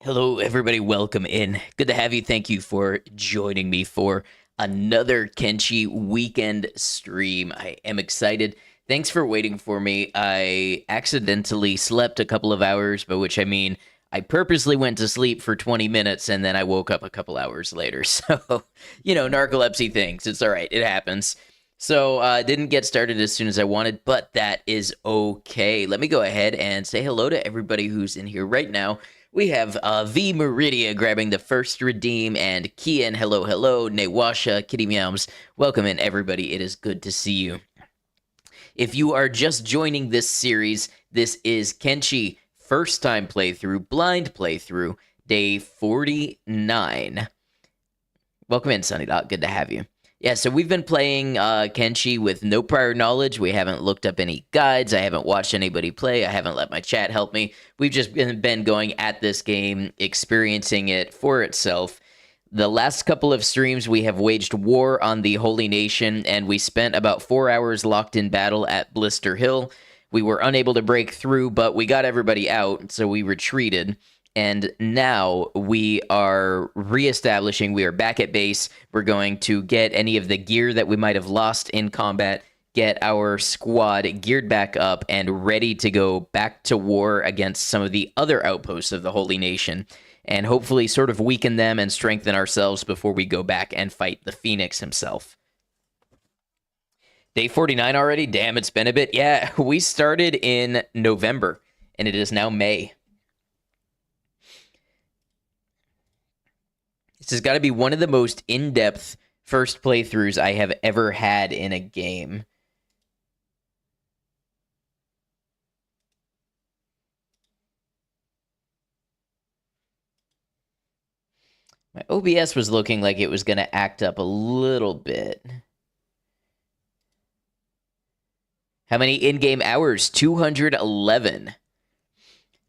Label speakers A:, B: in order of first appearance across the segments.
A: Hello, everybody. Welcome in. Good to have you. Thank you for joining me for another Kenshi weekend stream. I am excited. Thanks for waiting for me. I accidentally slept a couple of hours, by which I mean I purposely went to sleep for 20 minutes and then I woke up a couple hours later. So, narcolepsy things. It's all right. It happens. So, didn't get started as soon as I wanted, but that is okay. Let me go ahead and say hello to everybody who's in here right now. We have V Meridia grabbing the first redeem, and Kian, hello, hello, Newasha, Kitty Meows. Welcome in, everybody. It is good to see you. If you are just joining this series, this is Kenshi first time playthrough, blind playthrough, day 49. Welcome in, Sunny Dot. Good to have you. Yeah, so we've been playing Kenshi with no prior knowledge. We haven't looked up any guides. I haven't watched anybody play. I haven't let my chat help me. We've just been going at this game, experiencing it for itself. The last couple of streams, we have waged war on the Holy Nation, and we spent about 4 hours locked in battle at Blister Hill. We were unable to break through, but we got everybody out, so we retreated. And now we are reestablishing, we are back at base. We're going to get any of the gear that we might have lost in combat, get our squad geared back up and ready to go back to war against some of the other outposts of the Holy Nation, and hopefully sort of weaken them and strengthen ourselves before we go back and fight the Phoenix himself. Day 49 already? Damn, it's been a bit. Yeah, we started in November, and it is now May. This has got to be one of the most in-depth first playthroughs I have ever had in a game. My OBS was looking like it was going to act up a little bit. How many in-game hours? 211.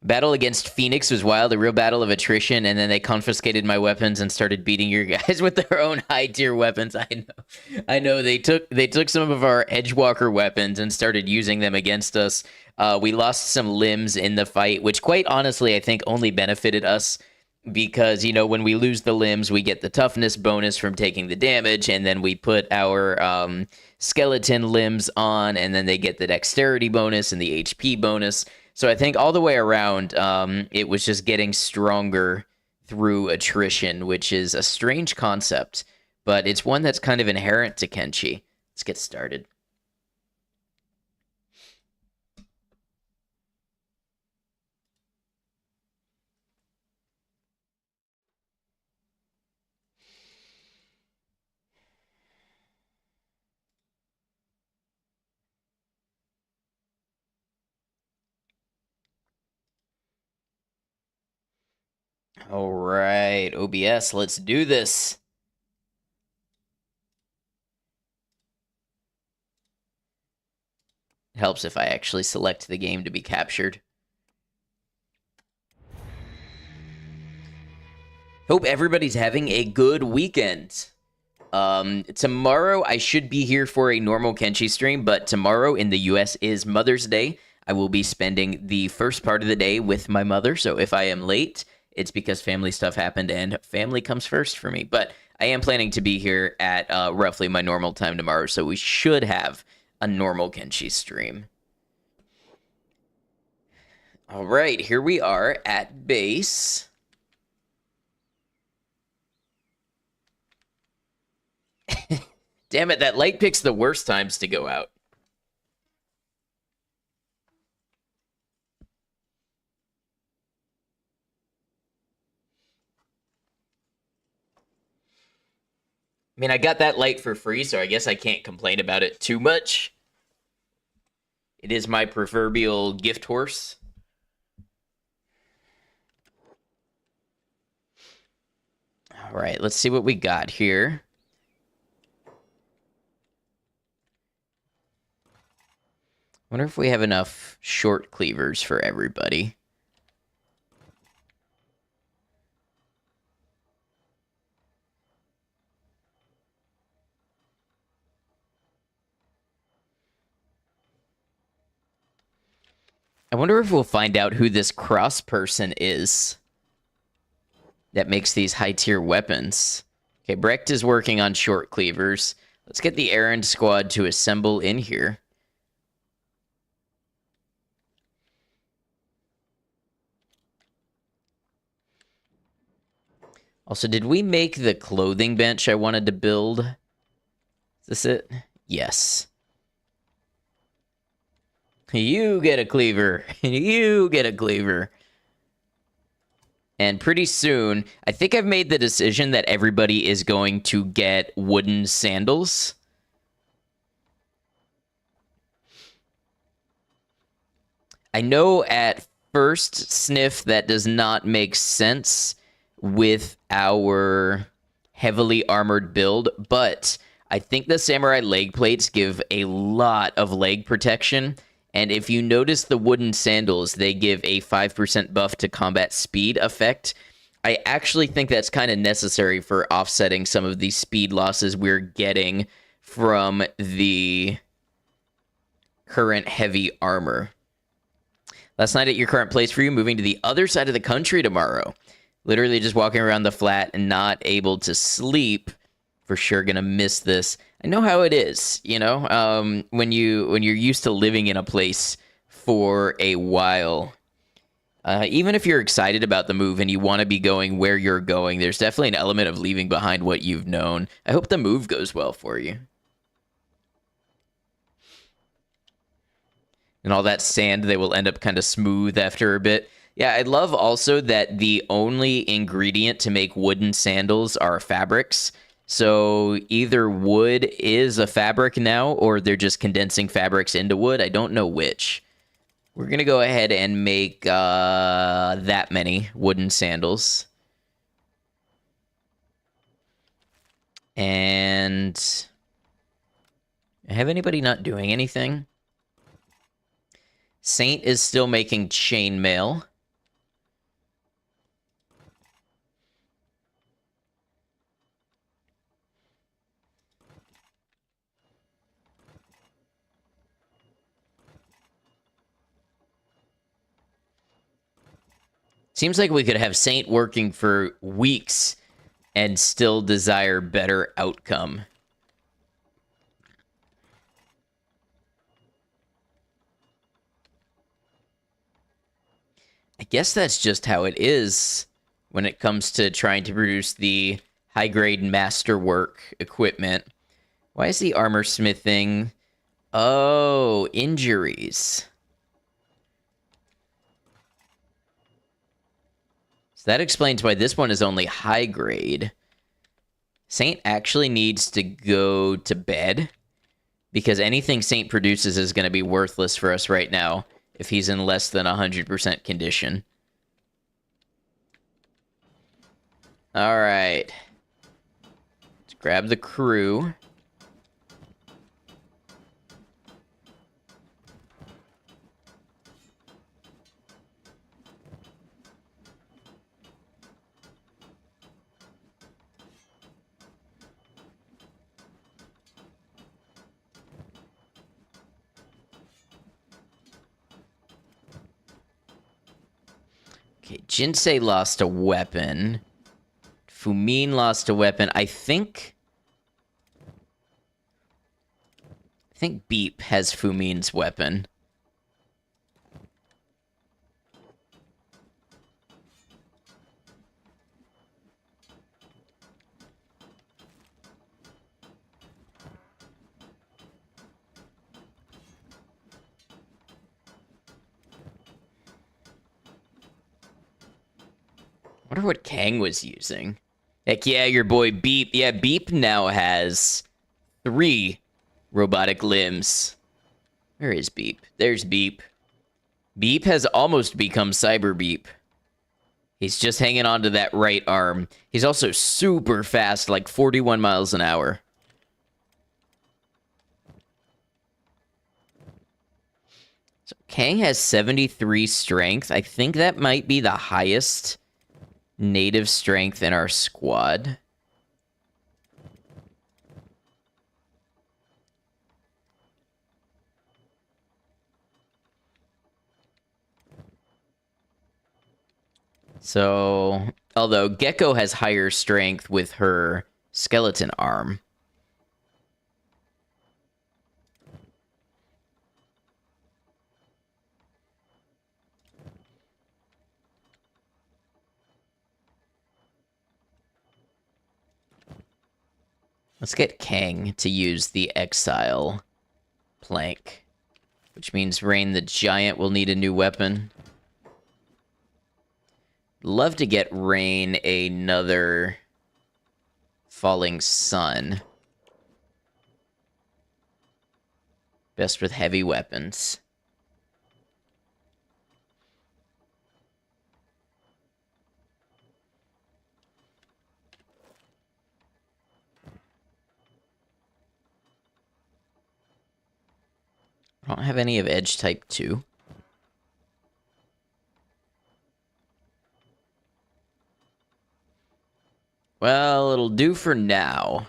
A: Battle against Phoenix was wild, a real battle of attrition, and then they confiscated my weapons and started beating your guys with their own high-tier weapons. I know. They took some of our Edgewalker weapons and started using them against us. We lost some limbs in the fight, which quite honestly I think only benefited us because, when we lose the limbs, we get the toughness bonus from taking the damage, and then we put our skeleton limbs on, and then they get the dexterity bonus and the HP bonus. So I think all the way around, it was just getting stronger through attrition, which is a strange concept, but it's one that's kind of inherent to Kenshi. Let's get started. All right, OBS, let's do this. It helps if I actually select the game to be captured. Hope everybody's having a good weekend. Tomorrow I should be here for a normal Kenshi stream, but tomorrow in the US is Mother's Day. I will be spending the first part of the day with my mother, so if I am late, it's because family stuff happened and family comes first for me. But I am planning to be here at roughly my normal time tomorrow, so we should have a normal Kenshi stream. All right, here we are at base. Damn it, that light picks the worst times to go out. I mean, I got that light for free, so I guess I can't complain about it too much. It is my proverbial gift horse. All right, let's see what we got here. Wonder if we have enough short cleavers for everybody. I wonder if we'll find out who this cross person is. that makes these high-tier weapons. Okay, Brecht is working on short cleavers. Let's get the errand squad to assemble in here. Also, did we make the clothing bench I wanted to build? Is this it? Yes. You get a cleaver. You get a cleaver. And pretty soon, I think I've made the decision that everybody is going to get wooden sandals. I know at first sniff that does not make sense with our heavily armored build, but I think the samurai leg plates give a lot of leg protection. And if you notice the wooden sandals, they give a 5% buff to combat speed effect. I actually think that's kind of necessary for offsetting some of the speed losses we're getting from the current heavy armor. Last night at your current place for you, moving to the other side of the country tomorrow. Literally just walking around the flat and not able to sleep. For sure gonna miss this. I know how it is, you know, when you're used to living in a place for a while. Even if you're excited about the move and you want to be going where you're going, there's definitely an element of leaving behind what you've known. I hope the move goes well for you. And all that sand, they will end up kind of smooth after a bit. Yeah, I love also that the only ingredient to make wooden sandals are fabrics. So either wood is a fabric now, or they're just condensing fabrics into wood. I don't know which. We're going to go ahead and make that many wooden sandals. And have anybody not doing anything? Saint is still making chainmail. Seems like we could have Saint working for weeks and still desire better outcome. I guess that's just how it is when it comes to trying to produce the high-grade masterwork equipment. Why is the armor smithing? Oh, injuries. So that explains why this one is only high grade. Saint actually needs to go to bed because anything Saint produces is going to be worthless for us right now if he's in less than 100% condition. All right. Let's grab the crew. Okay, Jinsei lost a weapon. Fumin lost a weapon. I think Beep has Fumin's weapon. I wonder what Kang was using. Heck yeah, your boy Beep. Yeah, Beep now has 3 robotic limbs. Where is Beep? There's Beep. Beep has almost become Cyber Beep. He's just hanging on to that right arm. He's also super fast, like 41 miles an hour. So Kang has 73 strength. I think that might be the highest native strength in our squad. So, Although Gecko has higher strength with her skeleton arm. Let's get Kang to use the exile plank, which means Rain the Giant will need a new weapon. Love to get Rain another Falling Sun. Best with heavy weapons. I don't have any of Edge Type 2. Well, it'll do for now.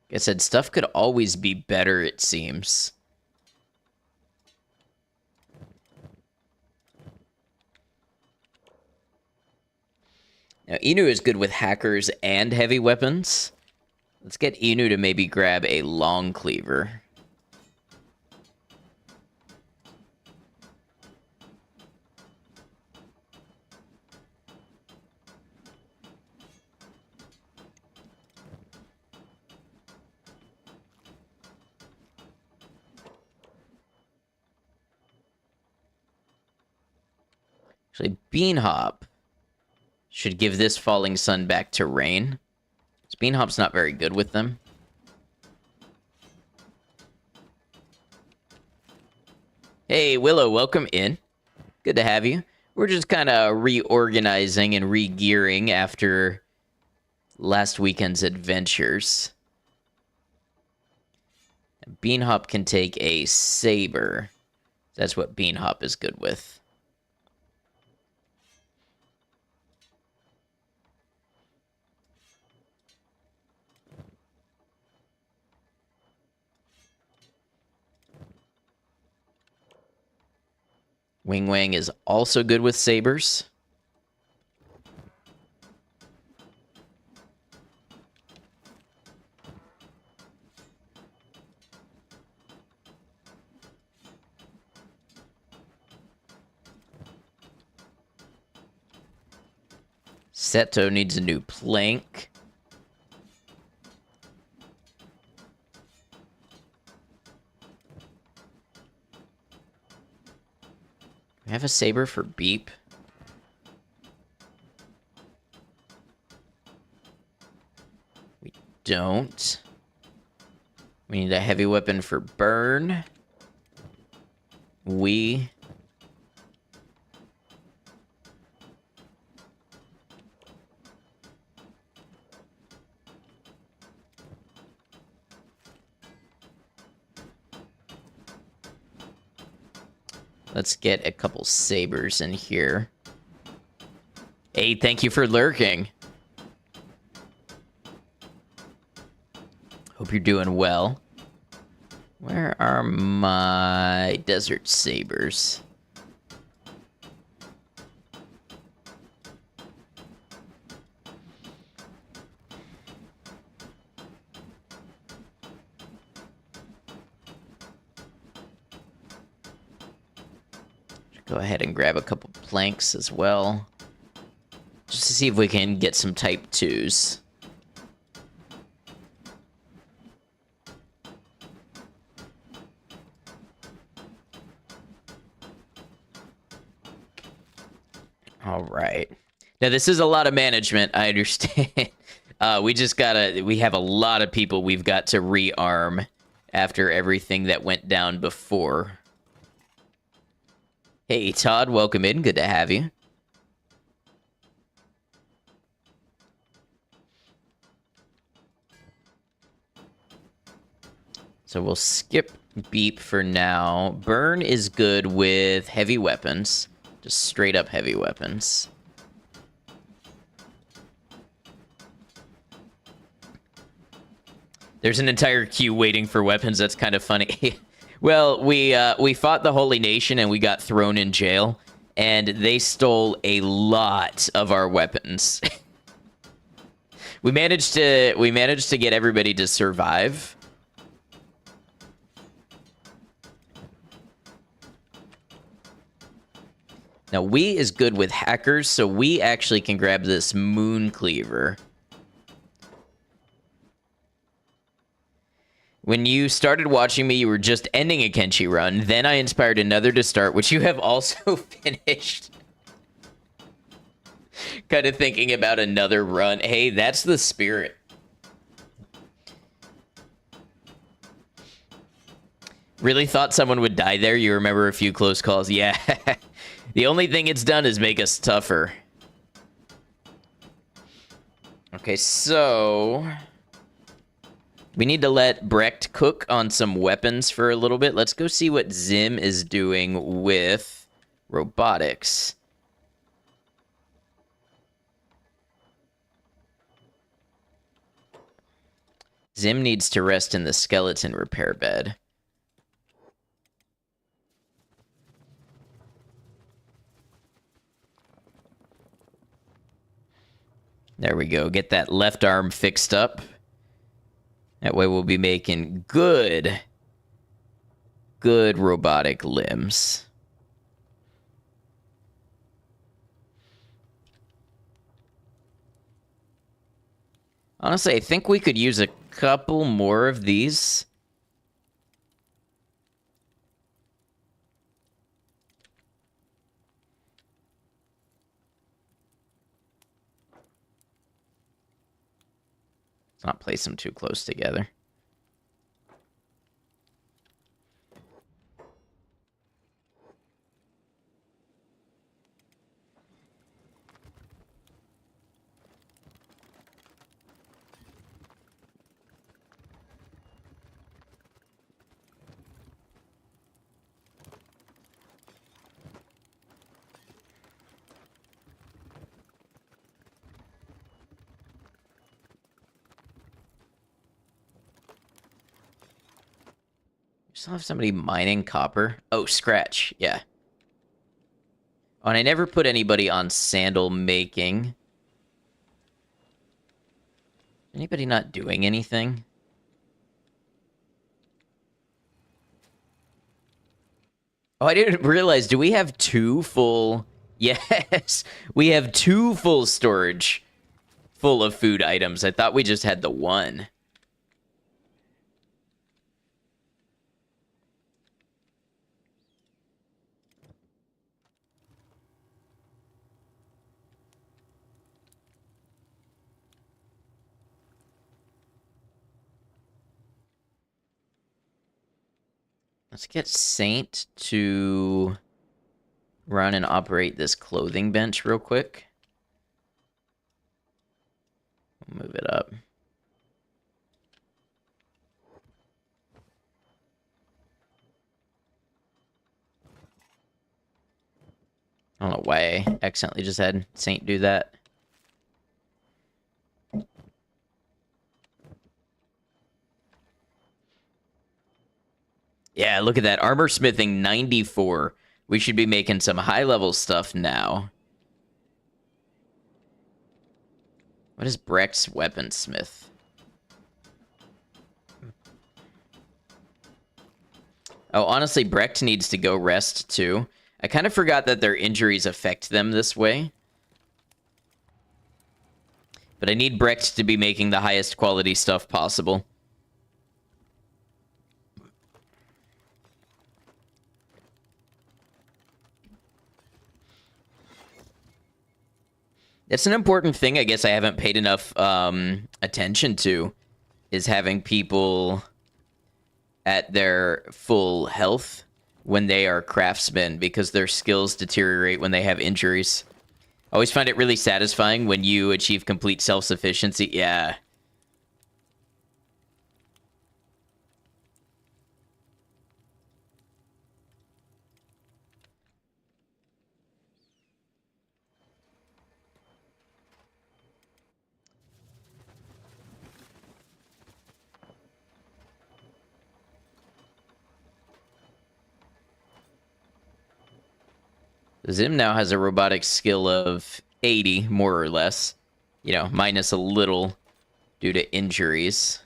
A: Like I said, stuff could always be better, it seems. Now, Inu is good with hackers and heavy weapons. Let's get Inu to maybe grab a long cleaver. Actually, Beanhop should give this Falling Sun back to Rain. Beanhop's not very good with them. Hey, Willow, welcome in. Good to have you. We're just kind of reorganizing and re-gearing after last weekend's adventures. Beanhop can take a saber. That's what Beanhop is good with. Wing Wang is also good with sabers. Seto needs a new plank. We have a saber for Beep. We don't. We need a heavy weapon for Burn. Let's get a couple sabers in here. Hey, thank you for lurking. Hope you're doing well. Where are my desert sabers? Go ahead and grab a couple planks as well. Just to see if we can get some type 2s. All right. Now, this is a lot of management, I understand. We have a lot of people we've got to rearm after everything that went down before. Hey, Todd, welcome in. Good to have you. So we'll skip Beep for now. Burn is good with heavy weapons. Just straight up heavy weapons. There's an entire queue waiting for weapons. That's kind of funny. Well, we fought the Holy Nation and we got thrown in jail. and they stole a lot of our weapons. We managed to get everybody to survive. Now, we is good with hackers, so we actually can grab this moon cleaver. When you started watching me, you were just ending a Kenshi run. Then I inspired another to start, which you have also finished. Kind of thinking about another run. Hey, that's the spirit. Really thought someone would die there? You remember a few close calls? Yeah. The only thing it's done is make us tougher. Okay, so... we need to let Brecht cook on some weapons for a little bit. Let's go see what Zim is doing with robotics. Zim needs to rest in the skeleton repair bed. There we go. Get that left arm fixed up. That way we'll be making good robotic limbs. Honestly, I think we could use a couple more of these. Let's not place them too close together. Still have somebody mining copper. Oh, scratch. Yeah. Oh, and I never put anybody on sandal making. Anybody not doing anything? Oh, I didn't realize. Do we have two full... Yes, we have two full storage full of food items. I thought we just had the one. Let's get Saint to run and operate this clothing bench real quick. Move it up. I don't know why I accidentally just had Saint do that. Yeah, look at that. Armor smithing 94. We should be making some high-level stuff now. What is Brecht's weaponsmith? Oh, honestly, Brecht needs to go rest, too. I kind of forgot that their injuries affect them this way. But I need Brecht to be making the highest quality stuff possible. That's an important thing I guess I haven't paid enough attention to, is having people at their full health when they are craftsmen, because their skills deteriorate when they have injuries. I always find it really satisfying when you achieve complete self-sufficiency. Yeah. Zim now has a robotic skill of 80, more or less. You know, minus a little due to injuries.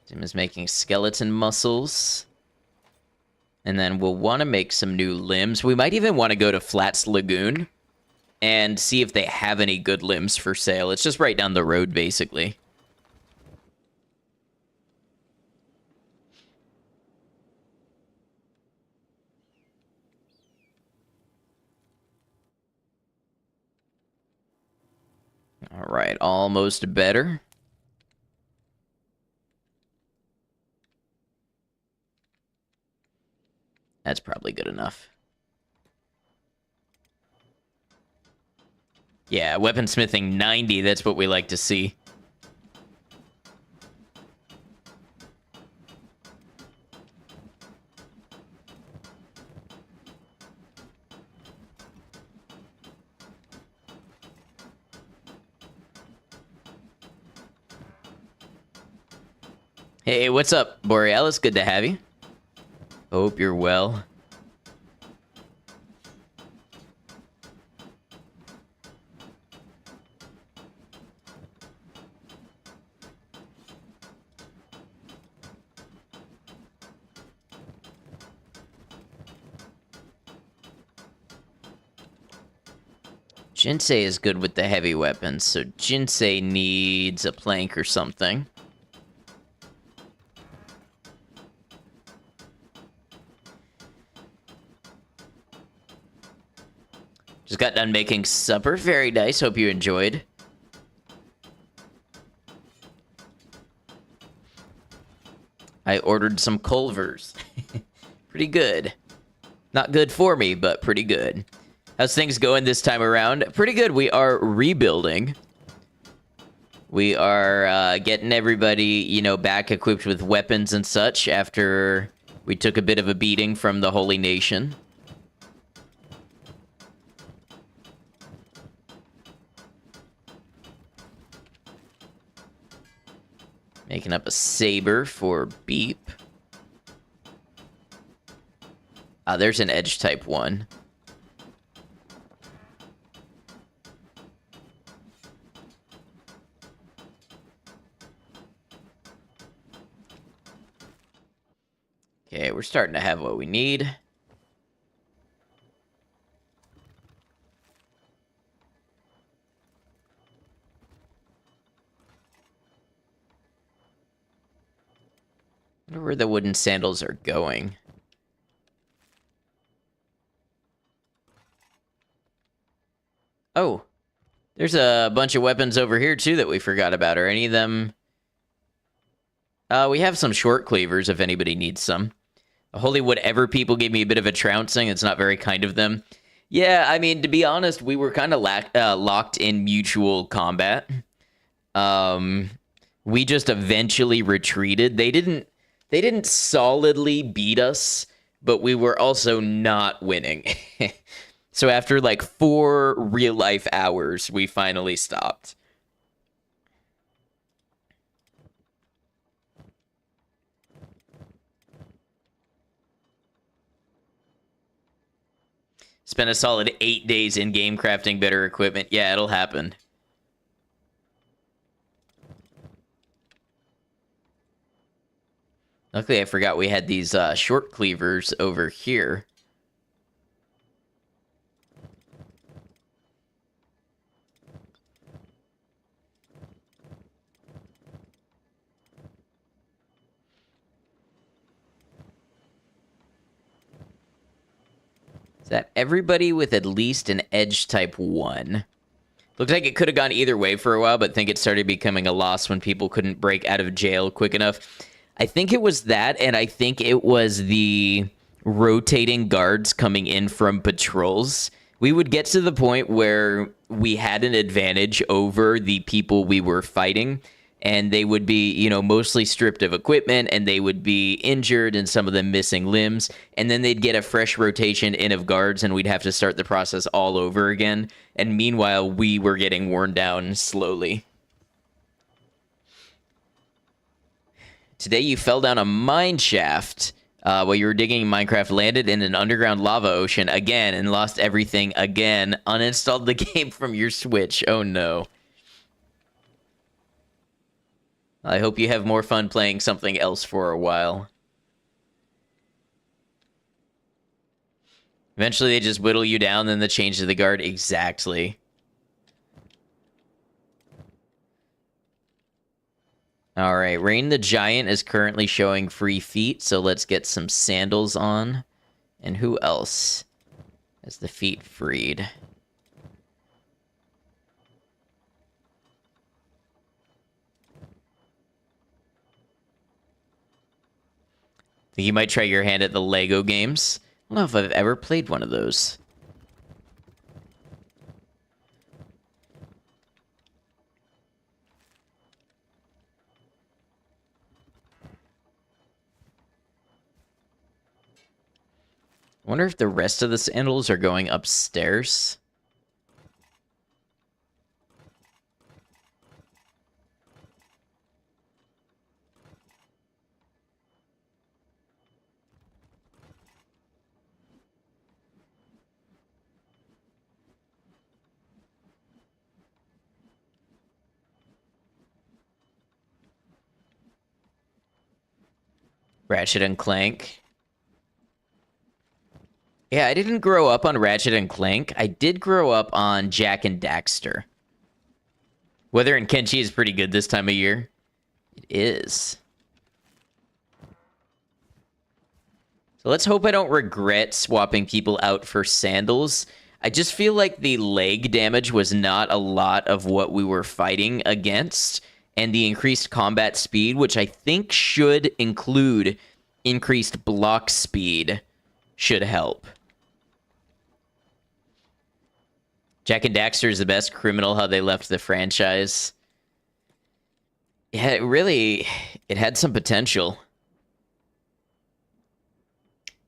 A: Zim is making skeleton muscles. And then we'll want to make some new limbs. We might even want to go to Flats Lagoon and see if they have any good limbs for sale. It's just right down the road, basically. All right, almost better. That's probably good enough. Yeah, weaponsmithing 90, that's what we like to see. Hey, what's up, Borealis? Good to have you. Hope you're well. Jinsei is good with the heavy weapons, so Jinsei needs a plank or something. Just got done making supper. Very nice. Hope you enjoyed. I ordered some Culvers. Pretty good. Not good for me, but pretty good. How's things going this time around? Pretty good. We are rebuilding. We are getting everybody, you know, back equipped with weapons and such after we took a bit of a beating from the Holy Nation. Making up a saber for Beep. Ah, there's an edge type 1. Okay, we're starting to have what we need. I wonder where the wooden sandals are going. Oh, there's a bunch of weapons over here, too, that we forgot about. Are any of them... we have some short cleavers, if anybody needs some. The Holy Whatever people gave me a bit of a trouncing. It's not very kind of them. Yeah, I mean, to be honest, we were kind of locked in mutual combat. We just eventually retreated. They didn't solidly beat us, but we were also not winning. So after like 4 real-life hours, we finally stopped. Spent a solid 8 days in game crafting better equipment. Yeah, it'll happen. Luckily, I forgot we had these short cleavers over here. Is that everybody with at least an edge type 1? Looks like it could have gone either way for a while, but think it started becoming a loss when people couldn't break out of jail quick enough. I think it was that, and I think it was the rotating guards coming in from patrols. We would get to the point where we had an advantage over the people we were fighting, and they would be, you know, mostly stripped of equipment, and they would be injured and some of them missing limbs, and then they'd get a fresh rotation in of guards, and we'd have to start the process all over again. And meanwhile, we were getting worn down slowly. Today you fell down a mine shaft. While you were digging in Minecraft, landed in an underground lava ocean again and lost everything again. Uninstalled the game from your Switch. Oh no. I hope you have more fun playing something else for a while. Eventually they just whittle you down, then the change to the guard. Exactly. All right, Rain the Giant is currently showing free feet, so let's get some sandals on. And who else has the feet freed? Think you might try your hand at the Lego games? I don't know if I've ever played one of those. I wonder if the rest of the sandals are going upstairs. Ratchet and Clank. Yeah, I didn't grow up on Ratchet and Clank. I did grow up on Jak and Daxter. Weather in Kenshi is pretty good this time of year. It is. So let's hope I don't regret swapping people out for sandals. I just feel like the leg damage was not a lot of what we were fighting against, and the increased combat speed, which I think should include increased block speed, should help. Jak and Daxter is the best criminal, how they left the franchise. Yeah, it had some potential.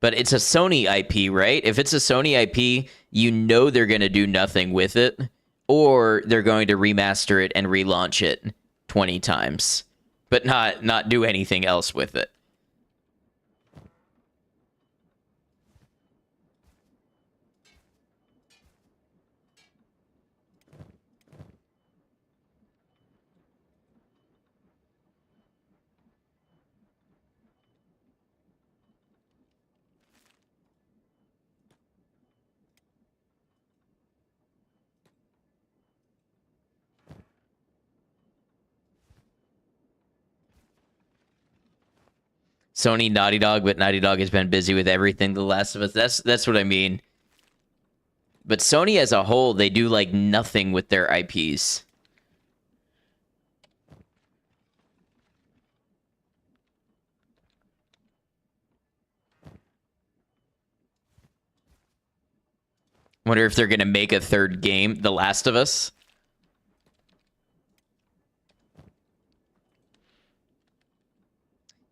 A: But it's a Sony IP, right? If it's a Sony IP, you know they're going to do nothing with it, or they're going to remaster it and relaunch it 20 times, but not do anything else with it. Sony, Naughty Dog, but Naughty Dog has been busy with everything. The Last of Us. That's what I mean. But Sony as a whole, they do like nothing with their IPs. Wonder if they're going to make a third game, The Last of Us.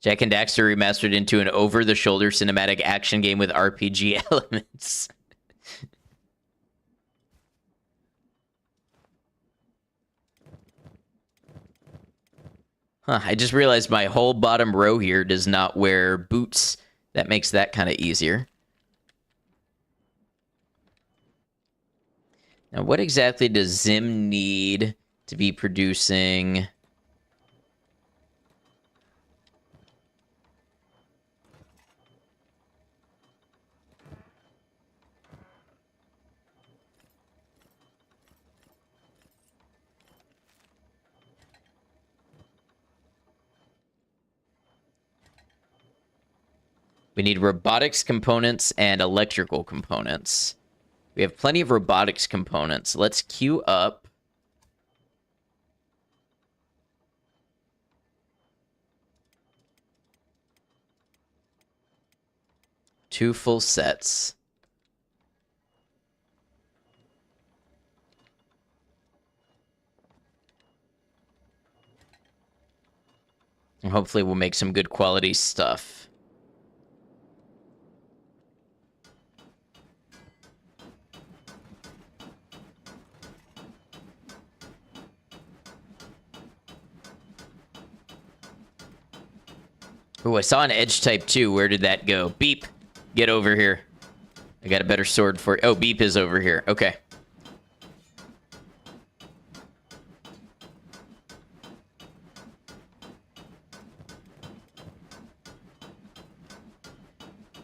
A: Jak and Daxter remastered into an over-the-shoulder cinematic action game with RPG elements. Huh, I just realized my whole bottom row here does not wear boots. That makes that kind of easier. Now, what exactly does Zim need to be producing? We need robotics components and electrical components. We have plenty of robotics components. Let's queue up. Two full sets. And hopefully we'll make some good quality stuff. Oh, I saw an edge type too. Where did that go? Beep. Get over here. I got a better sword for... Oh, Beep is over here. Okay.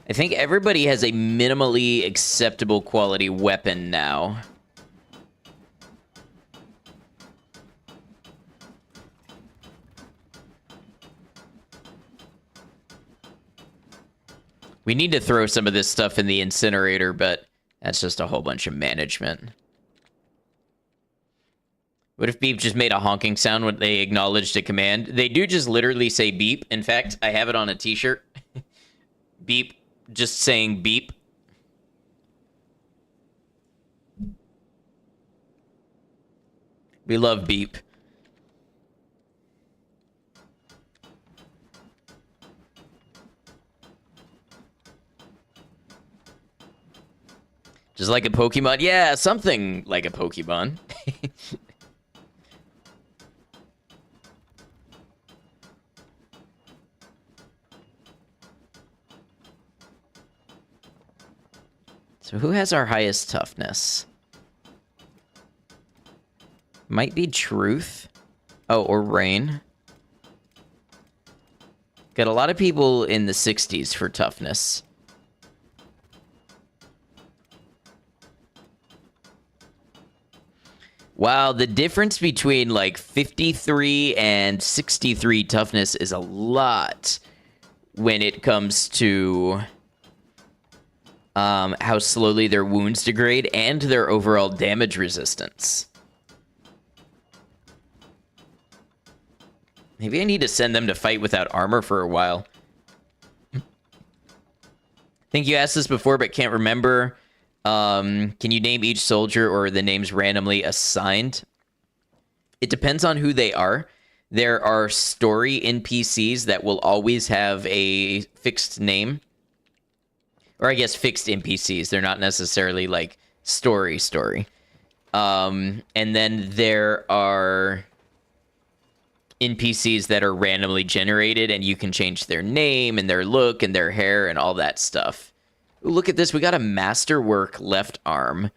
A: I think everybody has a minimally acceptable quality weapon now. We need to throw some of this stuff in the incinerator, but that's just a whole bunch of management. What if Beep just made a honking sound when they acknowledged a command? They do just literally say beep. In fact, I have it on a t-shirt. Beep. Just saying beep. We love beep. Just like a Pokemon? Yeah, something like a Pokemon. So who has our highest toughness? Might be Truth. Oh, or Rain. Got a lot of people in the 60s for toughness. Wow, the difference between like 53 and 63 toughness is a lot when it comes to how slowly their wounds degrade and their overall damage resistance. Maybe I need to send them to fight without armor for a while. I think you asked this before, but can't remember. Can you name each soldier or are the names randomly assigned? It depends on who they are. There are story NPCs that will always have a fixed name. Or I guess fixed NPCs. They're not necessarily like story. And then there are NPCs that are randomly generated and you can change their name and their look and their hair and all that stuff. Ooh, look at this. We got a masterwork left arm.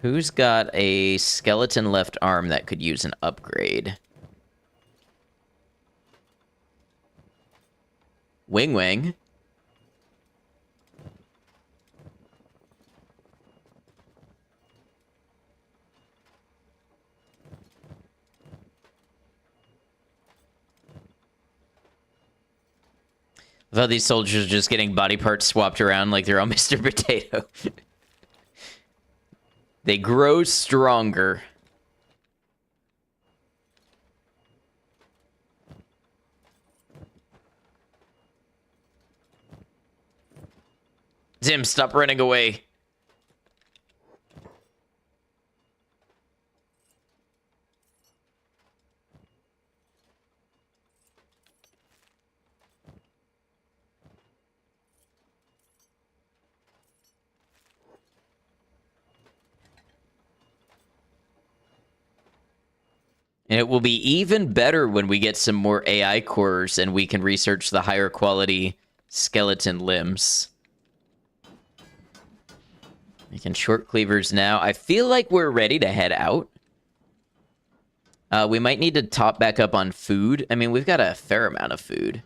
A: Who's got a skeleton left arm that could use an upgrade? Wing Wing. I thought these soldiers are just getting body parts swapped around like they're all Mr. Potato. They grow stronger. Zim, stop running away. And it will be even better when we get some more AI cores and we can research the higher quality skeleton limbs. Making short cleavers now. I feel like we're ready to head out. We might need to top back up on food. I mean, we've got a fair amount of food.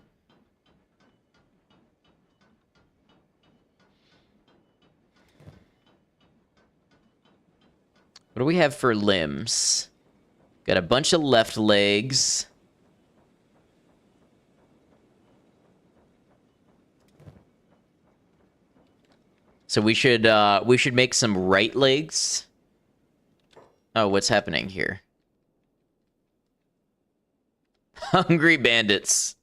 A: What do we have for limbs? Got a bunch of left legs. So we should make some right legs. Oh, what's happening here? Hungry bandits.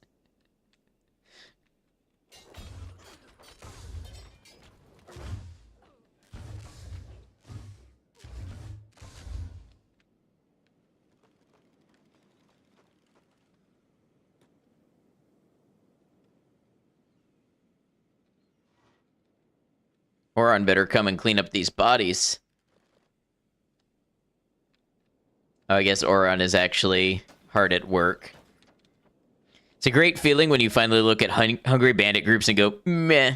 A: Oron better come and clean up these bodies. Oh, I guess Oron is actually hard at work. It's a great feeling when you finally look at hungry bandit groups and go, meh.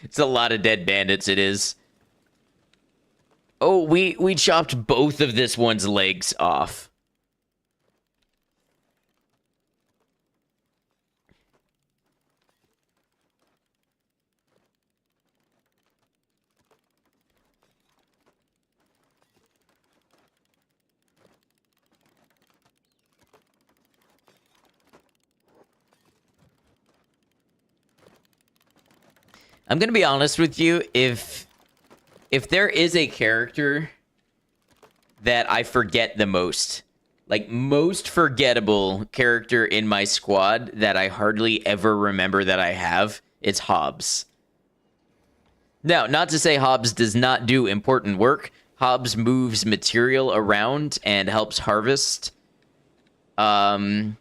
A: It's a lot of dead bandits, it is. Oh, we chopped both of this one's legs off. I'm gonna be honest with you, if there is a character that I forget the most, like most forgettable character in my squad that I hardly ever remember that I have, it's Hobbs. Now, not to say Hobbs does not do important work. Hobbs moves material around and helps harvest. But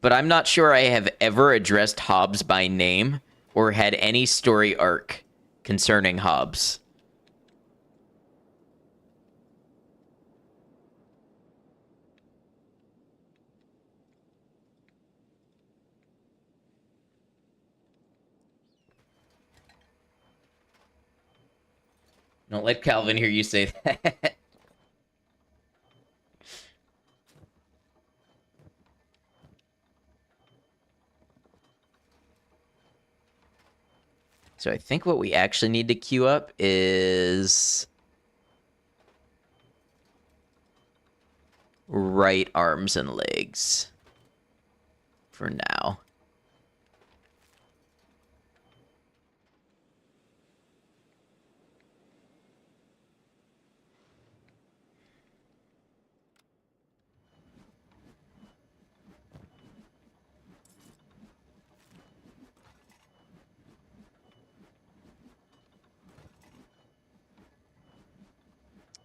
A: I'm not sure I have ever addressed Hobbs by name or had any story arc concerning Hobbs. Don't let Calvin hear you say that. So I think what we actually need to queue up is right arms and legs for now.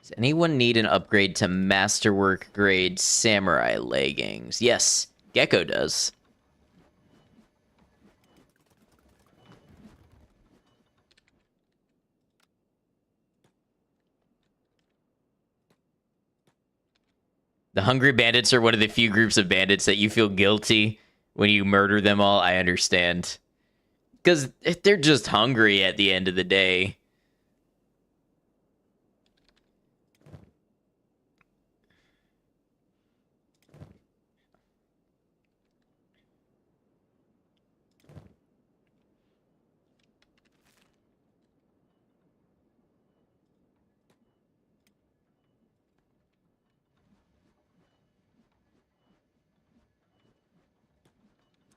A: Does anyone need an upgrade to Masterwork grade samurai leggings? Yes, Gecko does. The Hungry Bandits are one of the few groups of bandits that you feel guilty when you murder them all. I understand. Because they're just hungry at the end of the day.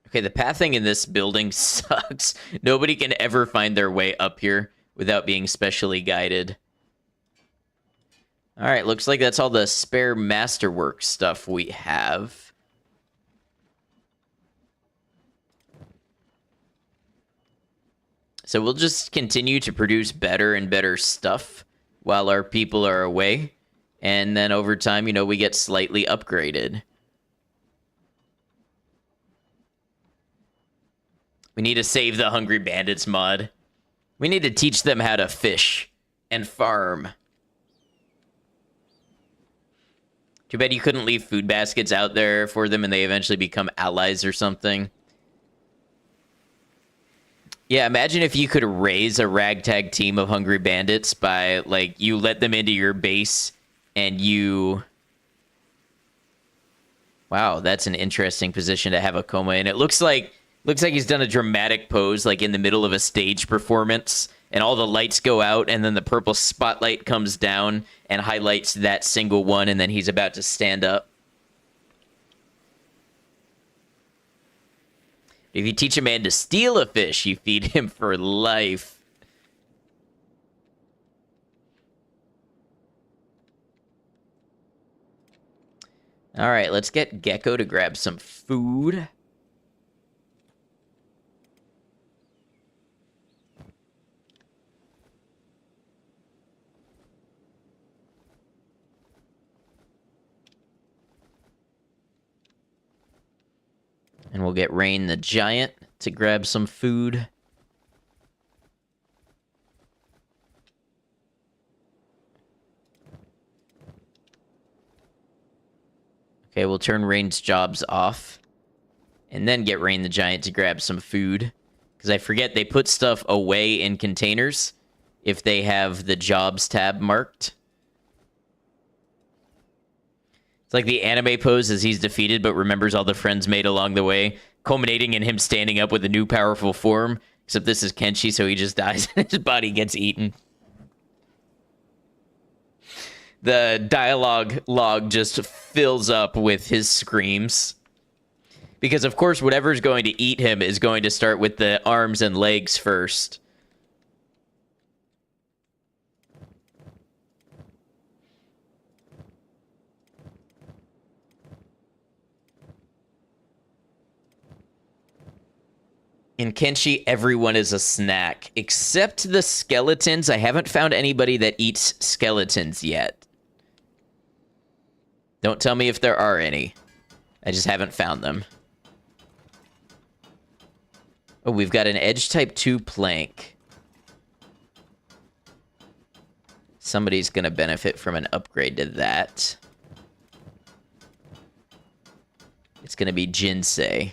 A: Okay, the pathing in this building sucks. Nobody can ever find their way up here without being specially guided. All right, looks like that's all the spare masterwork stuff we have. So we'll just continue to produce better and better stuff while our people are away. And then over time, you know, we get slightly upgraded. We need to save the Hungry Bandits mod. We need to teach them how to fish and farm. Too bad you couldn't leave food baskets out there for them and they eventually become allies or something. Yeah, imagine if you could raise a ragtag team of Hungry Bandits by, like, you let them into your base and you... Wow, that's an interesting position to have a coma in. It looks like he's done a dramatic pose, like in the middle of a stage performance, and all the lights go out, and then the purple spotlight comes down and highlights that single one, and then he's about to stand up. If you teach a man to steal a fish, you feed him for life. All right, let's get Gecko to grab some food. And we'll get Rain the Giant to grab some food. Okay, we'll turn Rain's jobs off. And then get Rain the Giant to grab some food. Because I forget they put stuff away in containers if they have the jobs tab marked. It's like the anime pose as he's defeated but remembers all the friends made along the way, culminating in him standing up with a new powerful form. Except this is Kenshi, so he just dies and his body gets eaten. The dialogue log just fills up with his screams. Because, of course, whatever's going to eat him is going to start with the arms and legs first. In Kenshi, everyone is a snack. Except the skeletons. I haven't found anybody that eats skeletons yet. Don't tell me if there are any. I just haven't found them. Oh, we've got an Edge Type 2 plank. Somebody's going to benefit from an upgrade to that. It's going to be Jinsei.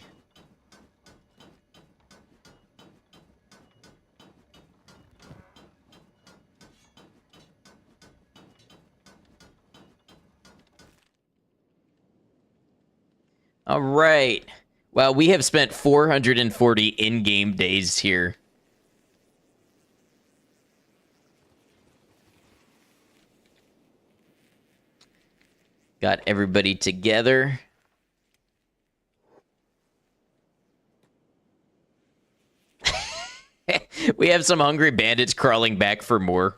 A: All right. Well, we have spent 440 in-game days here. Got everybody together. We have some hungry bandits crawling back for more.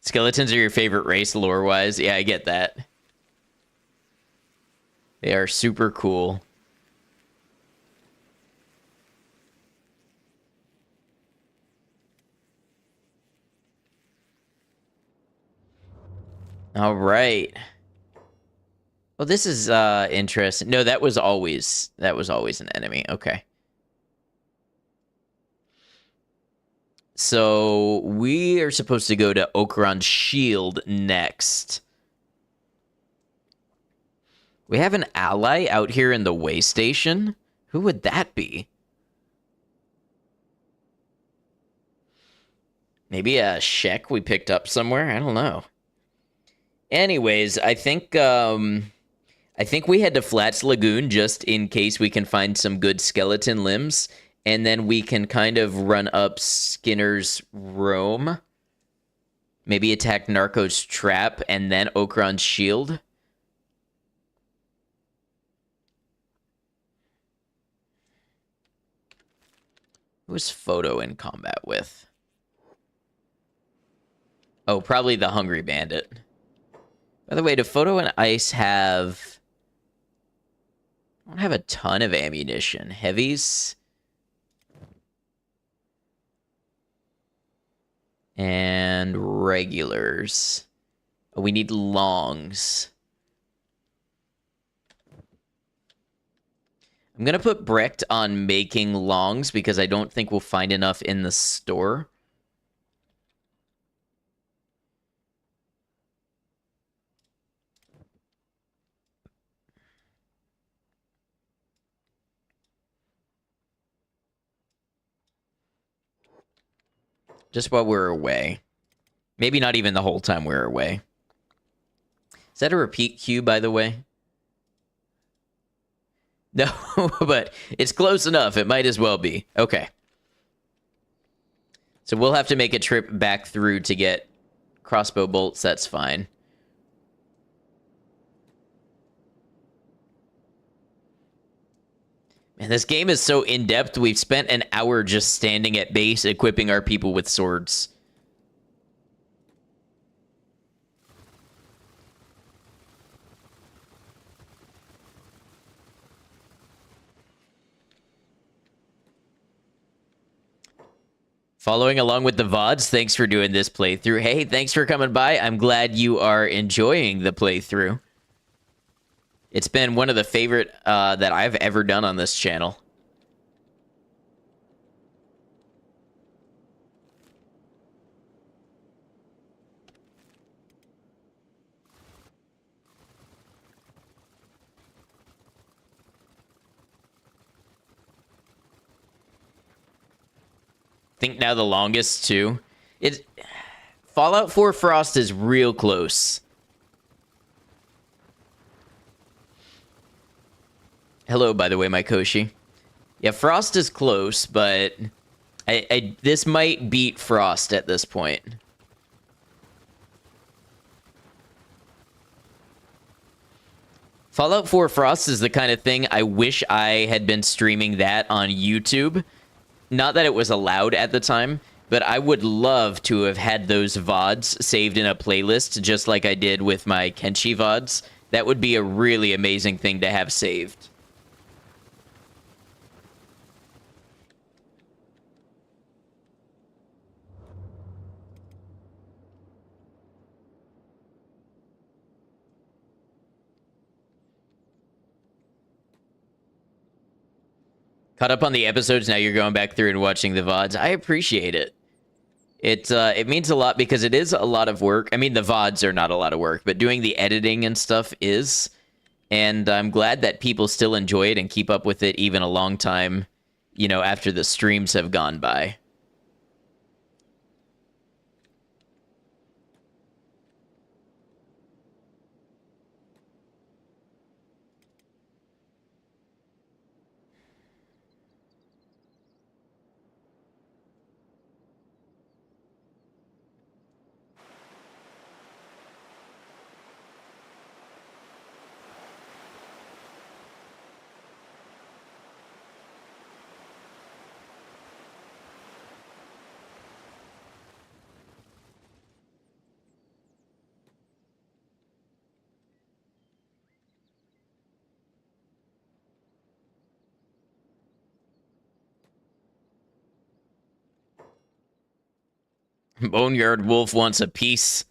A: Skeletons are your favorite race lore-wise. Yeah, I get that. They are super cool. All right. Well, this is interesting. No, that was always an enemy. Okay. So we are supposed to go to Okran's Shield next. We have an ally out here in the way station. Who would that be? Maybe a Shek we picked up somewhere? I don't know. Anyways, I think we head to Flats Lagoon just in case we can find some good skeleton limbs, and then we can kind of run up Skinner's Roam. Maybe attack Narco's Trap and then Okran's Shield. Who's Photo in combat with? Oh, probably the Hungry Bandit. By the way, do Photo and Ice have... I don't have a ton of ammunition. Heavies? And regulars. Oh, we need longs. I'm going to put Brecht on making longs because I don't think we'll find enough in the store. Just while we're away. Maybe not even the whole time we're away. Is that a repeat queue, by the way? No, but it's close enough. It might as well be. Okay. So we'll have to make a trip back through to get crossbow bolts. That's fine. Man, this game is so in-depth. We've spent an hour just standing at base, equipping our people with swords. Following along with the VODs, thanks for doing this playthrough. Hey, thanks for coming by. I'm glad you are enjoying the playthrough. It's been one of the favorite that I've ever done on this channel. think now the longest too. It Fallout 4 Frost is real close. Hello, by the way, my Koshi. Yeah, Frost is close, but this might beat Frost at this point. Fallout 4 Frost is the kind of thing I wish I had been streaming that on YouTube. Not that it was allowed at the time, but I would love to have had those VODs saved in a playlist, just like I did with my Kenshi VODs. That would be a really amazing thing to have saved. Caught up on the episodes, now you're going back through and watching the VODs. I appreciate it. It means a lot because it is a lot of work. I mean, the VODs are not a lot of work, but doing the editing and stuff is. And I'm glad that people still enjoy it and keep up with it even a long time, you know, after the streams have gone by. Boneyard Wolf wants a piece.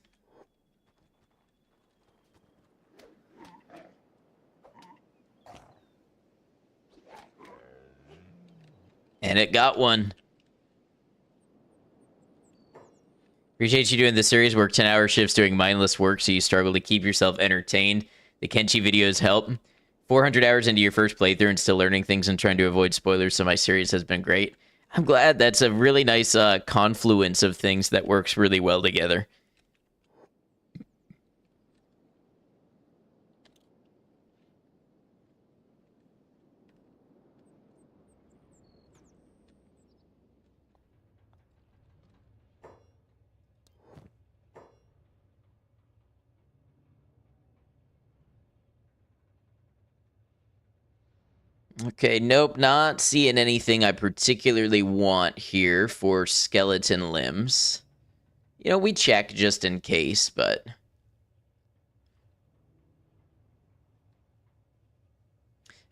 A: And it got one. Appreciate you doing the series. Work 10-hour shifts doing mindless work so you struggle to keep yourself entertained. The Kenshi videos help. 400 hours into your first playthrough and still learning things and trying to avoid spoilers, so my series has been great. I'm glad. That's a really nice confluence of things that works really well together. Okay, nope, not seeing anything I particularly want here for skeleton limbs. You know, we check just in case, but...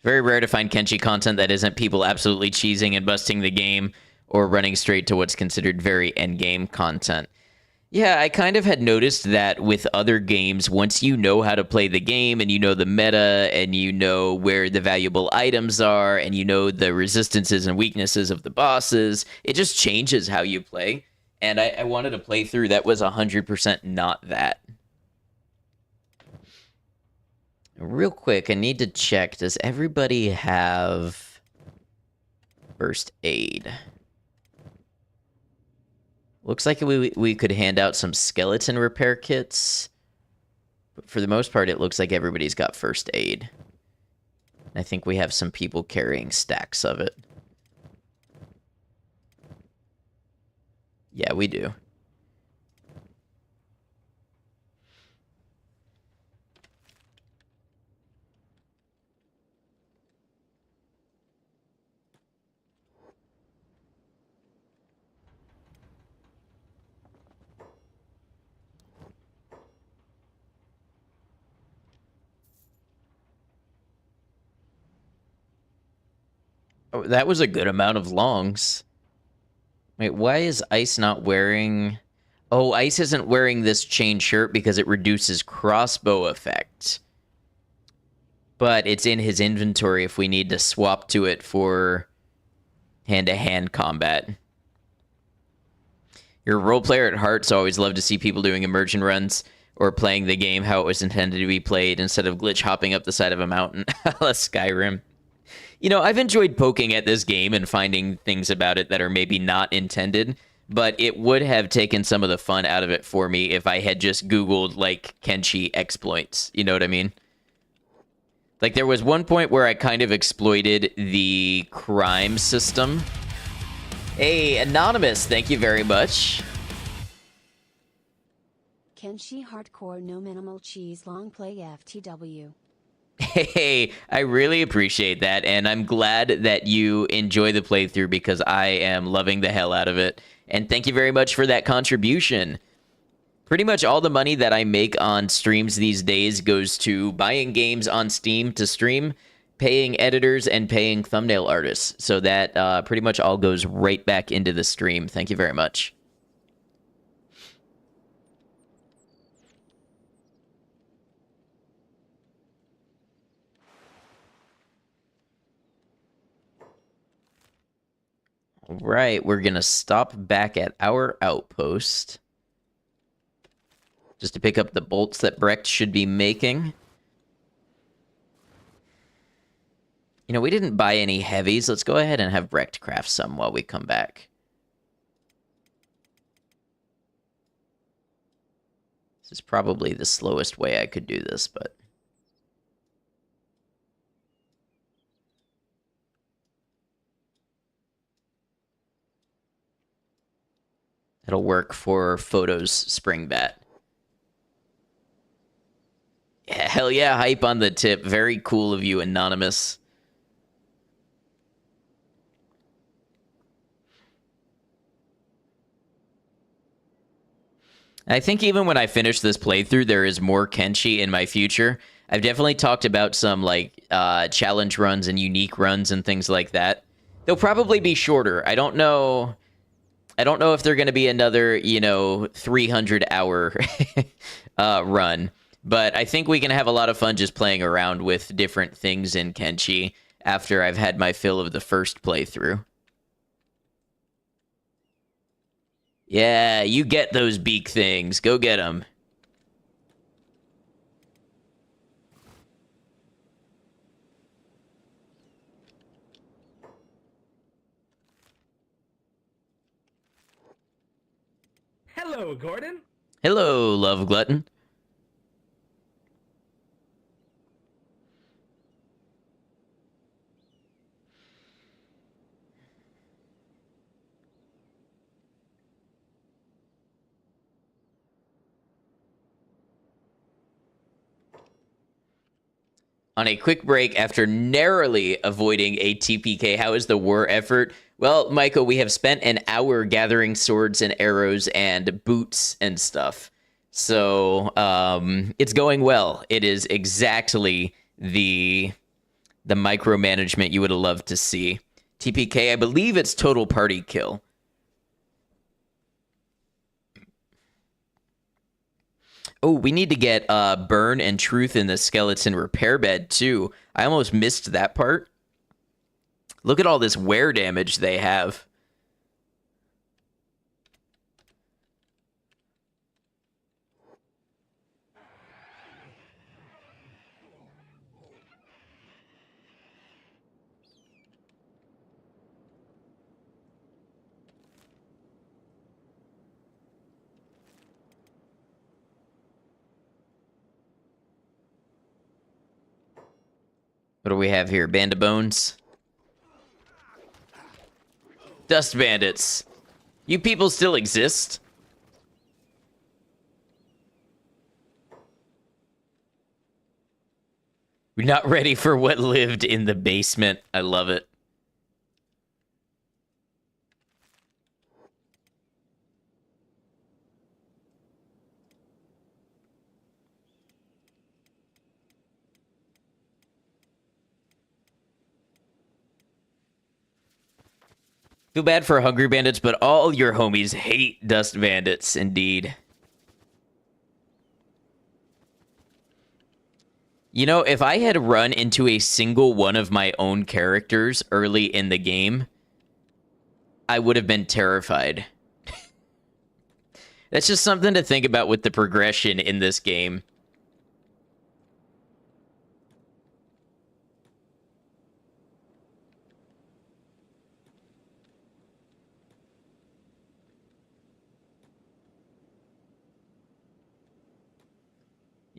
A: Very rare to find Kenshi content that isn't people absolutely cheesing and busting the game or running straight to what's considered very endgame content. Yeah, I kind of had noticed that with other games, once you know how to play the game and you know the meta and you know where the valuable items are and you know the resistances and weaknesses of the bosses, it just changes how you play. And I wanted a playthrough that was 100% not that. Real quick, I need to check, does everybody have first aid? Looks like we could hand out some skeleton repair kits. But for the most part, it looks like everybody's got first aid. I think we have some people carrying stacks of it. Yeah, we do. Oh, that was a good amount of longs. Wait, why is Ice not wearing... Oh, Ice isn't wearing this chain shirt because it reduces crossbow effect. But it's in his inventory if we need to swap to it for hand-to-hand combat. You're a role player at heart, so I always love to see people doing immersion runs or playing the game how it was intended to be played instead of glitch hopping up the side of a mountain. Skyrim. You know, I've enjoyed poking at this game and finding things about it that are maybe not intended, but it would have taken some of the fun out of it for me if I had just Googled, like, Kenshi exploits. You know what I mean? Like, there was one point where I kind of exploited the crime system. Hey, Anonymous, thank you very much.
B: Kenshi hardcore no minimal cheese long play FTW.
A: Hey, I really appreciate that, and I'm glad that you enjoy the playthrough because I am loving the hell out of it. And thank you very much for that contribution. Pretty much all the money that I make on streams these days goes to buying games on Steam to stream, paying editors, and paying thumbnail artists. So that pretty much all goes right back into the stream. Thank you very much. All right, we're going to stop back at our outpost just to pick up the bolts that Brecht should be making. You know, we didn't buy any heavies. Let's go ahead and have Brecht craft some while we come back. This is probably the slowest way I could do this, but... it'll work for Photo's spring bat. Yeah, hell yeah, hype on the tip. Very cool of you, Anonymous. I think even when I finish this playthrough, there is more Kenshi in my future. I've definitely talked about some, like, challenge runs and unique runs and things like that. They'll probably be shorter. I don't know if they're going to be another, 300-hour run. But I think we can have a lot of fun just playing around with different things in Kenshi after I've had my fill of the first playthrough. Yeah, you get those beak things. Go get them.
C: Hello, Gordon.
A: Hello, Love Glutton. On a quick break after narrowly avoiding a TPK, how is the war effort? Well, Michael, we have spent an hour gathering swords and arrows and boots and stuff. So, it's going well. It is exactly the micromanagement you would have loved to see. TPK, I believe it's total party kill. Oh, we need to get Burn and Truth in the skeleton repair bed, too. I almost missed that part. Look at all this wear damage they have. What do we have here? Band of Bones? Dust Bandits. You people still exist? We're not ready for what lived in the basement. I love it. Feel bad for Hungry Bandits, but all your homies hate Dust Bandits, indeed. You know, if I had run into a single one of my own characters early in the game, I would have been terrified. That's just something to think about with the progression in this game.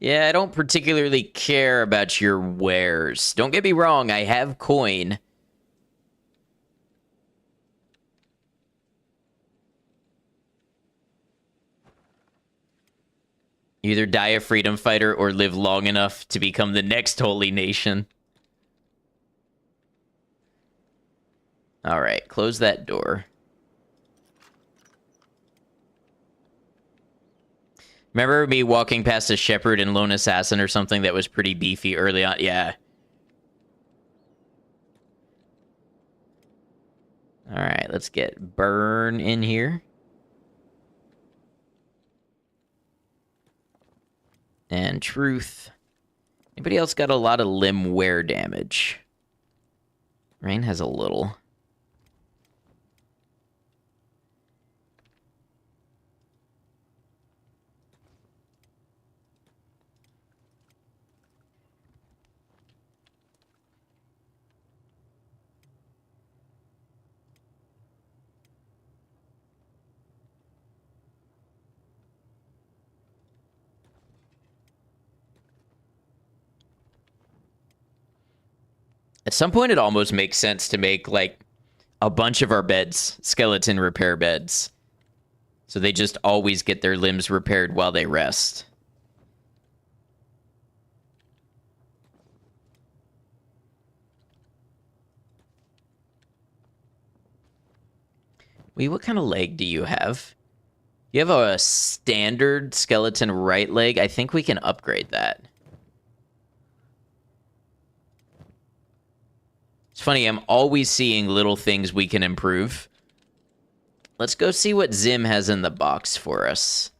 A: Yeah, I don't particularly care about your wares. Don't get me wrong, I have coin. You either die a freedom fighter or live long enough to become the next holy nation. All right, close that door. Remember me walking past a shepherd and lone assassin or something that was pretty beefy early on? Yeah. All right, let's get burn in here. And truth. Anybody else got a lot of limb wear damage? Rain has a little. At some point, it almost makes sense to make, like, a bunch of our beds skeleton repair beds. So they just always get their limbs repaired while they rest. Wait, what kind of leg do you have? You have a standard skeleton right leg. I think we can upgrade that. It's funny, I'm always seeing little things we can improve. Let's go see what Zim has in the box for us.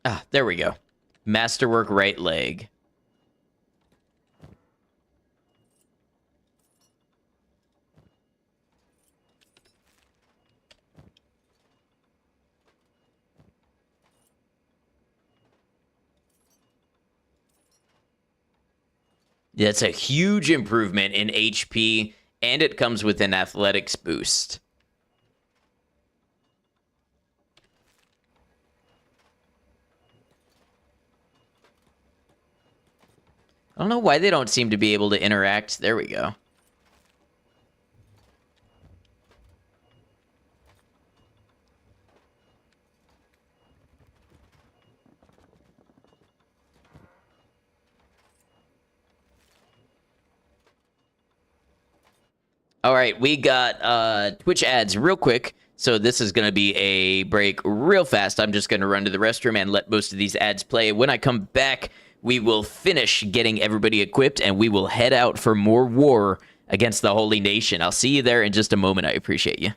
A: Ah, there we go. Masterwork right leg. That's a huge improvement in HP, and it comes with an athletics boost. I don't know why they don't seem to be able to interact. There we go. All right, we got Twitch ads real quick. So this is going to be a break real fast. I'm just going to run to the restroom and let most of these ads play. When I come back, we will finish getting everybody equipped and we will head out for more war against the Holy Nation. I'll see you there in just a moment. I appreciate you.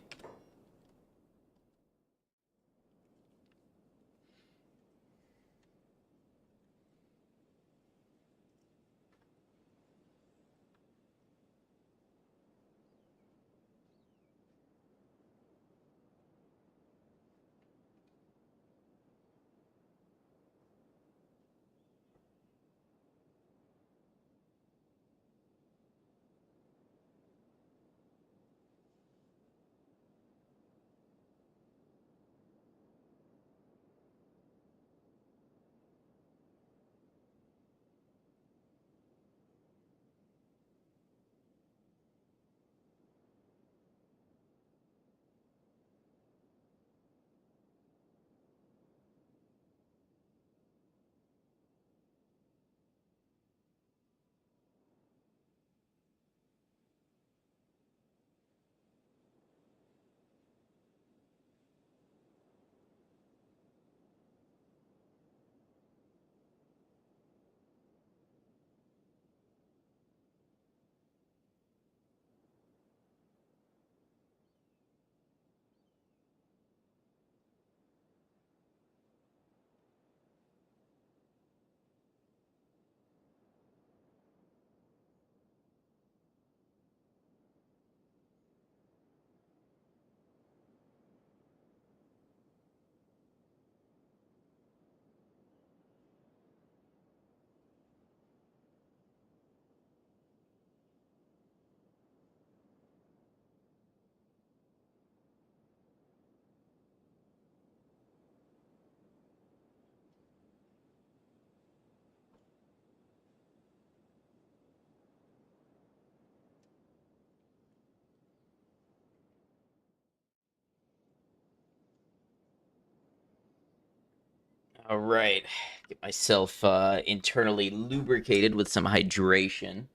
A: All right. Get myself internally lubricated with some hydration.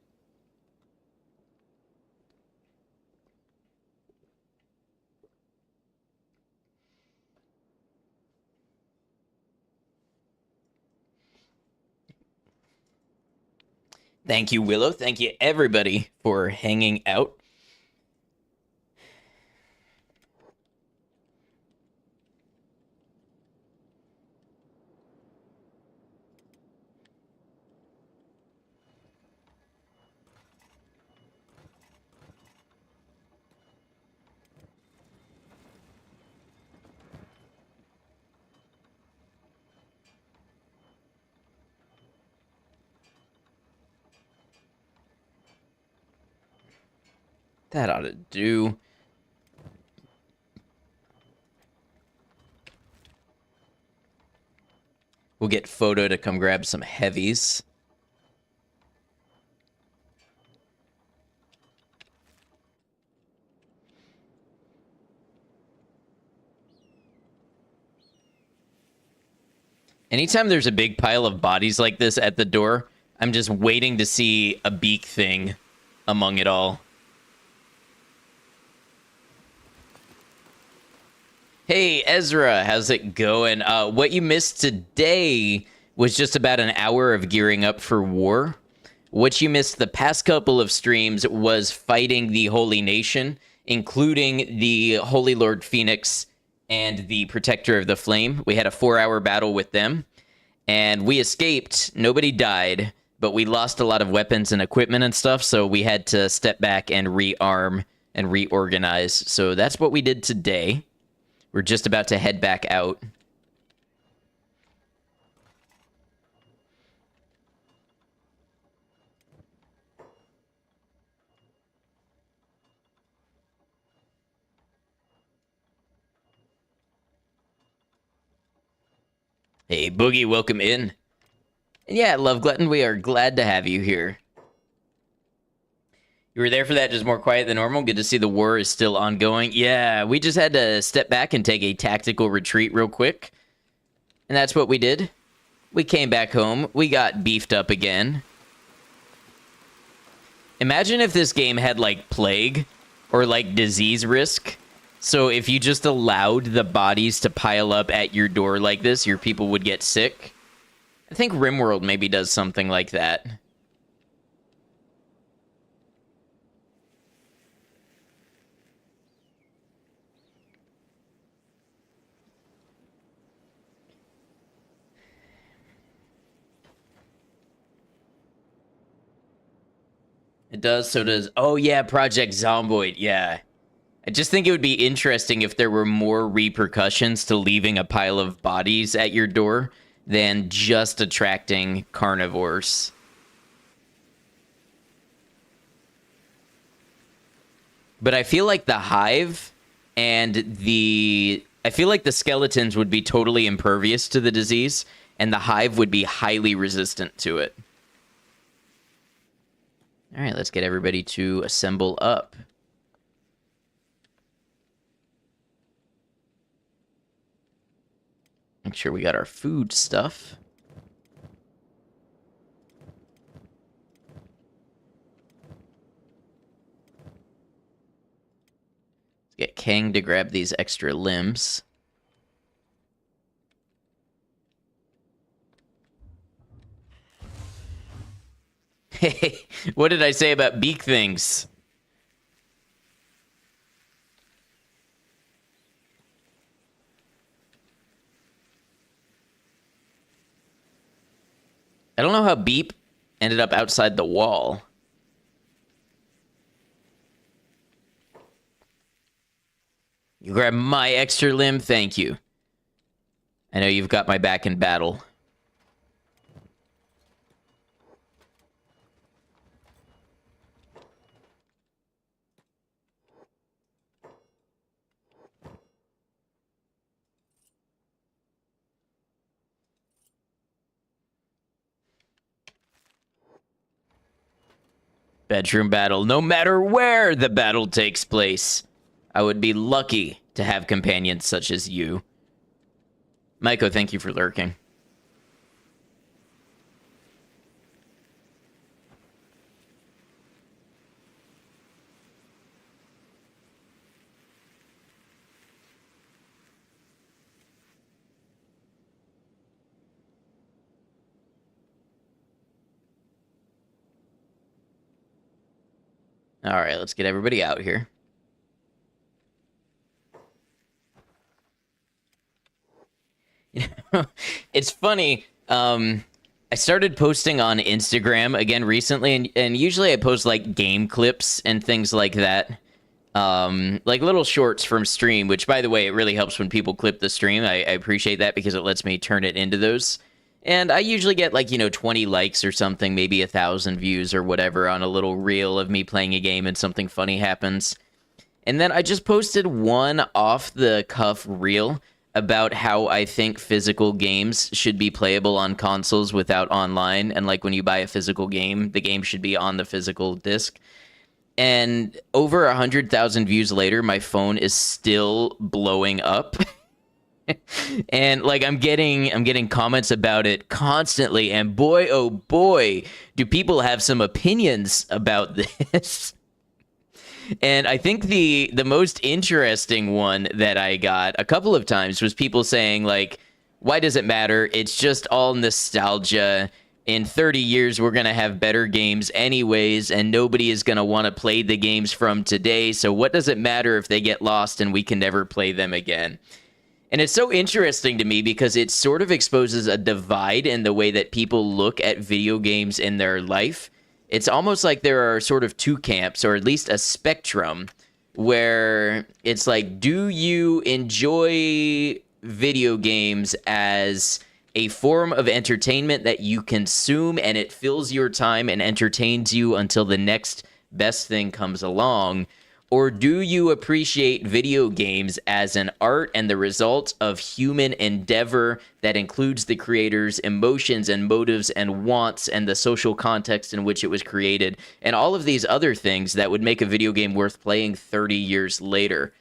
A: Thank you, Willow. Thank you, everybody, for hanging out. That ought to do. We'll get Photo to come grab some heavies. Anytime there's a big pile of bodies like this at the door, I'm just waiting to see a beak thing among it all. Hey, Ezra, how's it going? What you missed today was just about an hour of gearing up for war. What you missed the past couple of streams was fighting the Holy Nation, including the Holy Lord Phoenix and the Protector of the Flame. We had a 4-hour battle with them, and we escaped. Nobody died, but we lost a lot of weapons and equipment and stuff, so we had to step back and rearm and reorganize. So that's what we did today. We're just about to head back out. Hey, Boogie, welcome in. And yeah, Love Glutton, we are glad to have you here. You were there for that, just more quiet than normal. Good to see the war is still ongoing. Yeah, we just had to step back and take a tactical retreat real quick. And that's what we did. We came back home. We got beefed up again. Imagine if this game had, like, plague or, like, disease risk. So if you just allowed the bodies to pile up at your door like this, your people would get sick. I think RimWorld maybe does something like that. It does, so does... Oh, yeah, Project Zomboid, yeah. I just think it would be interesting if there were more repercussions to leaving a pile of bodies at your door than just attracting carnivores. But I feel like the hive and the... I feel like the skeletons would be totally impervious to the disease, and the hive would be highly resistant to it. All right, let's get everybody to assemble up. Make sure we got our food stuff. Let's get Kang to grab these extra limbs. Hey, what did I say about beak things? I don't know how Beep ended up outside the wall. You grab my extra limb? Thank you. I know you've got my back in battle. Bedroom battle. No matter where the battle takes place, I would be lucky to have companions such as you. Maiko, thank you for lurking. All right, let's get everybody out here. It's funny. I started posting on Instagram again recently, and usually I post like game clips and things like that. Like little shorts from stream, which by the way, it really helps when people clip the stream. I appreciate that because it lets me turn it into those. And I usually get like, 20 likes or something, maybe 1,000 views or whatever on a little reel of me playing a game and something funny happens. And then I just posted one off the cuff reel about how I think physical games should be playable on consoles without online. And like when you buy a physical game, the game should be on the physical disc. And over 100,000 views later, my phone is still blowing up. And like I'm getting comments about it constantly, and boy oh boy, do people have some opinions about this. And I think the most interesting one that I got a couple of times was people saying like, why does it matter? It's just all nostalgia. In 30 years, we're going to have better games anyways, and nobody is going to want to play the games from today. So what does it matter if they get lost and we can never play them again? And it's so interesting to me because it sort of exposes a divide in the way that people look at video games in their life. It's almost like there are sort of two camps, or at least a spectrum, where it's like, do you enjoy video games as a form of entertainment that you consume and it fills your time and entertains you until the next best thing comes along? Or do you appreciate video games as an art and the result of human endeavor that includes the creator's emotions and motives and wants and the social context in which it was created and all of these other things that would make a video game worth playing 30 years later?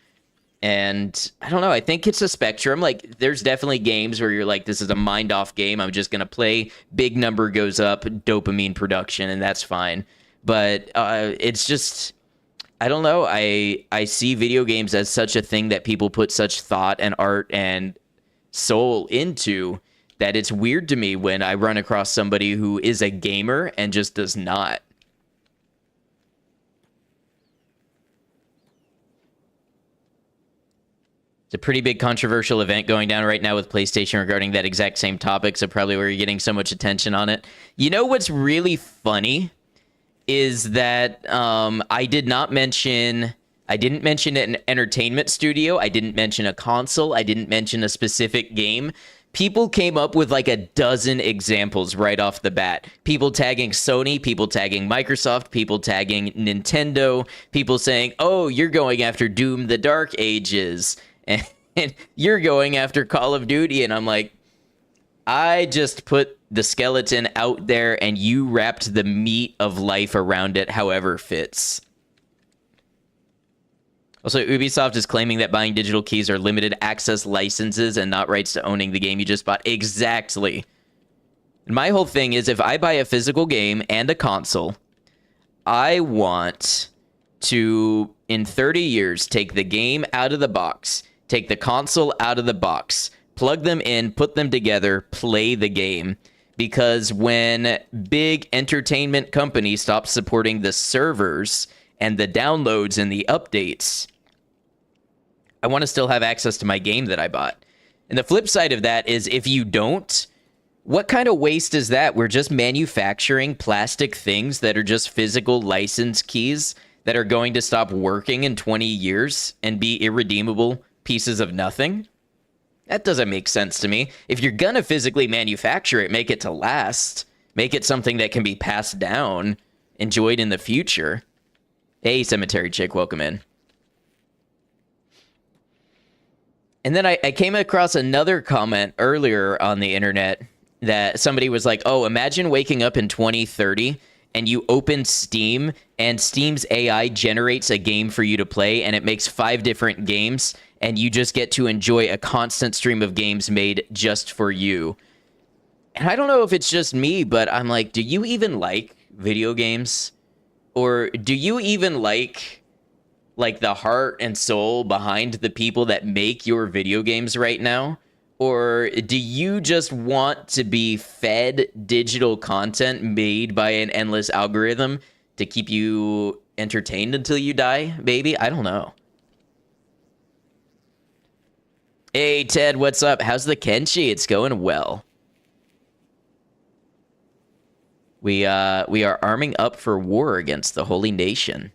A: And I don't know, I think it's a spectrum. Like, there's definitely games where you're like, this is a mind-off game. I'm just going to play. Big number goes up, dopamine production, and that's fine. But it's just... I don't know. I see video games as such a thing that people put such thought and art and soul into that it's weird to me when I run across somebody who is a gamer and just does not. It's a pretty big controversial event going down right now with PlayStation regarding that exact same topic, so probably where you're getting so much attention on it. You know what's really funny is that I didn't mention an entertainment studio. I didn't mention a console. I didn't mention a specific game. People came up with like a dozen examples right off the bat. People tagging Sony, people tagging Microsoft, people tagging Nintendo, people saying, oh, you're going after Doom the Dark Ages, and you're going after Call of Duty. And I'm like, I just put the skeleton out there and you wrapped the meat of life around it however fits. Also, Ubisoft is claiming that buying digital keys are limited access licenses and not rights to owning the game you just bought. Exactly. And my whole thing is if I buy a physical game and a console, I want to, in 30 years, take the game out of the box, take the console out of the box, plug them in, put them together, play the game. Because when big entertainment companies stop supporting the servers and the downloads and the updates, I want to still have access to my game that I bought. And the flip side of that is if you don't, what kind of waste is that? We're just manufacturing plastic things that are just physical license keys that are going to stop working in 20 years and be irredeemable pieces of nothing? That doesn't make sense to me. If you're gonna physically manufacture it, make it to last. Make it something that can be passed down, enjoyed in the future. Hey, Cemetery Chick, welcome in. And then I came across another comment earlier on the internet that somebody was like, oh, imagine waking up in 2030 and you open Steam and Steam's AI generates a game for you to play and it makes 5 different games and you just get to enjoy a constant stream of games made just for you. And I don't know if it's just me, but I'm like, do you even like video games? Or do you even like the heart and soul behind the people that make your video games right now? Or do you just want to be fed digital content made by an endless algorithm to keep you entertained until you die, maybe? I don't know. Hey, Ted, what's up? How's the Kenshi? It's going well. We are arming up for war against the Holy Nation.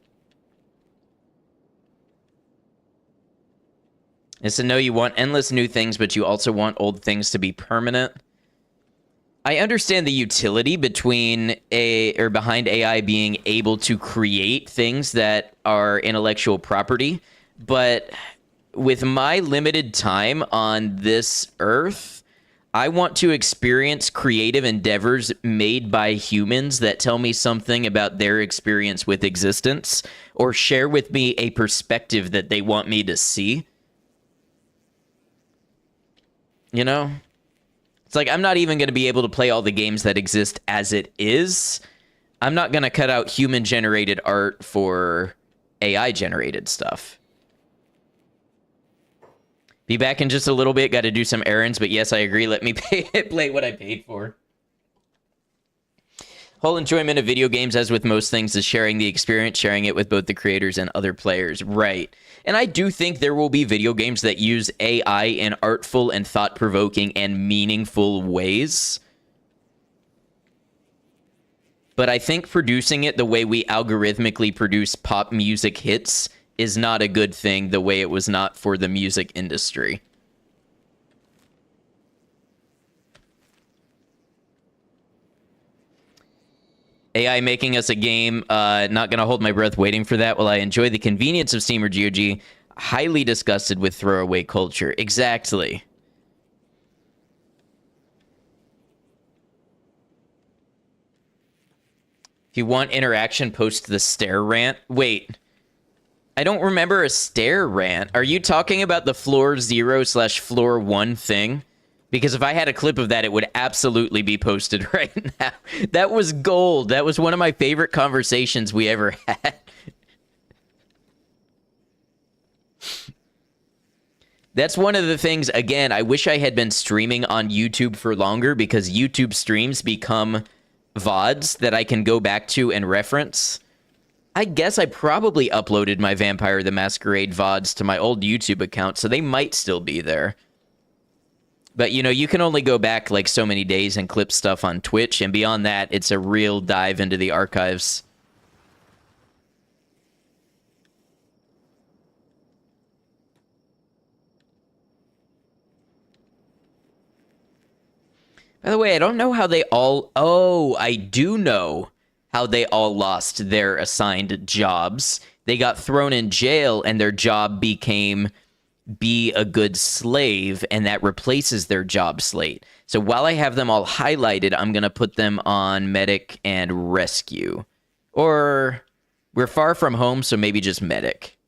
A: It's to know you want endless new things, but you also want old things to be permanent. I understand the utility behind AI being able to create things that are intellectual property, but with my limited time on this earth, I want to experience creative endeavors made by humans that tell me something about their experience with existence or share with me a perspective that they want me to see. You know? It's like I'm not even going to be able to play all the games that exist as it is. I'm not going to cut out human-generated art for AI-generated stuff. Be back in just a little bit. Got to do some errands, but yes, I agree. Let me play what I paid for. Whole enjoyment of video games, as with most things, is sharing the experience, sharing it with both the creators and other players. Right. And I do think there will be video games that use AI in artful and thought-provoking and meaningful ways. But I think producing it the way we algorithmically produce pop music hits is not a good thing, the way it was not for the music industry. AI making us a game, not gonna hold my breath waiting for that. While I enjoy the convenience of Steam or GOG, highly disgusted with throwaway culture. Exactly. If you want interaction, post the stare rant. Wait. I don't remember a stare rant. Are you talking about the floor 0/floor 1 thing? Because if I had a clip of that, it would absolutely be posted right now. That was gold. That was one of my favorite conversations we ever had. That's one of the things, again, I wish I had been streaming on YouTube for longer, because YouTube streams become VODs that I can go back to and reference. I guess I probably uploaded my Vampire the Masquerade VODs to my old YouTube account, so they might still be there. But, you know, you can only go back like so many days and clip stuff on Twitch, and beyond that, it's a real dive into the archives. By the way, I don't know how they all... Oh, I do know how they all lost their assigned jobs. They got thrown in jail, and their job became be a good slave, and that replaces their job slate. So while I have them all highlighted, I'm going to put them on medic and rescue. Or we're far from home, so maybe just medic.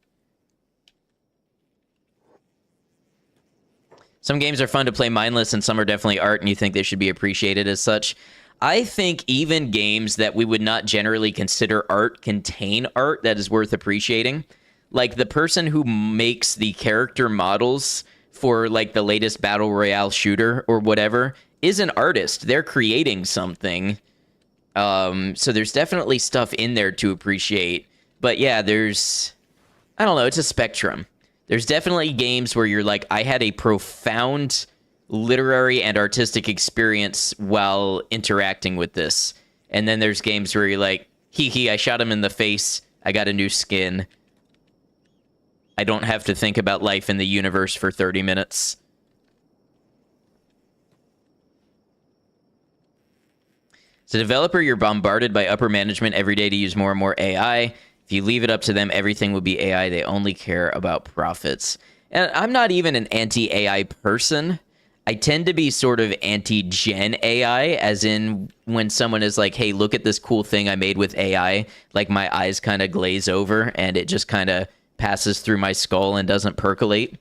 A: Some games are fun to play mindless, and some are definitely art, and you think they should be appreciated as such. I think even games that we would not generally consider art contain art that is worth appreciating. Like the person who makes the character models for like the latest Battle Royale shooter or whatever is an artist. They're creating something. So there's definitely stuff in there to appreciate. But yeah, there's... I don't know, it's a spectrum. There's definitely games where you're like, I had a profound literary and artistic experience while interacting with this. And then there's games where you're like, hee, I shot him in the face. I got a new skin. I don't have to think about life in the universe for 30 minutes. As a developer, you're bombarded by upper management every day to use more and more AI. If you leave it up to them, everything will be AI. They only care about profits. And I'm not even an anti-AI person. I tend to be sort of anti-gen AI, as in when someone is like, hey, look at this cool thing I made with AI, like my eyes kind of glaze over and it just kind of passes through my skull and doesn't percolate.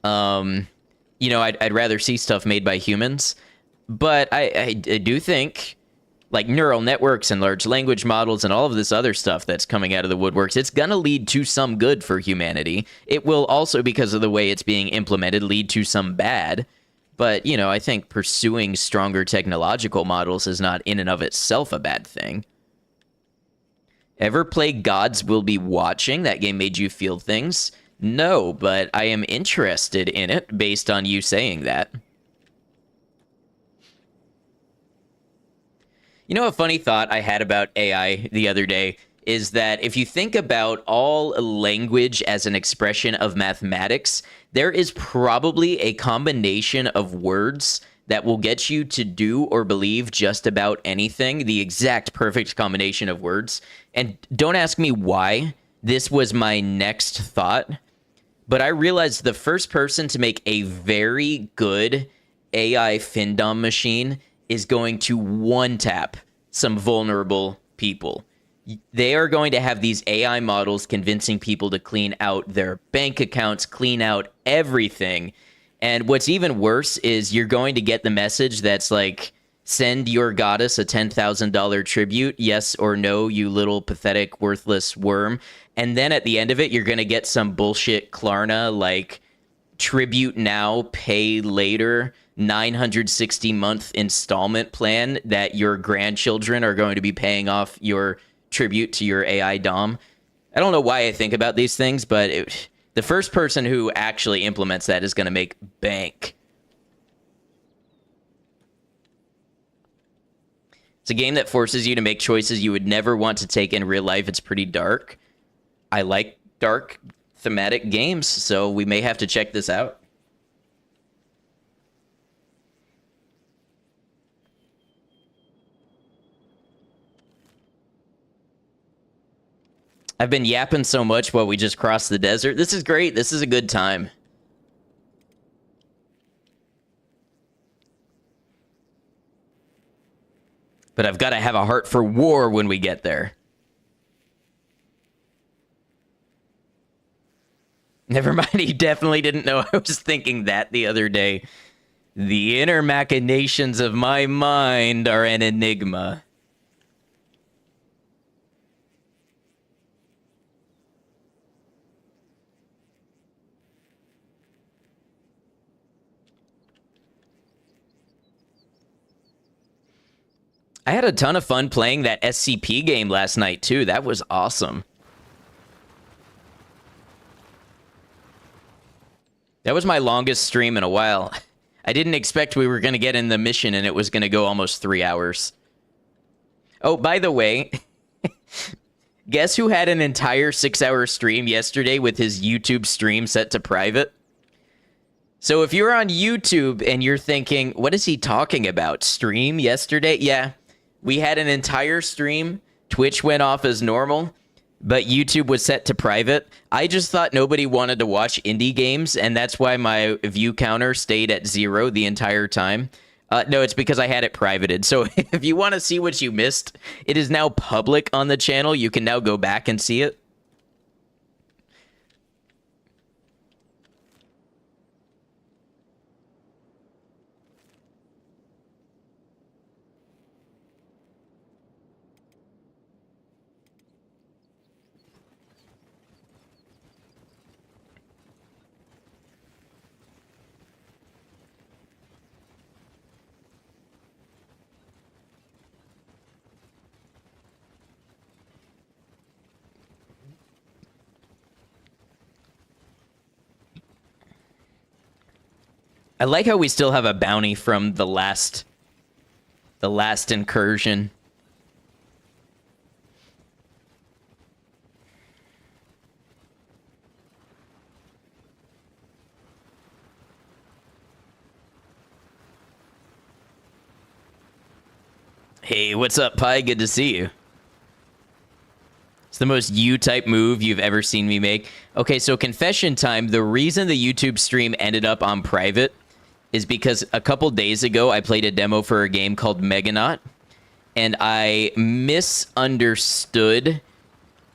A: You know, I'd rather see stuff made by humans. But I do think, like neural networks and large language models and all of this other stuff that's coming out of the woodworks, it's going to lead to some good for humanity. It will also, because of the way it's being implemented, lead to some bad. But, you know, I think pursuing stronger technological models is not in and of itself a bad thing. Ever play Gods Will Be Watching? That game made you feel things? No, but I am interested in it based on you saying that. You know, a funny thought I had about AI the other day is that if you think about all language as an expression of mathematics, there is probably a combination of words that will get you to do or believe just about anything, the exact perfect combination of words. And don't ask me why. This was my next thought. But I realized the first person to make a very good AI Findom machine is going to one-tap some vulnerable people. They are going to have these AI models convincing people to clean out their bank accounts, clean out everything. And what's even worse is you're going to get the message that's like, send your goddess a $10,000 tribute, yes or no, you little pathetic, worthless worm. And then at the end of it, you're going to get some bullshit Klarna, like, tribute now, pay later, 960-month installment plan that your grandchildren are going to be paying off your tribute to your AI Dom. I don't know why I think about these things, but the first person who actually implements that is going to make bank. It's a game that forces you to make choices you would never want to take in real life. It's pretty dark. I like dark thematic games, so we may have to check this out. I've been yapping so much while we just crossed the desert. This is great. This is a good time. But I've got to have a heart for war when we get there. Never mind, he definitely didn't know I was thinking that the other day. The inner machinations of my mind are an enigma. I had a ton of fun playing that SCP game last night, too. That was awesome. That was my longest stream in a while. I didn't expect we were going to get in the mission and it was going to go almost 3 hours. Oh, by the way, guess who had an entire 6-hour stream yesterday with his YouTube stream set to private? So if you're on YouTube and you're thinking, what is he talking about? Stream yesterday? Yeah, we had an entire stream. Twitch went off as normal, but YouTube was set to private. I just thought nobody wanted to watch indie games, and that's why my view counter stayed at 0 the entire time. No, it's because I had it privated. So if you want to see what you missed, it is now public on the channel. You can now go back and see it. I like how we still have a bounty from the last incursion. Hey, what's up, Pi? Good to see you. It's the most you-type move you've ever seen me make. Okay, so confession time. The reason the YouTube stream ended up on private is because a couple days ago, I played a demo for a game called Meganaut, and I misunderstood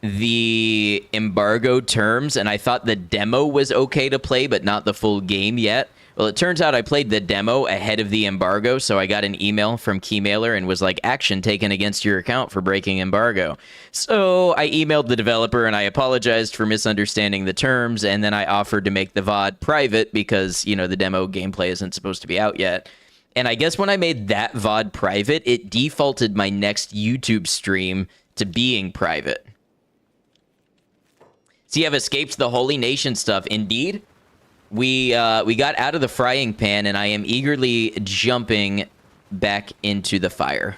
A: the embargo terms, and I thought the demo was okay to play, but not the full game yet. Well, it turns out I played the demo ahead of the embargo, so I got an email from Keymailer and was like, action taken against your account for breaking embargo. So I emailed the developer and I apologized for misunderstanding the terms, and then I offered to make the VOD private because, you know, the demo gameplay isn't supposed to be out yet. And I guess when I made that VOD private, it defaulted my next YouTube stream to being private. So you have escaped the Holy Nation stuff. Indeed, we got out of the frying pan, and I am eagerly jumping back into the fire.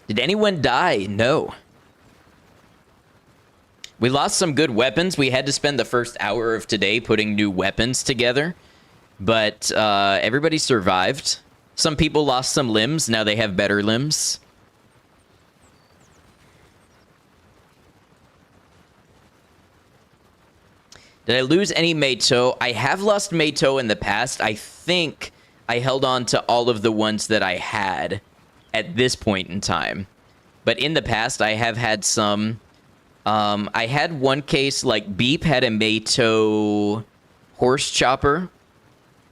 A: Did anyone die? No. We lost some good weapons. We had to spend the first hour of today putting new weapons together. But everybody survived. Some people lost some limbs. Now they have better limbs. Did I lose any Meito? I have lost Meito in the past. I think I held on to all of the ones that I had at this point in time. But in the past, I have had some. I had one case, like, Beep had a Meito horse chopper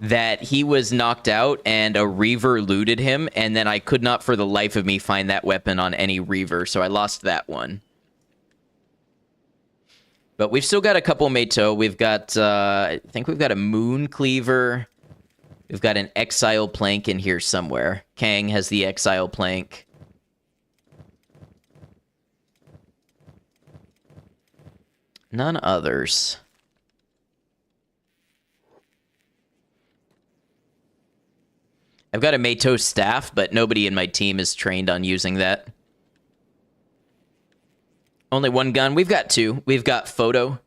A: that he was knocked out and a Reaver looted him, and then I could not for the life of me find that weapon on any Reaver, so I lost that one. But we've still got a couple Meito. We've got, I think we've got a Moon Cleaver. We've got an Exile Plank in here somewhere. Kang has the Exile Plank. None others. I've got a Meito staff, but nobody in my team is trained on using that. Only one gun. We've got two. We've got Photo.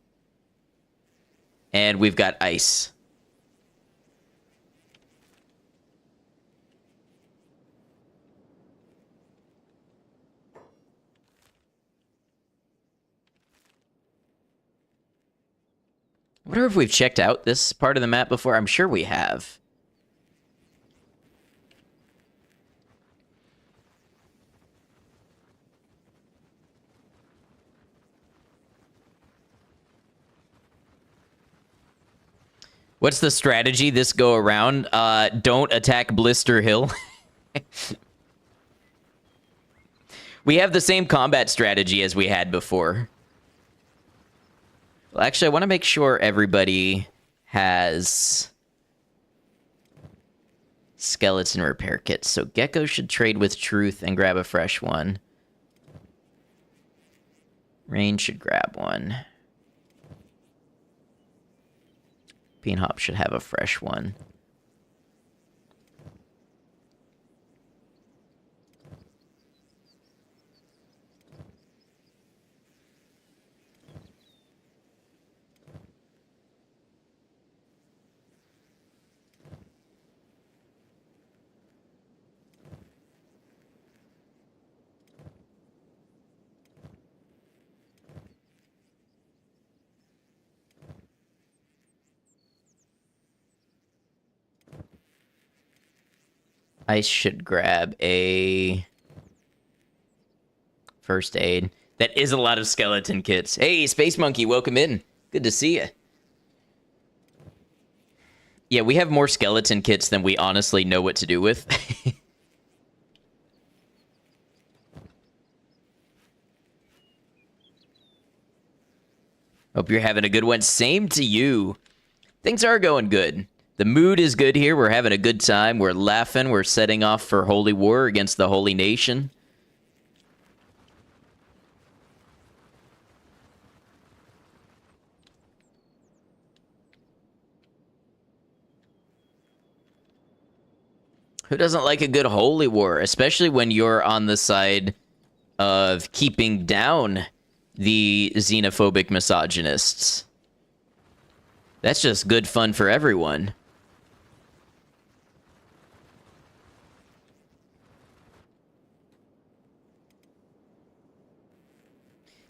A: And we've got Ice. I wonder if we've checked out this part of the map before. I'm sure we have. What's the strategy this go around? Don't attack Blister Hill. We have the same combat strategy as we had before. Well, actually, I want to make sure everybody has skeleton repair kits. So Gecko should trade with Truth and grab a fresh one. Rain should grab one. Beanhop should have a fresh one. Ice should grab a first aid. That is a lot of skeleton kits. Hey, Space Monkey, welcome in. Good to see you. Yeah, we have more skeleton kits than we honestly know what to do with. Hope you're having a good one. Same to you. Things are going good. The mood is good here. We're having a good time. We're laughing. We're setting off for Holy War against the Holy Nation. Who doesn't like a good Holy War, especially when you're on the side of keeping down the xenophobic misogynists? That's just good fun for everyone.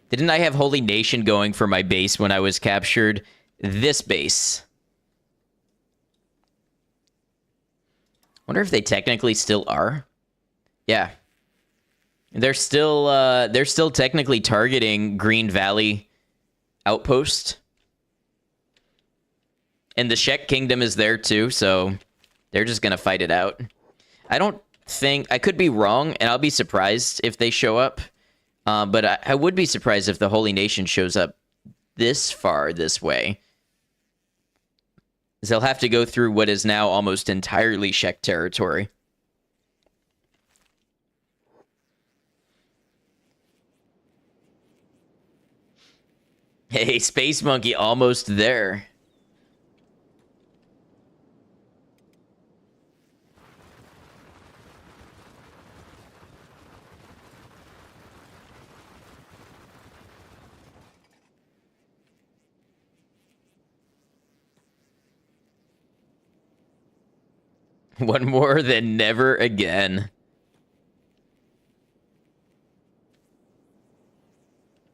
A: Didn't I have Holy Nation going for my base when I was captured? This base. Wonder if they technically still are. Yeah. They're still technically targeting Green Valley Outpost. And the Shek Kingdom is there too, so they're just gonna fight it out. I don't think... I could be wrong, and I'll be surprised if they show up. But I would be surprised if the Holy Nation shows up this far this way. They'll have to go through what is now almost entirely Shek territory. Hey, Space Monkey, almost there. One more than never again.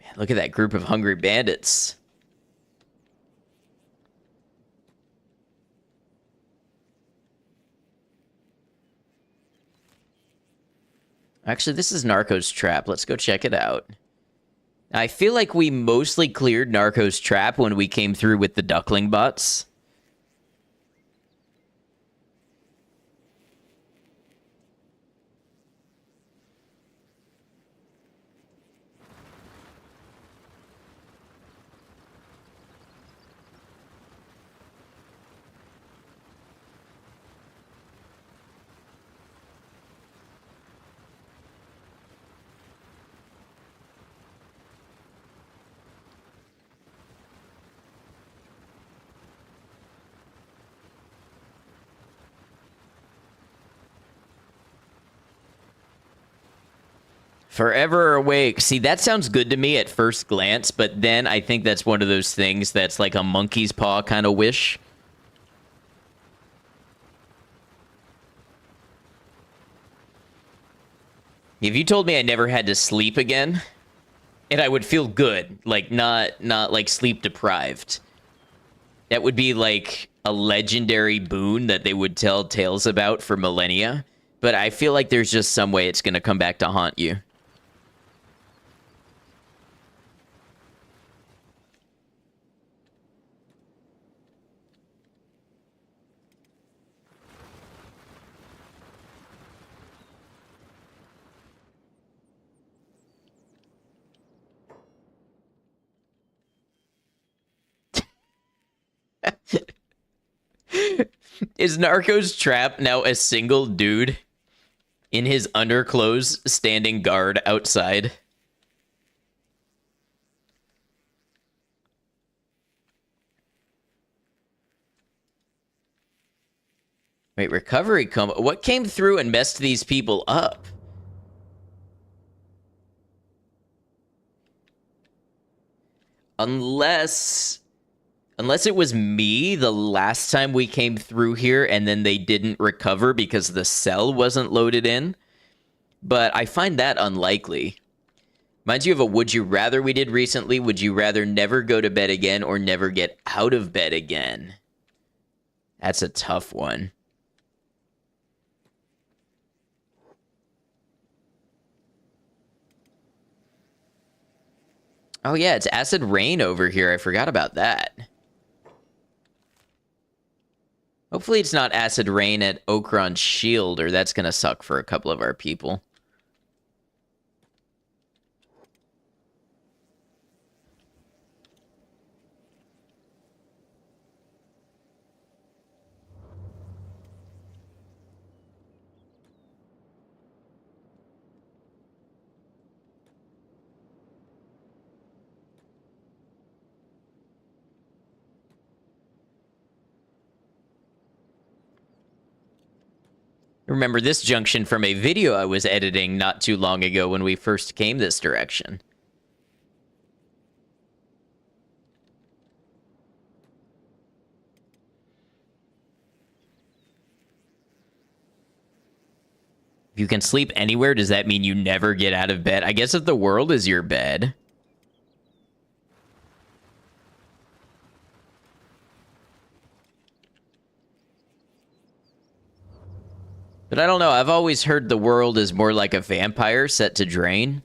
A: Man, look at that group of hungry bandits. Actually, this is Narco's Trap. Let's go check it out. I feel like we mostly cleared Narco's Trap when we came through with the duckling bots. Forever awake. See, that sounds good to me at first glance, but then I think that's one of those things that's like a monkey's paw kind of wish. If you told me I never had to sleep again, and I would feel good, like not like sleep deprived, that would be like a legendary boon that they would tell tales about for millennia. But I feel like there's just some way it's going to come back to haunt you. Is Narco's Trap now a single dude in his underclothes standing guard outside? Wait, recovery come. What came through and messed these people up? Unless it was me the last time we came through here and then they didn't recover because the cell wasn't loaded in. But I find that unlikely. Reminds you of a would you rather we did recently. Would you rather never go to bed again or never get out of bed again? That's a tough one. Oh yeah, it's acid rain over here. I forgot about that. Hopefully it's not acid rain at Okron's shield, or that's going to suck for a couple of our people. Remember this junction from a video I was editing not too long ago when we first came this direction. If you can sleep anywhere, does that mean you never get out of bed? I guess if the world is your bed. But I don't know. I've always heard the world is more like a vampire set to drain.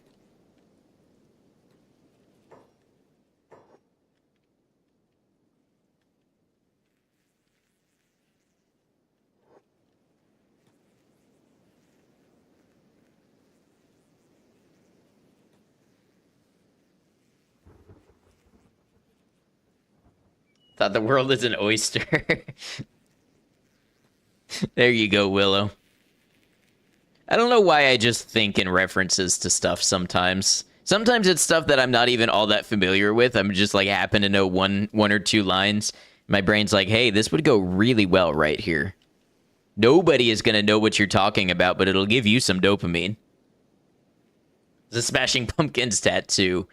A: Thought the world is an oyster. There you go, Willow. I don't know why I just think in references to stuff sometimes. Sometimes it's stuff that I'm not even all that familiar with. I'm just like happen to know one or two lines. My brain's like, hey, this would go really well right here. Nobody is going to know what you're talking about, but it'll give you some dopamine. The Smashing Pumpkins tattoo.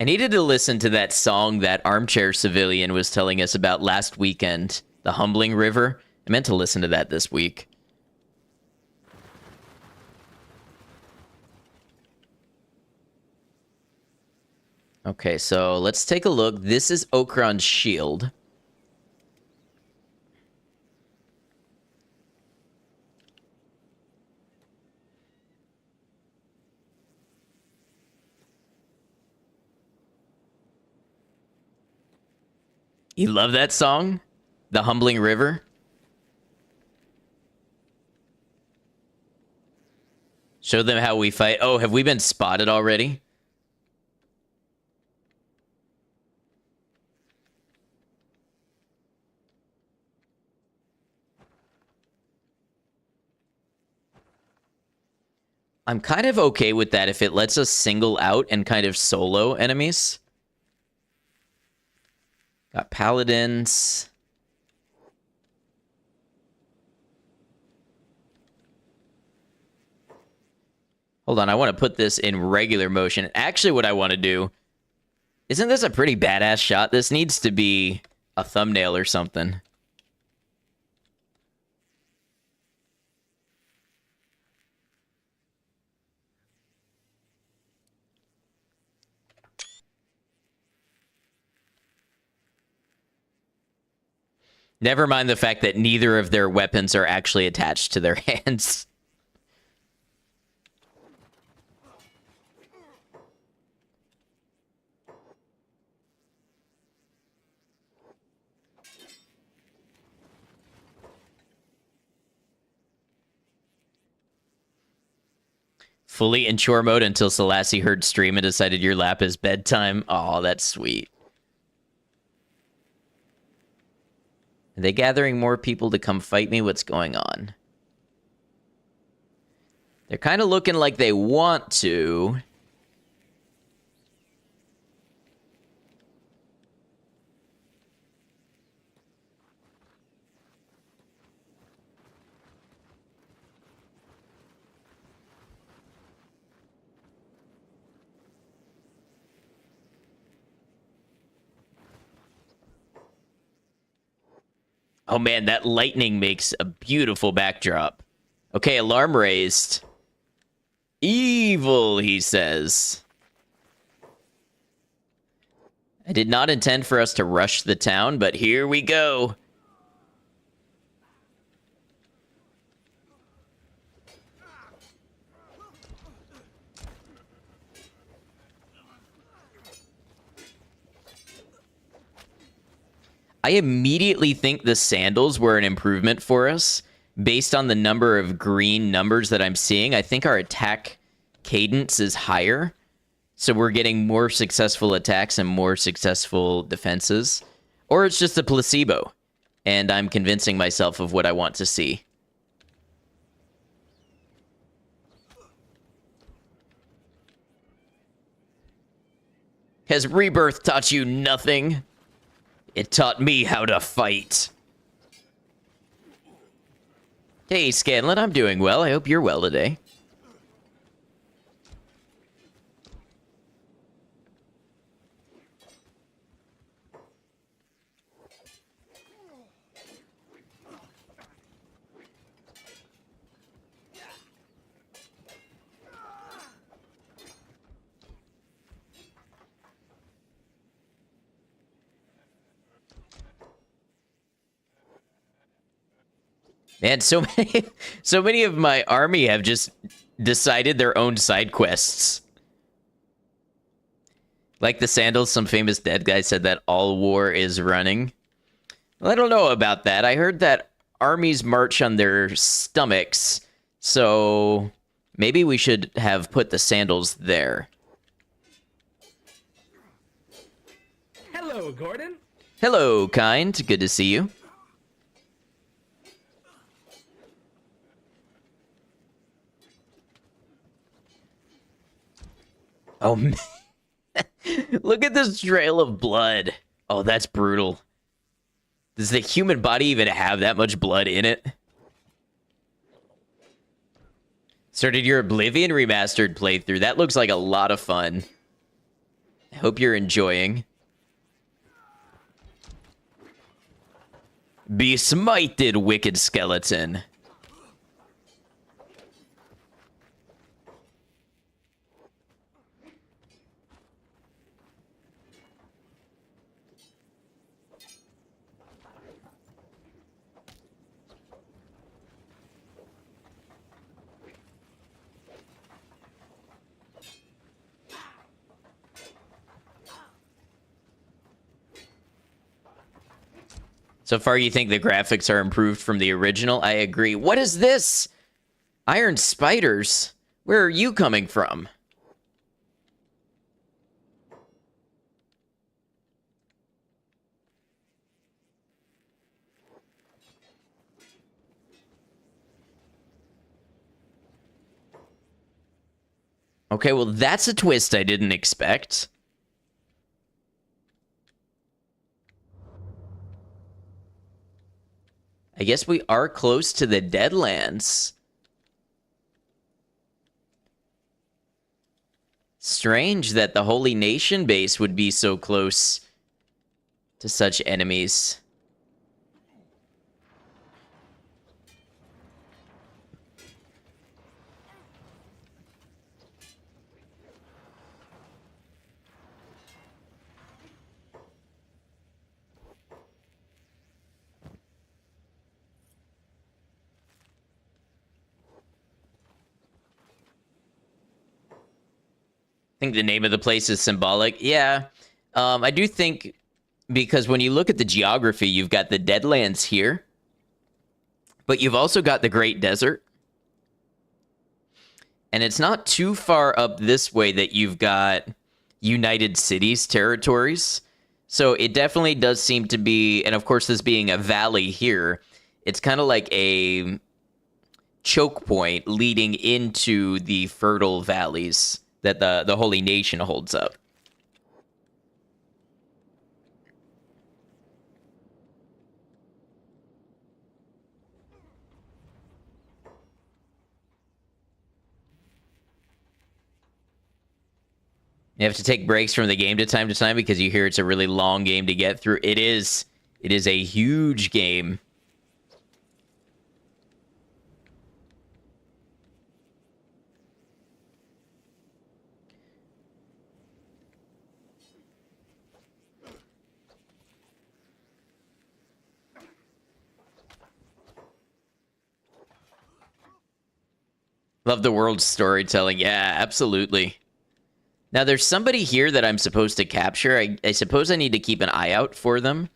A: I needed to listen to that song that Armchair Civilian was telling us about last weekend, The Humbling River. I meant to listen to that this week. Okay, so let's take a look. This is Okran's shield. You love that song? The Humbling River? Show them how we fight. Oh, have we been spotted already? I'm kind of okay with that if it lets us single out and kind of solo enemies. Got paladins. Hold on, I want to put this in regular motion. Actually, what I want to do... Isn't this a pretty badass shot? This needs to be a thumbnail or something. Never mind the fact that neither of their weapons are actually attached to their hands. Fully in chore mode until Selassie heard stream and decided your lap is bedtime. Oh, that's sweet. Are they gathering more people to come fight me? What's going on? They're kind of looking like they want to. Oh man, that lightning makes a beautiful backdrop. Okay, alarm raised. Evil, he says. I did not intend for us to rush the town, but here we go. I immediately think the sandals were an improvement for us. Based on the number of green numbers that I'm seeing, I think our attack cadence is higher. So we're getting more successful attacks and more successful defenses. Or it's just a placebo. And I'm convincing myself of what I want to see. Has Rebirth taught you nothing? It taught me how to fight. Hey, Scanlan, I'm doing well. I hope you're well today. Man, so many of my army have just decided their own side quests. Like the sandals, some famous dead guy said that all war is running. Well, I don't know about that. I heard that armies march on their stomachs, so maybe we should have put the sandals there.
C: Hello, Gordon.
A: Hello, kind. Good to see you. Oh, man. Look at this trail of blood. Oh, that's brutal. Does the human body even have that much blood in it? Started your Oblivion Remastered playthrough. That looks like a lot of fun. I hope you're enjoying. Be smited, wicked skeleton. So far, you think the graphics are improved from the original? I agree. What is this? Iron spiders? Where are you coming from? Okay, well, that's a twist I didn't expect. I guess we are close to the Deadlands. Strange that the Holy Nation base would be so close to such enemies. I think the name of the place is symbolic. Yeah, I do think because when you look at the geography, you've got the Deadlands here, but you've also got the Great Desert. And it's not too far up this way that you've got United Cities territories. So it definitely does seem to be, and of course this being a valley here, it's kind of like a choke point leading into the fertile valleys that the Holy Nation holds up. You have to take breaks from the game to time because you hear it's a really long game to get through. It is a huge game. Love the world's storytelling. Yeah, absolutely. Now, there's somebody here that I'm supposed to capture. I suppose I need to keep an eye out for them.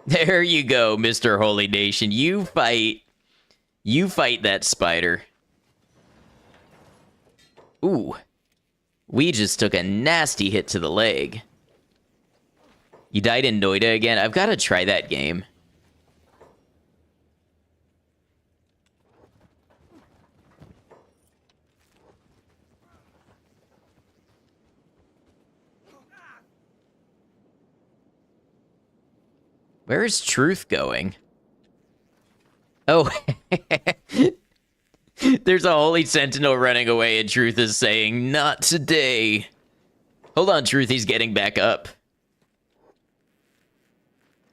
A: There you go, Mr. Holy Nation. You fight that spider. Ooh. We just took a nasty hit to the leg. You died in Noida again? I've got to try that game. Where is Truth going? Oh, there's a Holy Sentinel running away and Truth is saying, "Not today." Hold on, Truth, he's getting back up.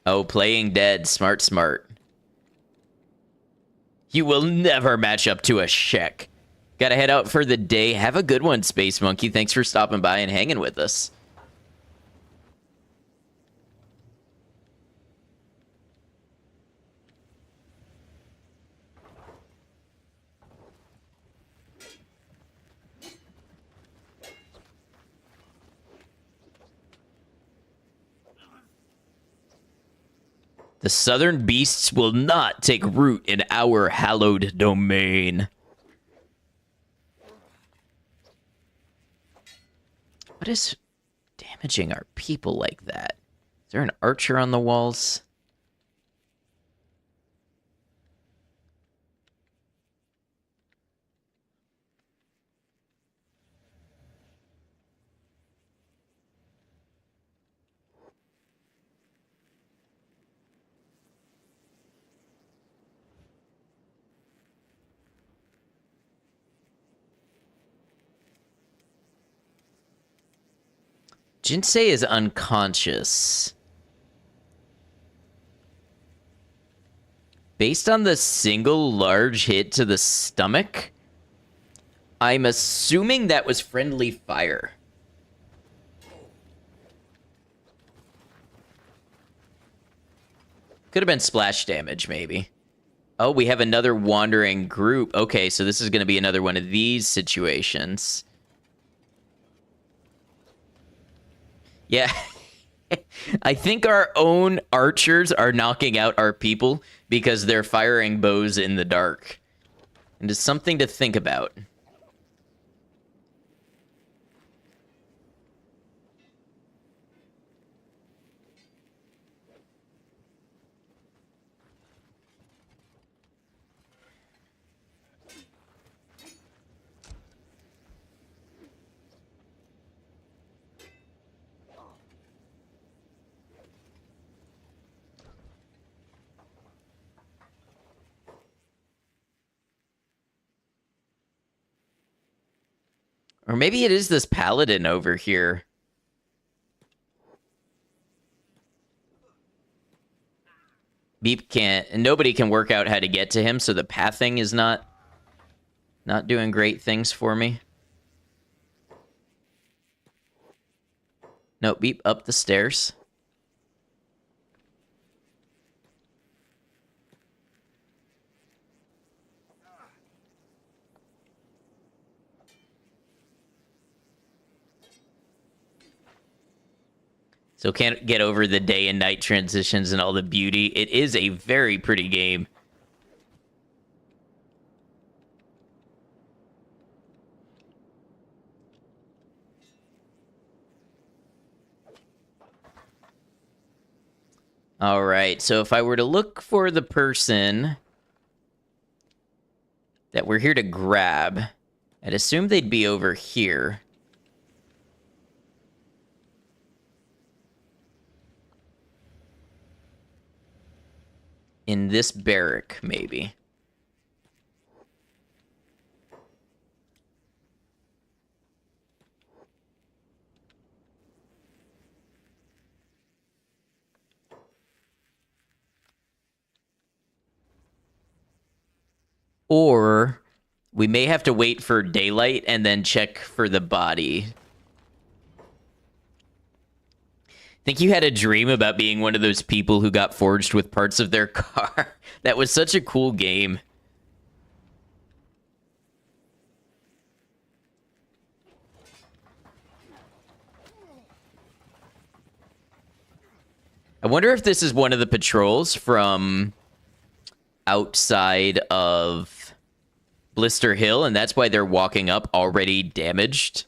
A: Oh, playing dead. Smart, smart. You will never match up to a Shek. Gotta head out for the day. Have a good one, Space Monkey. Thanks for stopping by and hanging with us. The southern beasts will not take root in our hallowed domain. What is damaging our people like that? Is there an archer on the walls? Jinsei is unconscious. Based on the single large hit to the stomach, I'm assuming that was friendly fire. Could have been splash damage, maybe. Oh, we have another wandering group. Okay, so this is going to be another one of these situations. Yeah. I think our own archers are knocking out our people because they're firing bows in the dark. And it's something to think about. Or maybe it is this paladin over here. Beep can't, and nobody can work out how to get to him, so the pathing is not doing great things for me. No, Beep up the stairs. So can't get over the day and night transitions and all the beauty. It is a very pretty game. All right, so if I were to look for the person that we're here to grab, I'd assume they'd be over here. In this barrack, maybe. Or we may have to wait for daylight and then check for the body. Think you had a dream about being one of those people who got forged with parts of their car? That was such a cool game. I wonder if this is one of the patrols from outside of Blister Hill, and that's why they're walking up already damaged.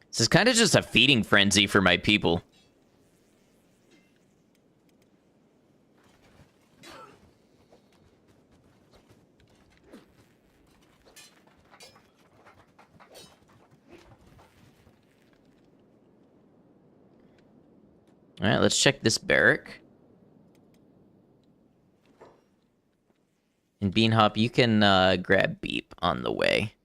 A: This is kind of just a feeding frenzy for my people. All right, let's check this barrack. And Beanhop, you can grab Beep on the way.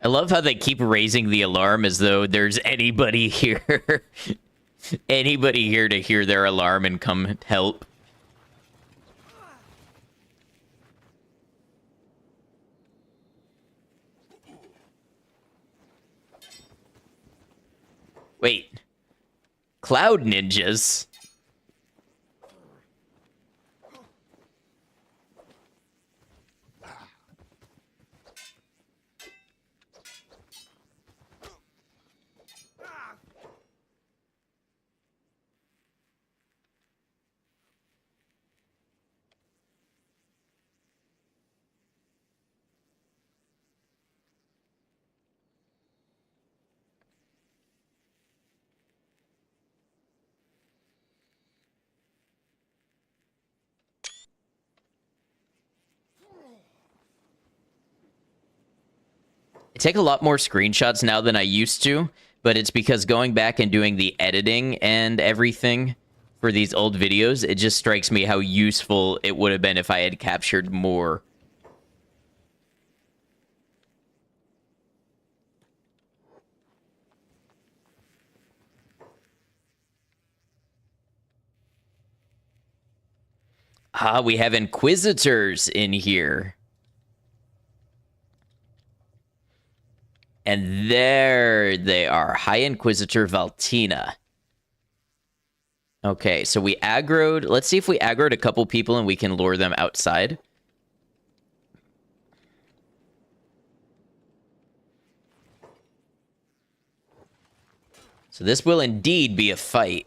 A: I love how they keep raising the alarm as though there's anybody here. Anybody here to hear their alarm and come help. Wait. Cloud ninjas? I take a lot more screenshots now than I used to, but it's because going back and doing the editing and everything for these old videos, it just strikes me how useful it would have been if I had captured more. Ah, we have Inquisitors in here. And there they are. High Inquisitor Valtina. Okay, so we aggroed. Let's see if we aggroed a couple people and we can lure them outside. So this will indeed be a fight.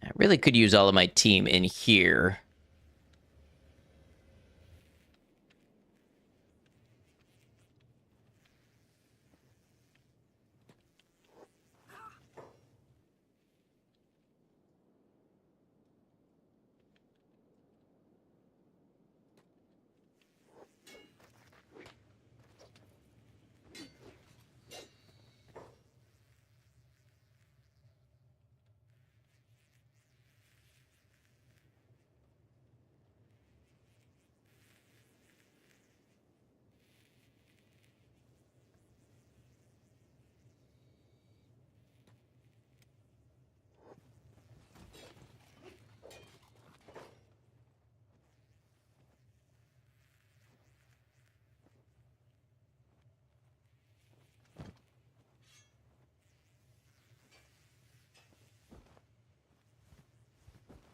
A: I really could use all of my team in here.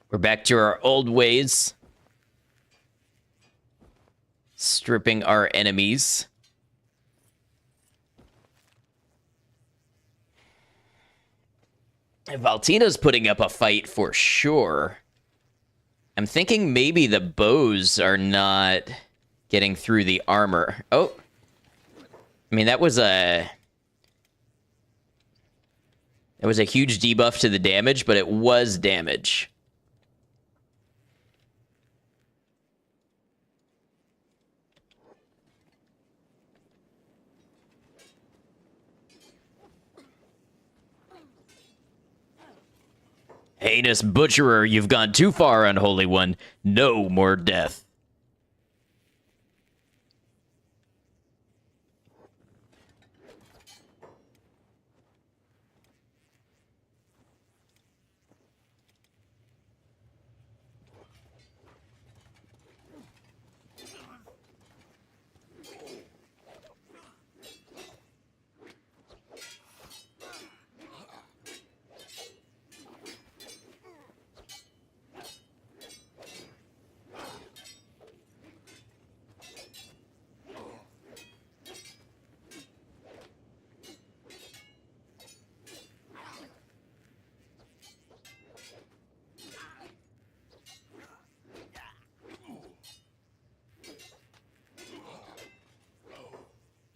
A: We're back to our old ways. Stripping our enemies. Valtina's putting up a fight for sure. I'm thinking maybe the bows are not getting through the armor. Oh. I mean, that was a huge debuff to the damage, but it was damage. Heinous butcherer, you've gone too far, unholy one. No more death.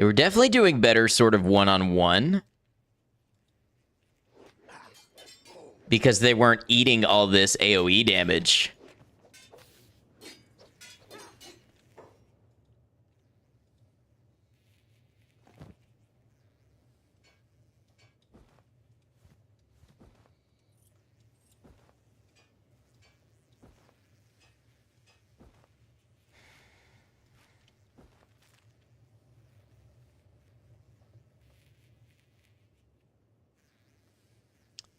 A: They were definitely doing better sort of one-on-one. Because they weren't eating all this AoE damage.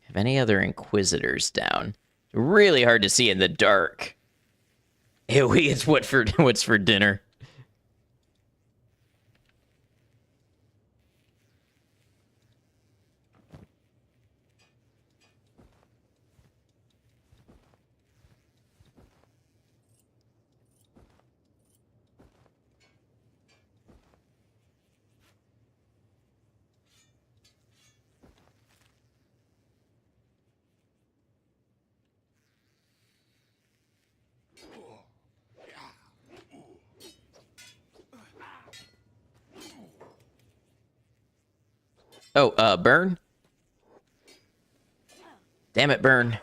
A: Have any other Inquisitors down? Really hard to see in the dark. AoE is what's for dinner. Oh, Burn? Damn it, Burn.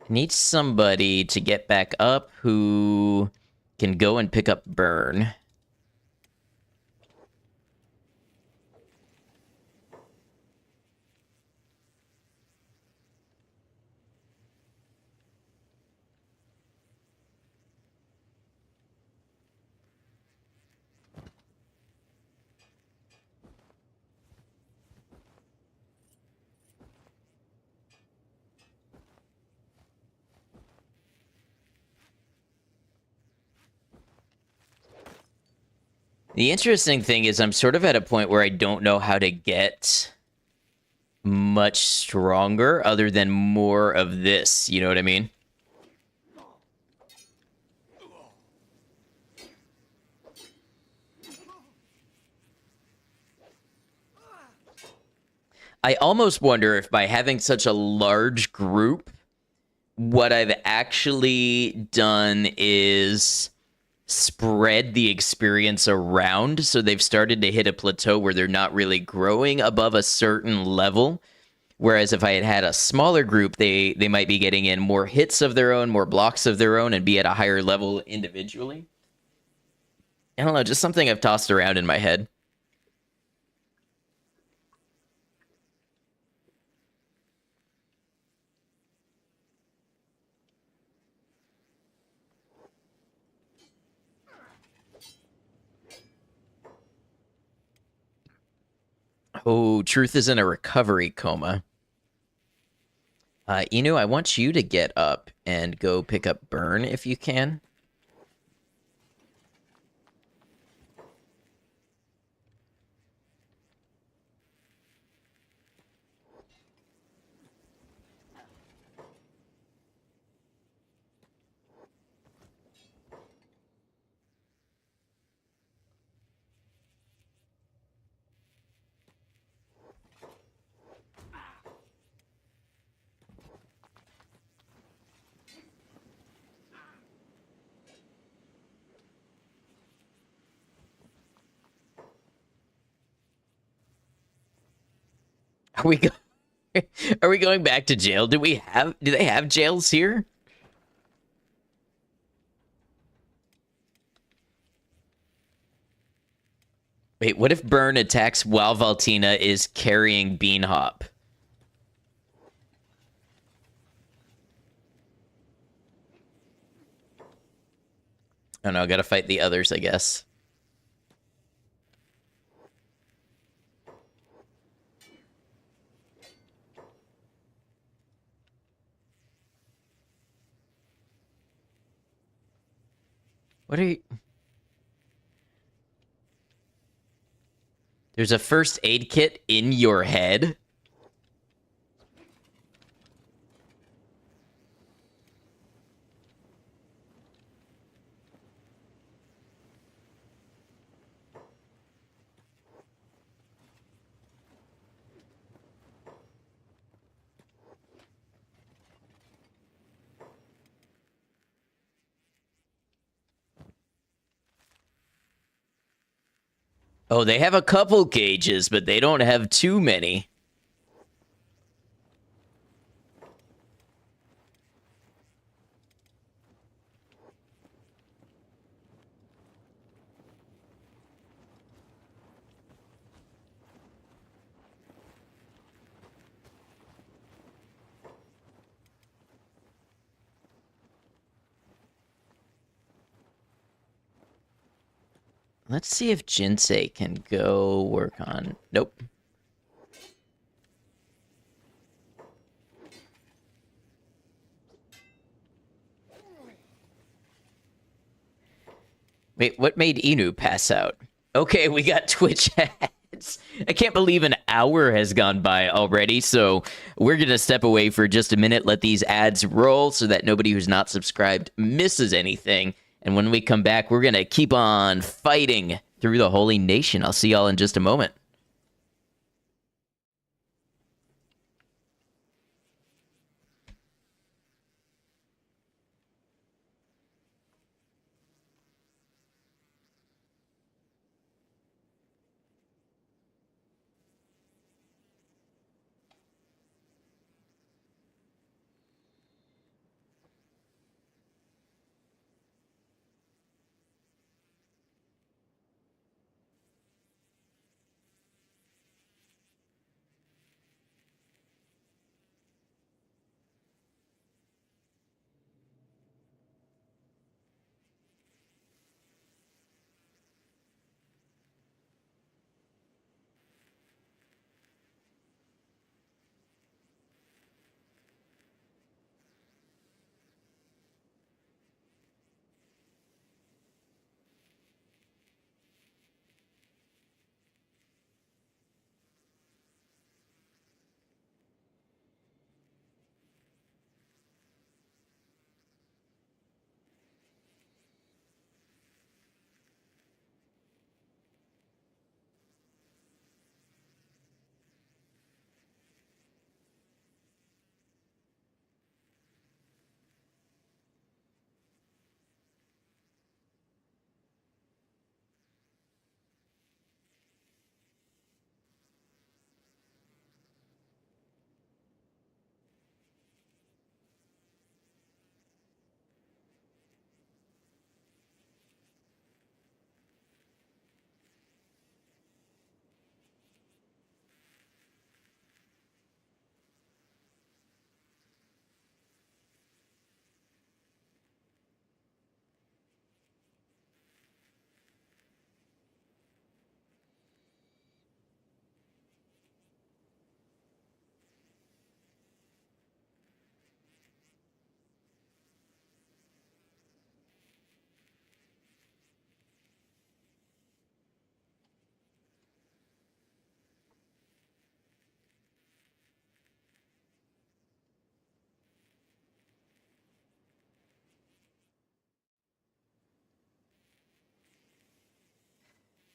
A: Need somebody to get back up who can go and pick up Burn. The interesting thing is I'm sort of at a point where I don't know how to get much stronger other than more of this. You know what I mean? I almost wonder if by having such a large group, what I've actually done is spread the experience around, so they've started to hit a plateau where they're not really growing above a certain level. Whereas if I had had a smaller group, they might be getting in more hits of their own, more blocks of their own, and be at a higher level individually. I don't know, just something I've tossed around in my head. Oh, Truth is in a recovery coma. Inu, I want you to get up and go pick up Burn if you can. Are we go- Are we going back to jail? Do they have jails here? Wait, what if Burn attacks while Valtina is carrying Beanhop? Oh no, gotta fight the others, I guess. What are you... There's a first aid kit in your head? Oh, they have a couple gauges, but they don't have too many. Let's see if Jinsei can go work on... Nope. Wait, what made Inu pass out? Okay, we got Twitch ads. I can't believe an hour has gone by already, so we're going to step away for just a minute, let these ads roll so that nobody who's not subscribed misses anything. And when we come back, we're going to keep on fighting through the Holy Nation. I'll see y'all in just a moment.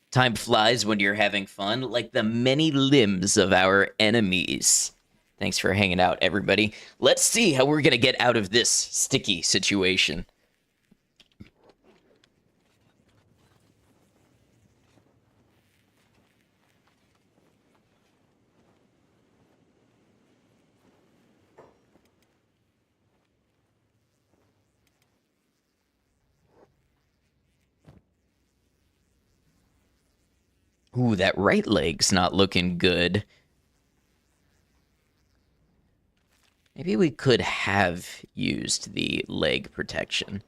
A: Time flies when you're having fun, like the many limbs of our enemies. Thanks for hanging out, everybody. Let's see how we're going to get out of this sticky situation. Ooh, that right leg's not looking good. Maybe we could have used the leg protection.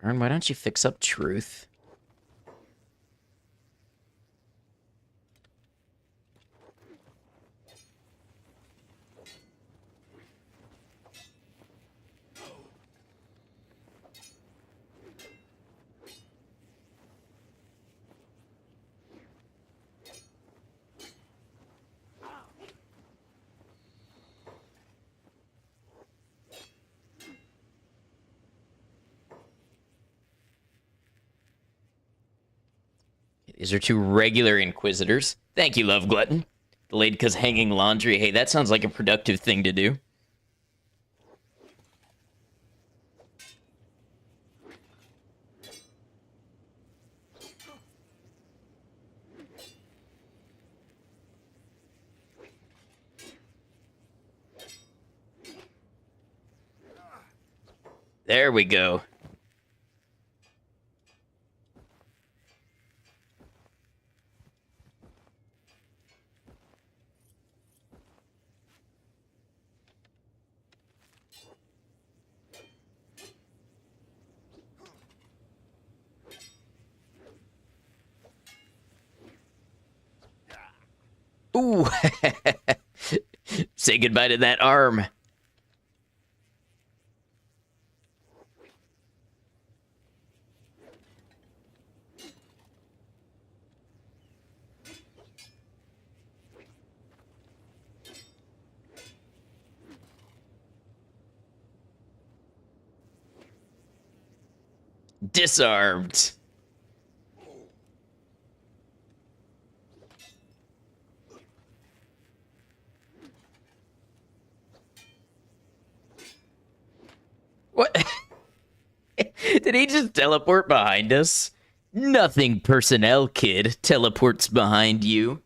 A: Burn, why don't you fix up truth? These are two regular Inquisitors. Thank you, Love Glutton. Delayed because hanging laundry. Hey, that sounds like a productive thing to do. There we go. Ooh. Say goodbye to that arm. Disarmed. What? Did he just teleport behind us? Nothing personnel, kid, teleports behind you.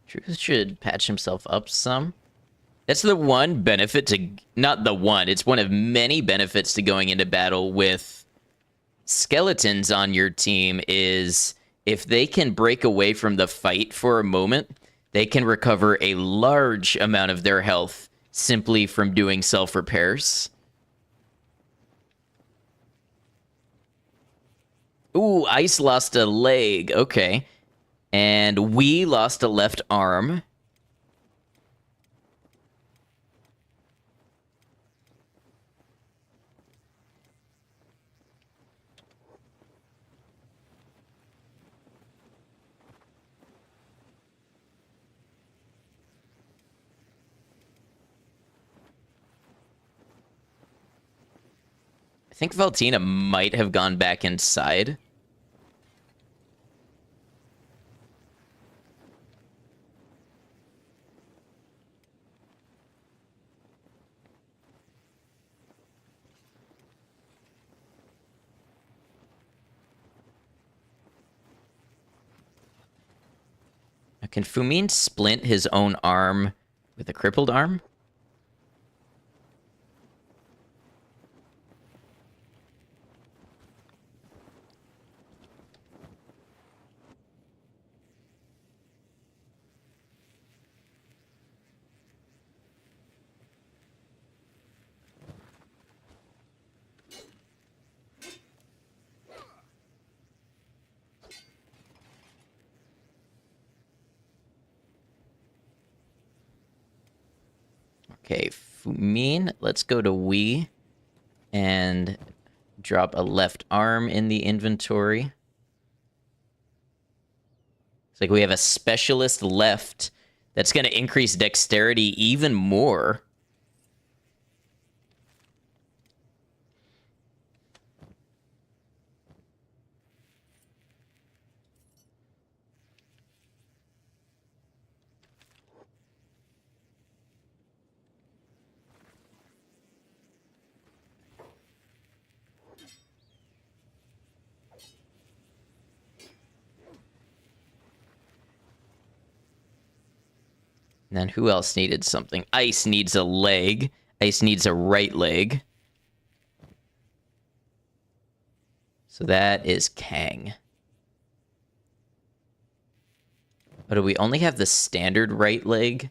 A: Truth should patch himself up some. That's the one benefit to... Not the one. It's one of many benefits to going into battle with skeletons on your team is if they can break away from the fight for a moment, they can recover a large amount of their health simply from doing self-repairs. Ooh, Ice lost a leg. Okay. And we lost a left arm. I think Valtina might have gone back inside. Can Fumin splint his own arm with a crippled arm? Okay, Fumin, let's go to we and drop a left arm in the inventory. It's like we have a specialist left that's going to increase dexterity even more. And then who else needed something? Ice needs a leg. Ice needs a right leg. So that is Kang. But do we only have the standard right leg?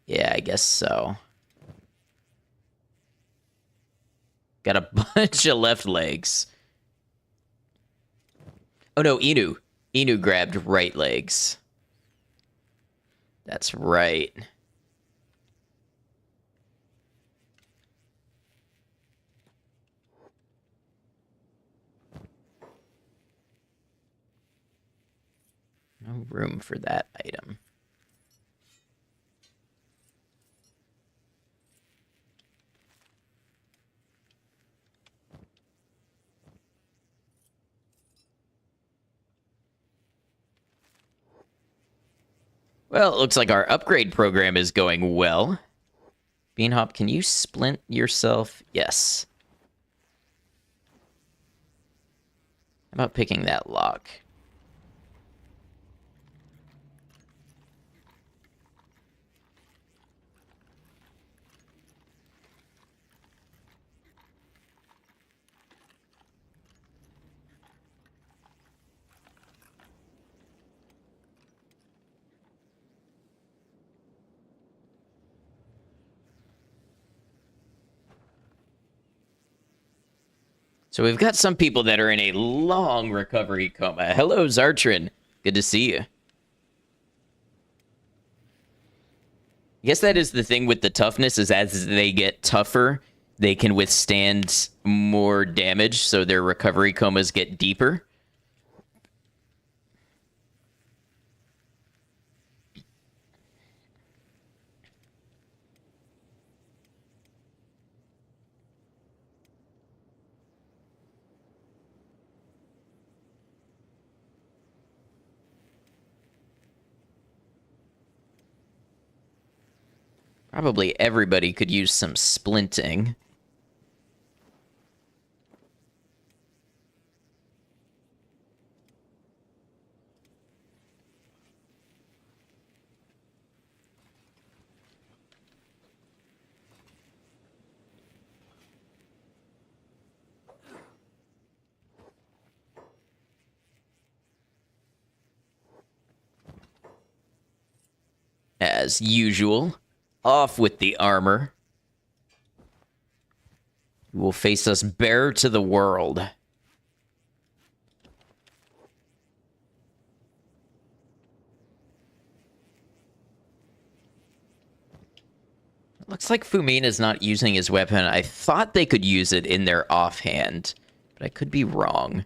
A: Yeah, I guess so. Got a bunch of left legs. Oh no, Inu. Inu grabbed right legs. That's right. No room for that item. Well, it looks like our upgrade program is going well. Beanhop, can you splint yourself? Yes. How about picking that lock? So we've got some people that are in a long recovery coma. Hello, Zartrin. Good to see you. I guess that is the thing with the toughness, is as they get tougher, they can withstand more damage, so their recovery comas get deeper. Probably everybody could use some splinting. As usual, off with the armor. You will face us bare to the world. Looks like Fumin is not using his weapon. I thought they could use it in their offhand, but I could be wrong.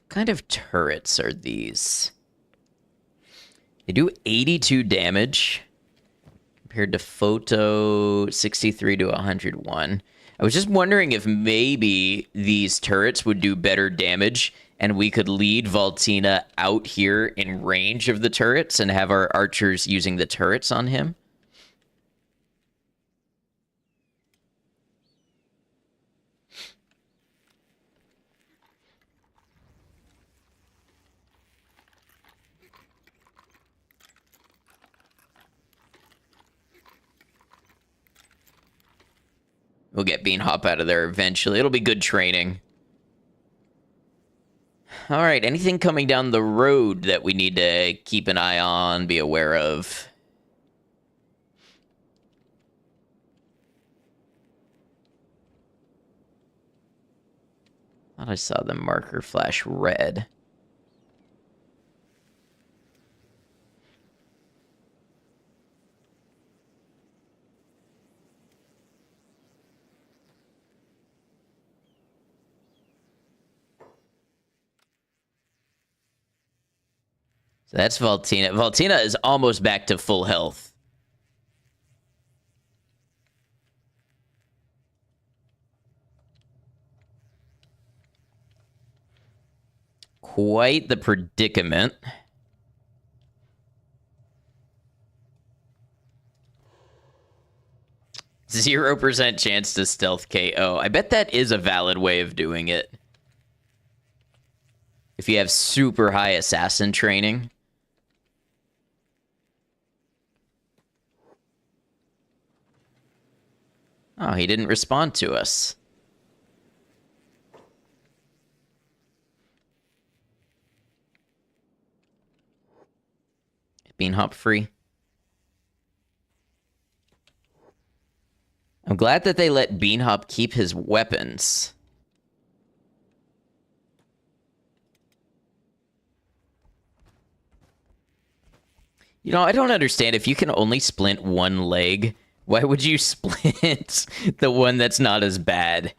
A: What kind of turrets are these? They do 82 damage compared to Photo 63 to 101. I was just wondering if maybe these turrets would do better damage and we could lead Valtina out here in range of the turrets and have our archers using the turrets on him. We'll get Beanhop out of there eventually. It'll be good training. All right, anything coming down the road that we need to keep an eye on, be aware of? I thought I saw the marker flash red. So that's Valtina. Valtina is almost back to full health. Quite the predicament. %0 chance to stealth KO. I bet that is a valid way of doing it. If you have super high assassin training. Oh, he didn't respond to us. Bean hop free. I'm glad that they let Beanhop keep his weapons. You know, I don't understand. If you can only splint one leg, why would you splint the one that's not as bad?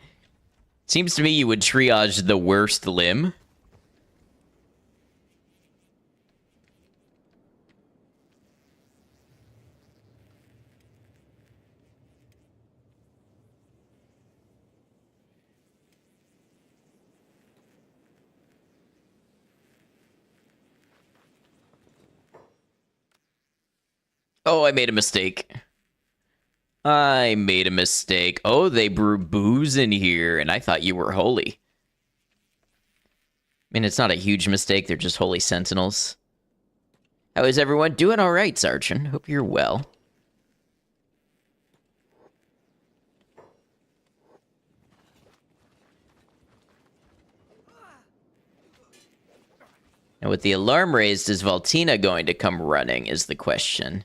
A: Seems to me you would triage the worst limb. Oh, I made a mistake. I made a mistake. Oh, they brew booze in here, and I thought you were holy. I mean, it's not a huge mistake. They're just holy sentinels. How is everyone doing? All right, Sergeant. Hope you're well. And with the alarm raised, is Valtina going to come running, is the question.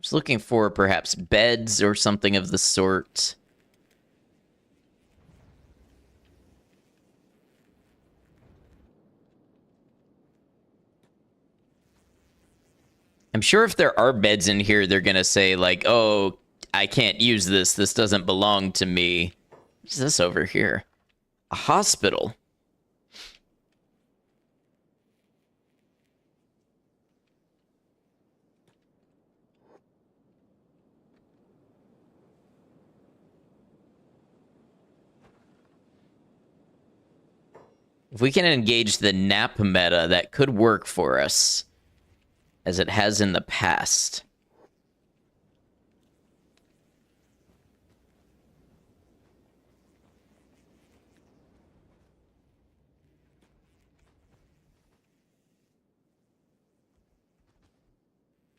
A: Just looking for perhaps beds or something of the sort. I'm sure if there are beds in here, they're going to say, like, oh, I can't use this. This doesn't belong to me. What's this over here? A hospital. If we can engage the nap meta, that could work for us, as it has in the past.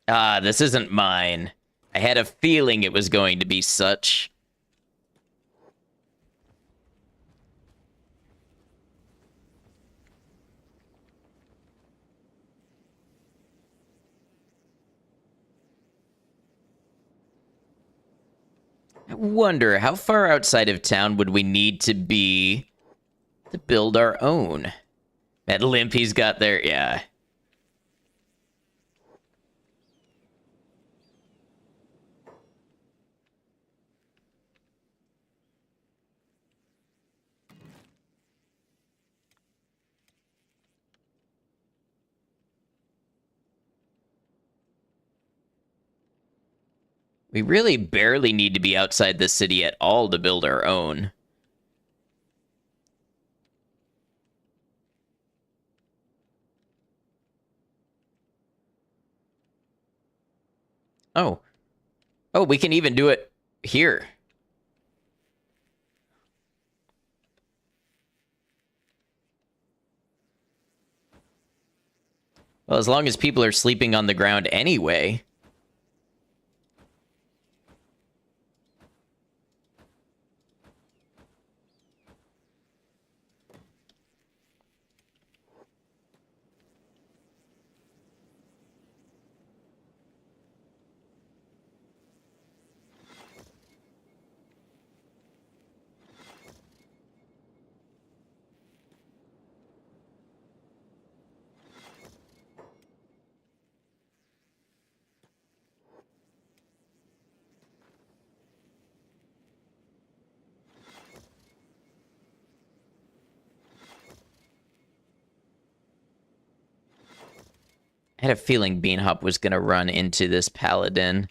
A: Ah, this isn't mine. I had a feeling it was going to be such. I wonder, how far outside of town would we need to be to build our own? That limp he's got there, yeah. We really barely need to be outside the city at all to build our own. Oh. Oh, we can even do it here. Well, as long as people are sleeping on the ground anyway. had a feeling Beanhop was gonna run into this paladin.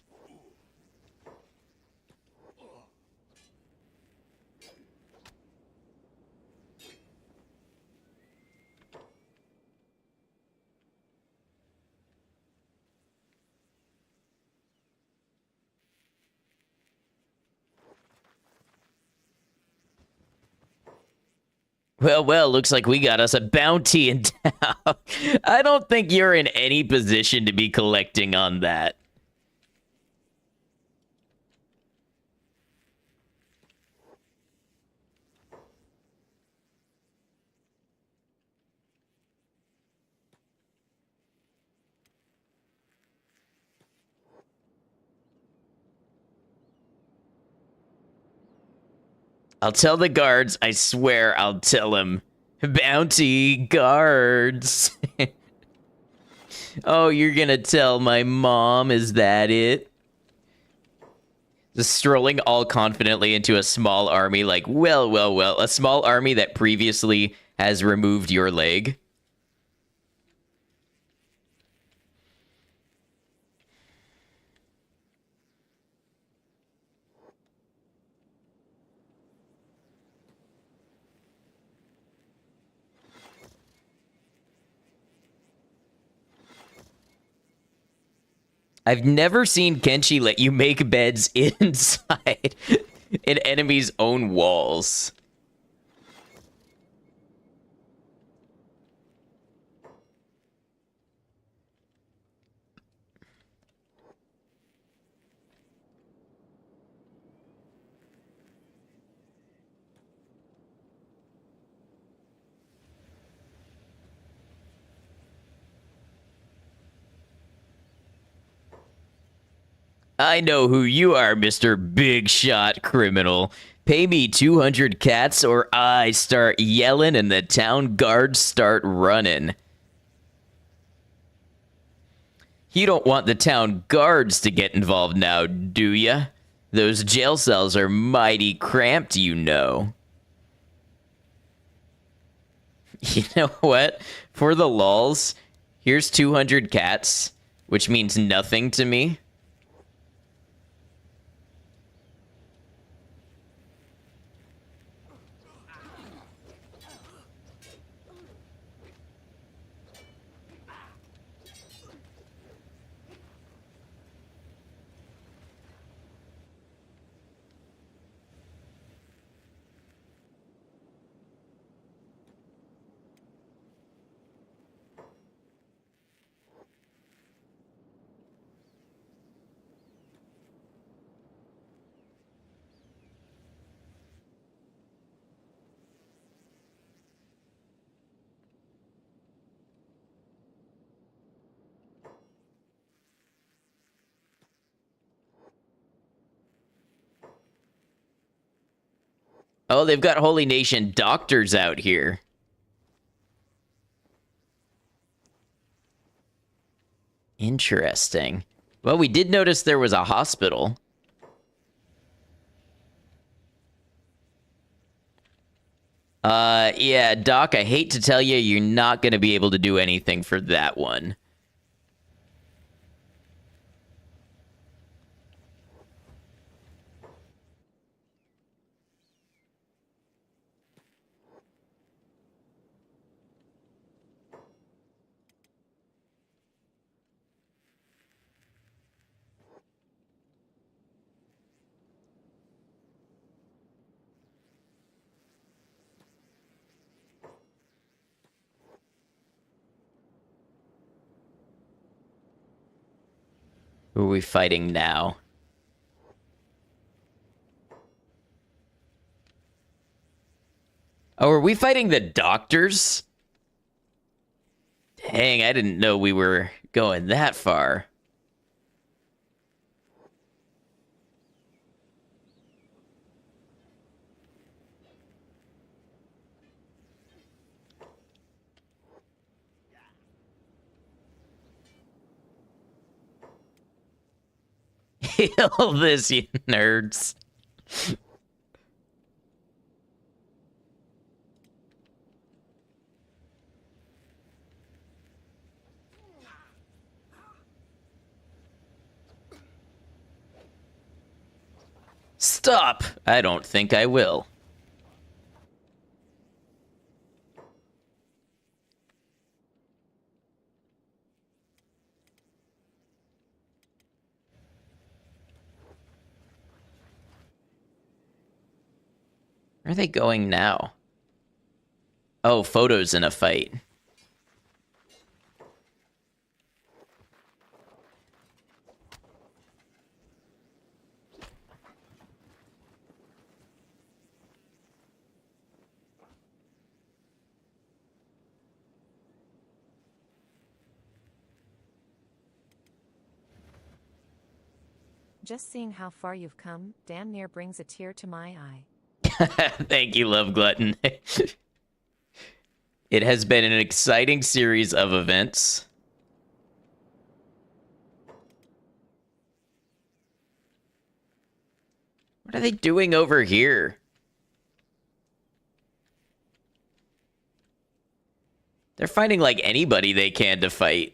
A: Well, looks like we got us a bounty in town. I don't think you're in any position to be collecting on that. I'll tell the guards. I swear I'll tell them. Bounty guards. Oh, you're gonna tell my mom? Is that it? Just strolling all confidently into a small army like, well, a small army that previously has removed your leg. I've never seen Kenshi let you make beds inside an enemy's own walls. I know who you are, Mr. Big Shot Criminal. Pay me 200 cats or I start yelling and the town guards start running. You don't want the town guards to get involved now, do ya? Those jail cells are mighty cramped, you know. You know what? For the lulz, here's 200 cats, which means nothing to me. Oh, they've got Holy Nation doctors out here. Interesting. Well, we did notice there was a hospital. Yeah, Doc, I hate to tell you, you're not going to be able to do anything for that one. Who are we fighting now? Oh, are we fighting the doctors? Dang, I didn't know we were going that far. Kill this, you nerds. Stop! I don't think I will. Where are they going now? Oh, photos in a fight.
D: Just seeing how far you've come damn near brings a tear to my eye.
A: Thank you, Love Glutton. It has been an exciting series of events. What are they doing over here? They're finding, like, anybody they can to fight.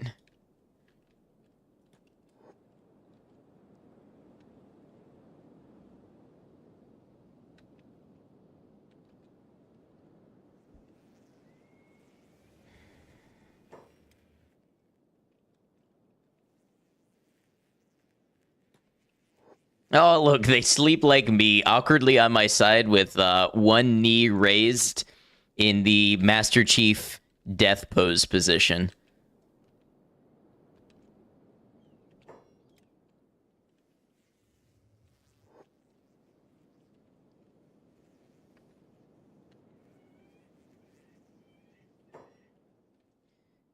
A: Oh, look, they sleep like me, awkwardly on my side with one knee raised in the Master Chief death pose position.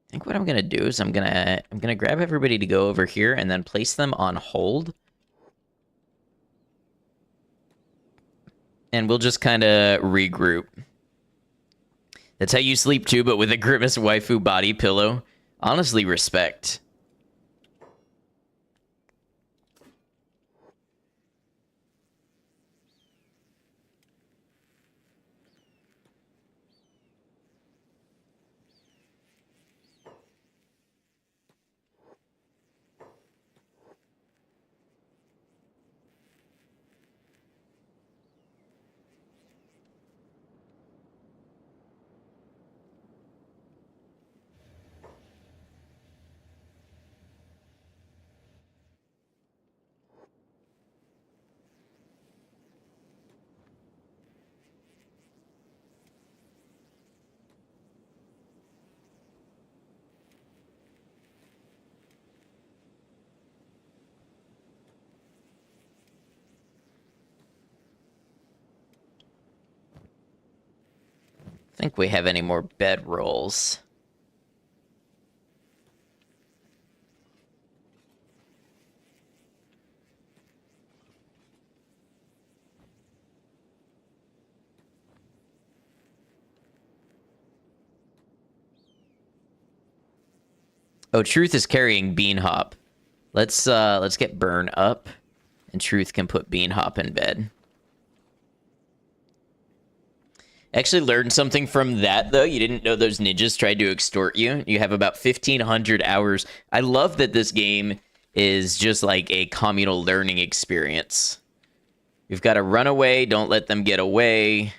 A: I think what I'm gonna do is I'm gonna grab everybody to go over here and then place them on hold. And we'll just kind of regroup. That's how you sleep too, but with a Grimace waifu body pillow. Honestly, respect. Think we have any more bed rolls. Oh, Truth is carrying Bean Hop. Let's get Burn up, and Truth can put Bean Hop in bed. Actually learned something from that, though. You didn't know those ninjas tried to extort you. You have about 1,500 hours. I love that this game is just like a communal learning experience. You've got to run away. Don't let them get away.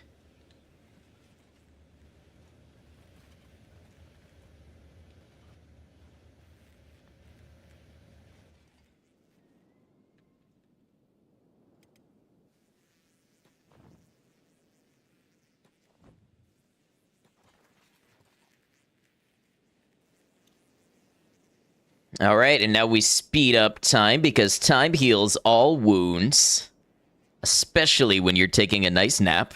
A: All right, and now we speed up time because time heals all wounds, especially when you're taking a nice nap.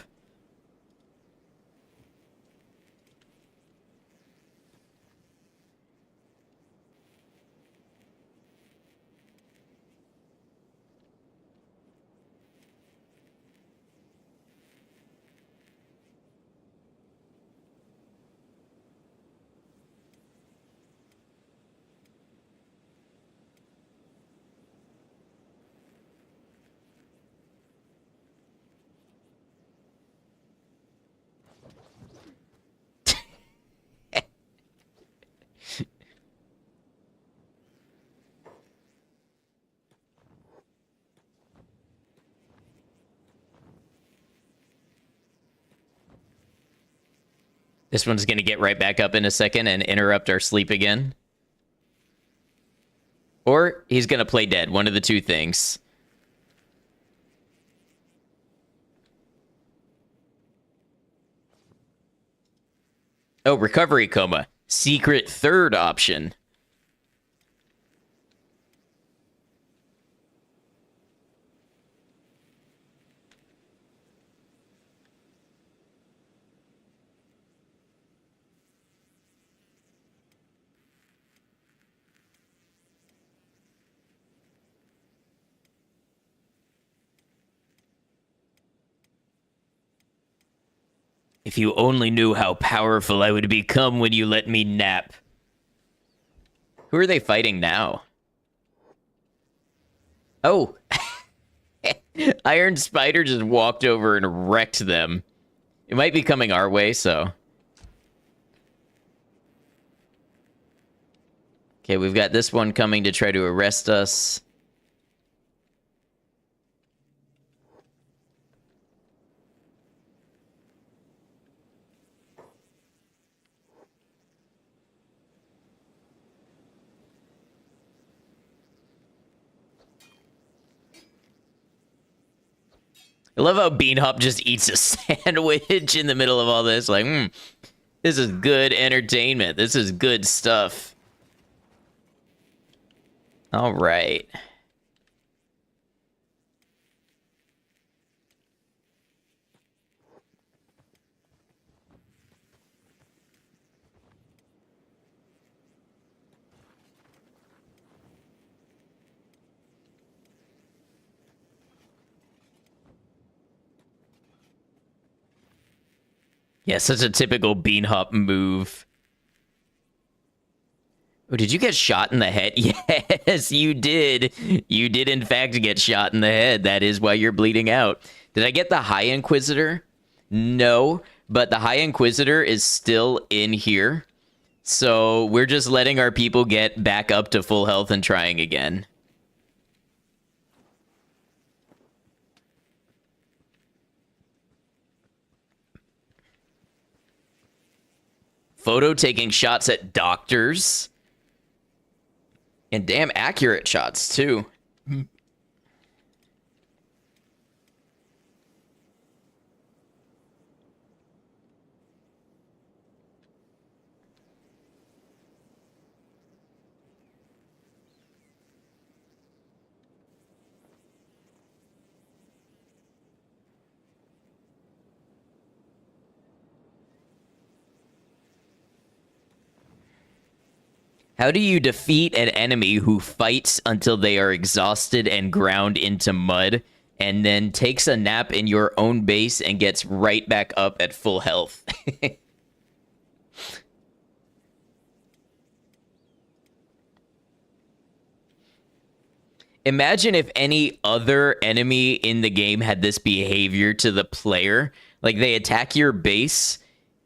A: This one's going to get right back up in a second and interrupt our sleep again. Or he's going to play dead. One of the two things. Oh, recovery coma. Secret third option. If you only knew how powerful I would become when you let me nap. Who are they fighting now? Oh. Iron Spider just walked over and wrecked them. It might be coming our way, so. Okay, we've got this one coming to try to arrest us. I love how Beanhop just eats a sandwich in the middle of all this. Like, this is good entertainment. This is good stuff. All right. Yeah, such a typical Beanhop move. Oh, did you get shot in the head? Yes, you did. You did, in fact, get shot in the head. That is why you're bleeding out. Did I get the High Inquisitor? No, but the High Inquisitor is still in here. So we're just letting our people get back up to full health and trying again. Photo taking shots at doctors. And damn accurate shots, too. How do you defeat an enemy who fights until they are exhausted and ground into mud, and then takes a nap in your own base and gets right back up at full health? Imagine if any other enemy in the game had this behavior to the player. Like, they attack your base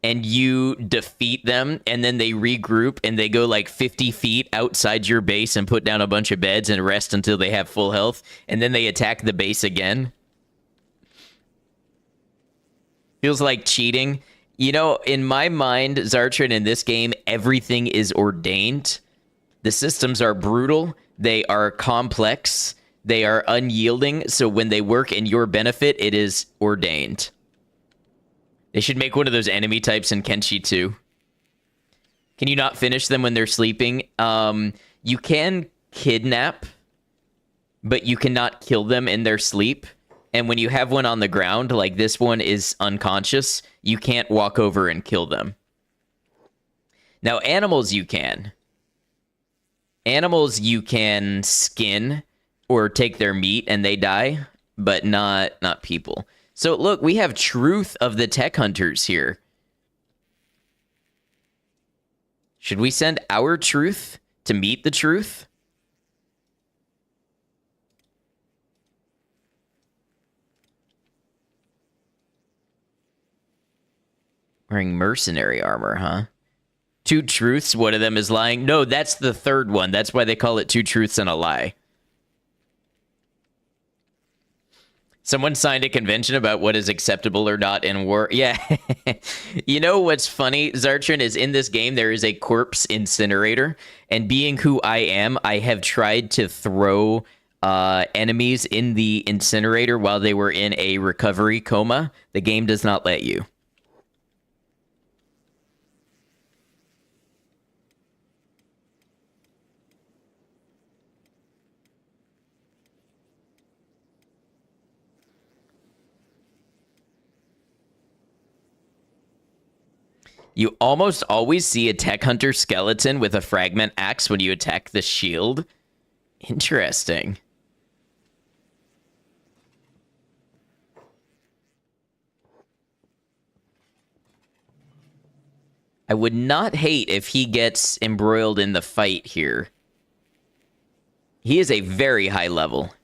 A: and you defeat them, and then they regroup and they go like 50 feet outside your base and put down a bunch of beds and rest until they have full health, and then they attack the base again. Feels like cheating. You know, in my mind, Zartran, in this game, everything is ordained. The systems are brutal. They are complex. They are unyielding. So when they work in your benefit, it is ordained. They should make one of those enemy types in Kenshi too. Can you not finish them when they're sleeping? You can kidnap, but you cannot kill them in their sleep. And when you have one on the ground, like this one is unconscious, you can't walk over and kill them. Now, animals you can. Animals you can skin or take their meat and they die, but not people. So look, we have Truth of the Tech Hunters here. Should we send our Truth to meet the Truth? Wearing mercenary armor, huh? Two truths, one of them is lying. No, that's the third one. That's why they call it two truths and a lie. Someone signed a convention about what is acceptable or not in war. Yeah. You know what's funny, Zartran, is in this game there is a corpse incinerator, and being who I am, I have tried to throw enemies in the incinerator while they were in a recovery coma. The game does not let you. You almost always see a tech hunter skeleton with a fragment axe when you attack the shield. Interesting. I would not hate if he gets embroiled in the fight here. He is a very high level.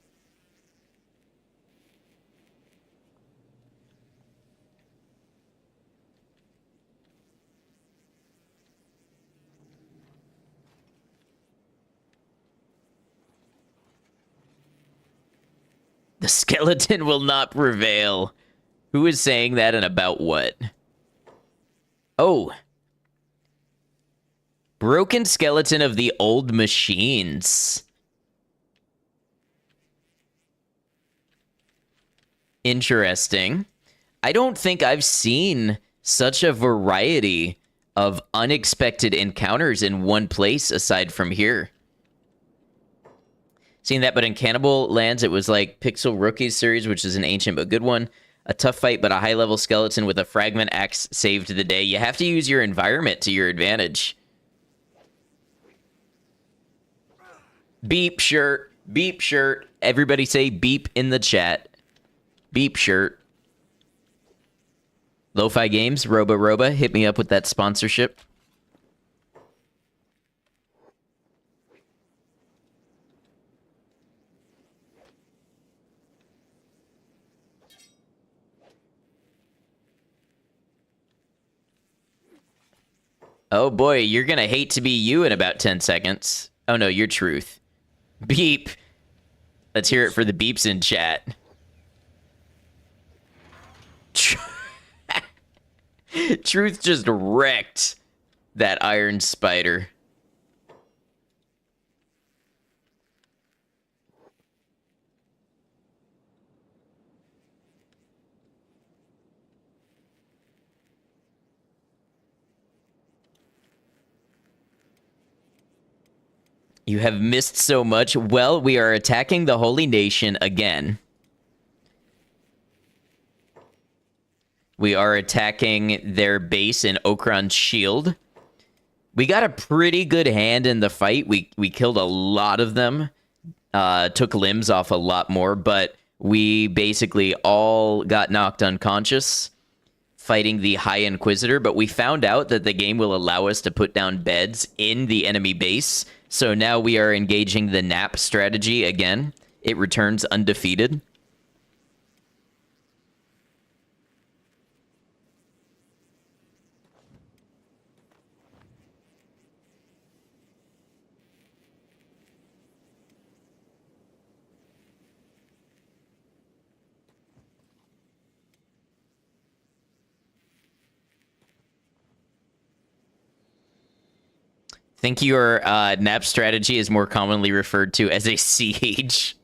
A: The skeleton will not prevail. Who is saying that and about what? Oh. Broken skeleton of the old machines. Interesting. I don't think I've seen such a variety of unexpected encounters in one place aside from here. Seen that, but in Cannibal Lands, it was like Pixel Rookies series, which is an ancient but good one. A tough fight, but a high-level skeleton with a fragment axe saved the day. You have to use your environment to your advantage. Beep shirt. Beep shirt. Everybody say beep in the chat. Beep shirt. Lo-Fi Games, Roba, hit me up with that sponsorship. Oh boy, you're gonna hate to be you in about 10 seconds. Oh no, you're Truth. Beep. Let's hear it for the beeps in chat. Truth just wrecked that iron spider. You have missed so much. Well, we are attacking the Holy Nation again. We are attacking their base in Okran's Shield. We got a pretty good hand in the fight. We killed a lot of them. Took limbs off a lot more, but we basically all got knocked unconscious fighting the High Inquisitor, but we found out that the game will allow us to put down beds in the enemy base. So now we are engaging the nap strategy again. It returns undefeated. Think your nap strategy is more commonly referred to as a siege.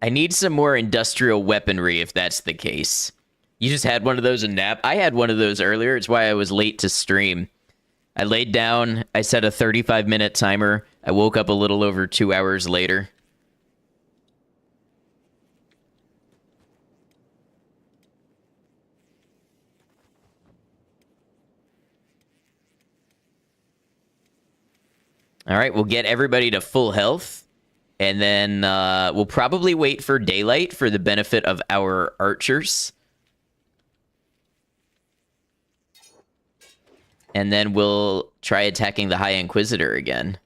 A: I need some more industrial weaponry if that's the case. You just had one of those in nap? I had one of those earlier. It's why I was late to stream. I laid down. I set a 35-minute timer. I woke up a little over 2 hours later. All right, we'll get everybody to full health, and then we'll probably wait for daylight for the benefit of our archers. And then we'll try attacking the High Inquisitor again.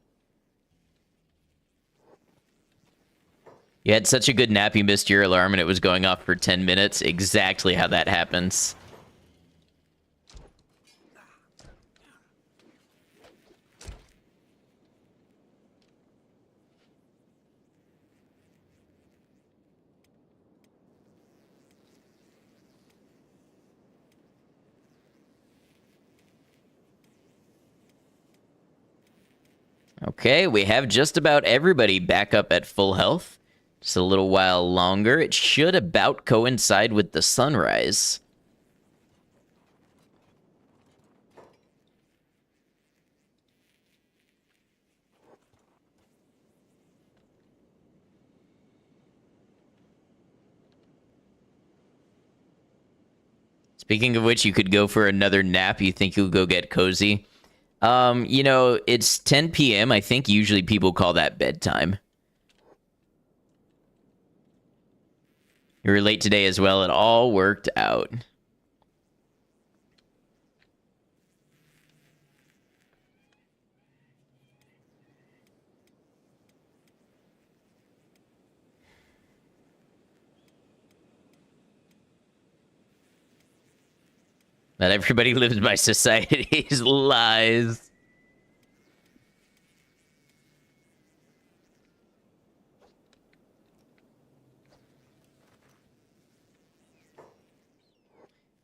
A: You had such a good nap, you missed your alarm, and it was going off for 10 minutes. Exactly how that happens. Okay, we have just about everybody back up at full health. Just a little while longer. It should about coincide with the sunrise. Speaking of which, you could go for another nap. You think you'll go get cozy? You know, it's 10 p.m. I think usually people call that bedtime. You were late today as well. It all worked out. Not everybody lives by society's lies.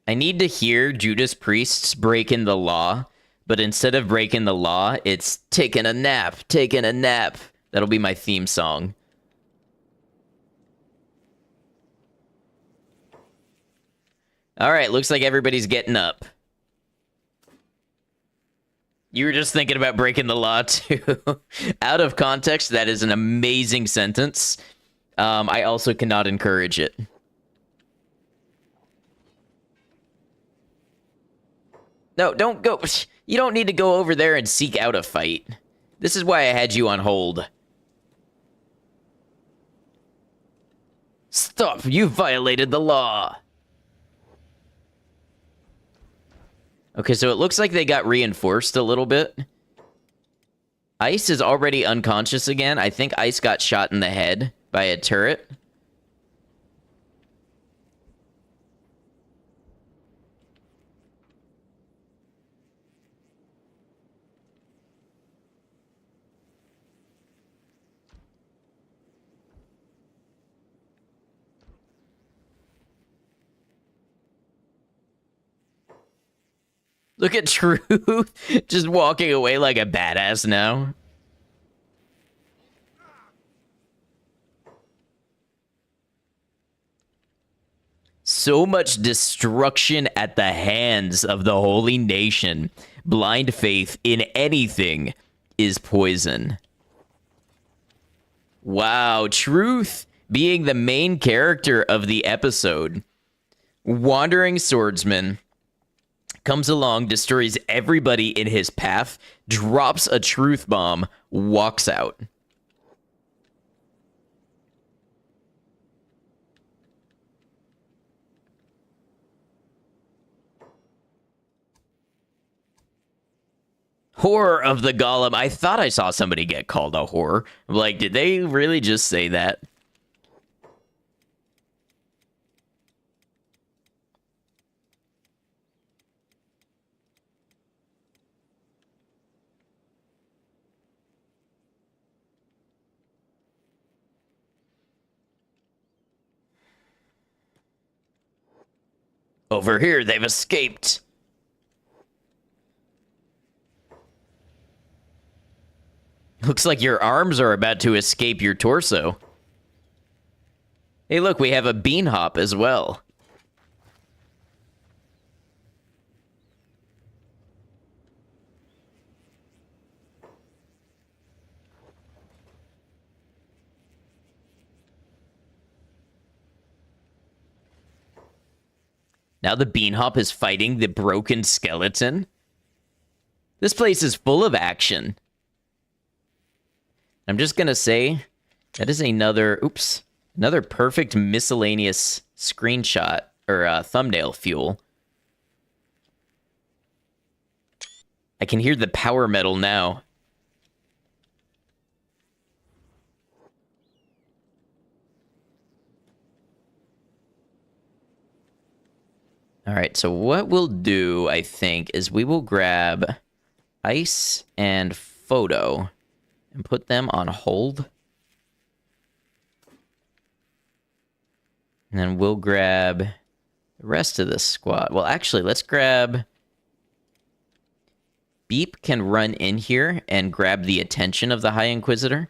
A: I need to hear Judas Priests breaking the law, but instead of breaking the law, it's taking a nap, taking a nap. That'll be my theme song. All right, looks like everybody's getting up. You were just thinking about breaking the law, too. Out of context, that is an amazing sentence. I also cannot encourage it. No, don't go. You don't need to go over there and seek out a fight. This is why I had you on hold. Stop! You violated the law! Okay, so it looks like they got reinforced a little bit. Ice is already unconscious again. I think Ice got shot in the head by a turret. Look at Truth just walking away like a badass now. So much destruction at the hands of the holy nation. Blind faith in anything is poison. Wow, Truth being the main character of the episode. Wandering swordsman comes along, destroys everybody in his path, drops a truth bomb, walks out. Horror of the Golem. I thought I saw somebody get called a whore. Like, did they really just say that? Over here, they've escaped. Looks like your arms are about to escape your torso. Hey, look, we have a bean hop as well. Now the bean hop is fighting the broken skeleton. This place is full of action. I'm just gonna say that is another perfect miscellaneous screenshot or thumbnail fuel. I can hear the power metal now. All right, so what we'll do, I think, is we will grab Ice and Photo and put them on hold. And then we'll grab the rest of the squad. Well, actually, let's grab Beep can run in here and grab the attention of the High Inquisitor.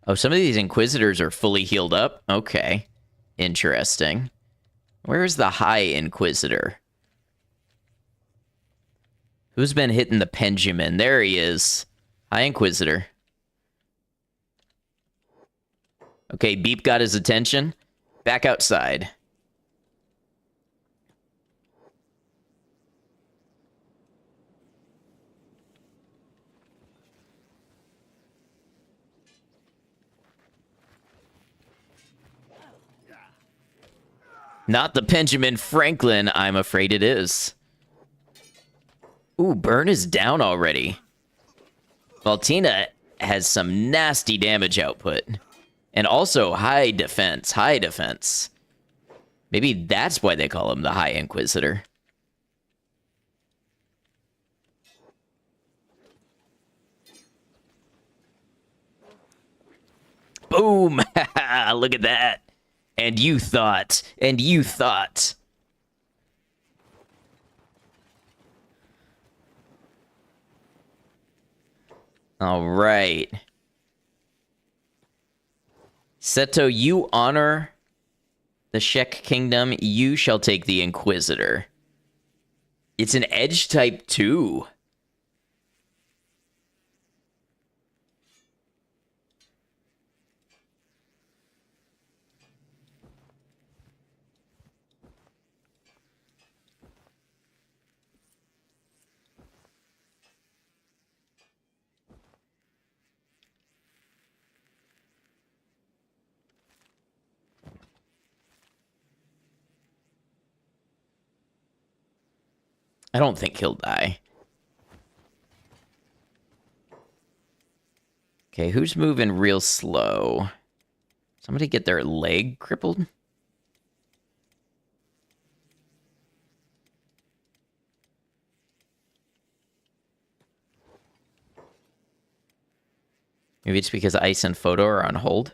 A: Oh, some of these Inquisitors are fully healed up? Okay. Interesting. Where's the High Inquisitor? Who's been hitting the Pendulum? There he is. High Inquisitor. Okay, Beep got his attention. Back outside. Not the Benjamin Franklin, I'm afraid it is. Ooh, Burn is down already. Valtina has some nasty damage output. And also high defense, high defense. Maybe that's why they call him the High Inquisitor. Boom! Look at that. And you thought. And you thought. All right. Seto, you honor the Shek Kingdom. You shall take the Inquisitor. It's an edge type too. I don't think he'll die. Okay, who's moving real slow? Somebody get their leg crippled? Maybe it's because Ice and Photo are on hold.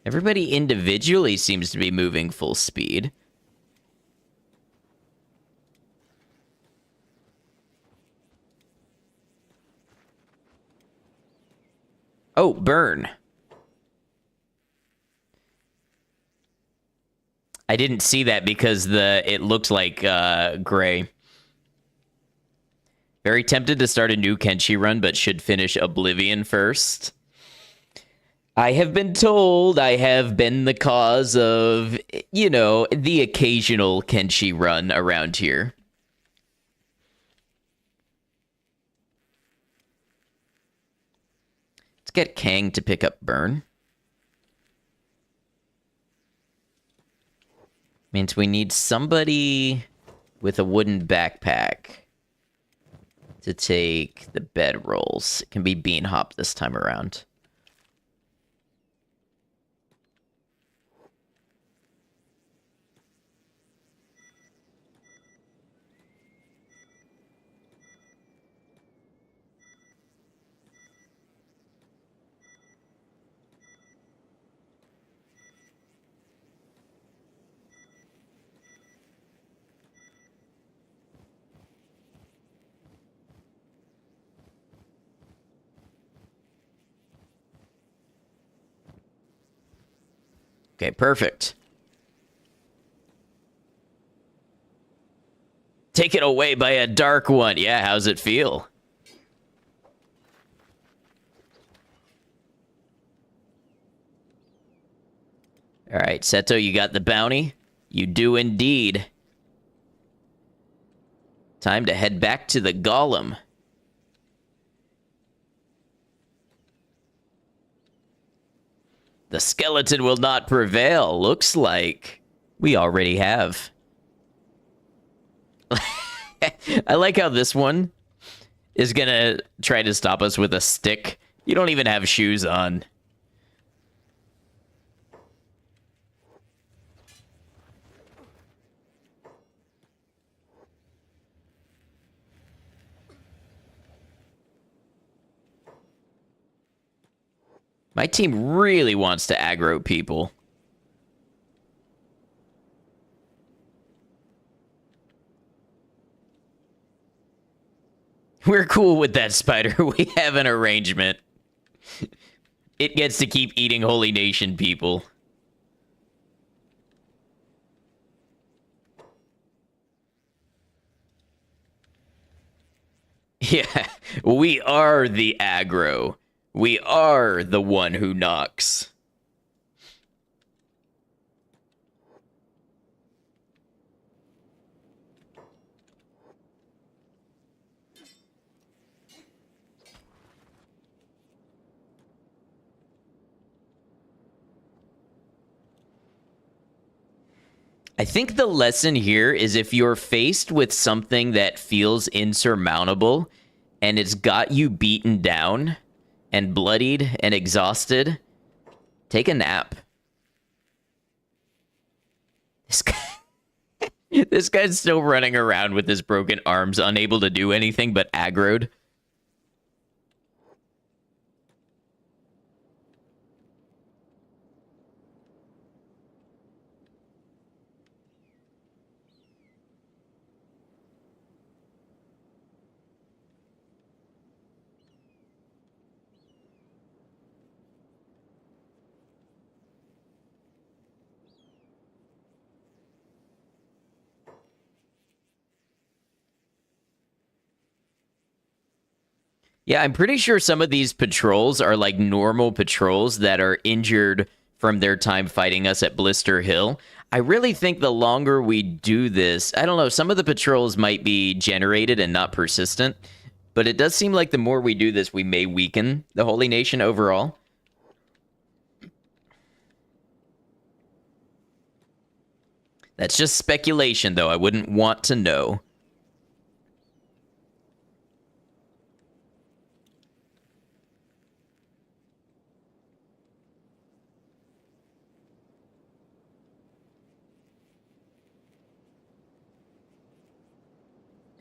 A: Everybody individually seems to be moving full speed. Oh, Burn. I didn't see that because it looked like gray. Very tempted to start a new Kenshi run, but should finish Oblivion first. I have been told I have been the cause of, you know, the occasional Kenshi run around here. Let's get Kang to pick up Burn. Means we need somebody with a wooden backpack to take the bedrolls. It can be Bean Hop this time around. Okay, perfect. Taken away by a dark one. Yeah, how's it feel? All right, Seto, you got the bounty? You do indeed. Time to head back to the Golem. The skeleton will not prevail. Looks like we already have. I like how this one is gonna try to stop us with a stick. You don't even have shoes on. My team really wants to aggro people. We're cool with that, Spider. We have an arrangement. It gets to keep eating Holy Nation people. Yeah, we are the aggro. We are the one who knocks. I think the lesson here is if you're faced with something that feels insurmountable and it's got you beaten down and bloodied and exhausted, take a nap. This guy's still running around with his broken arms, unable to do anything but aggroed. Yeah, I'm pretty sure some of these patrols are like normal patrols that are injured from their time fighting us at Blister Hill. I really think the longer we do this, I don't know, some of the patrols might be generated and not persistent, but it does seem like the more we do this, we may weaken the Holy Nation overall. That's just speculation, though. I wouldn't want to know.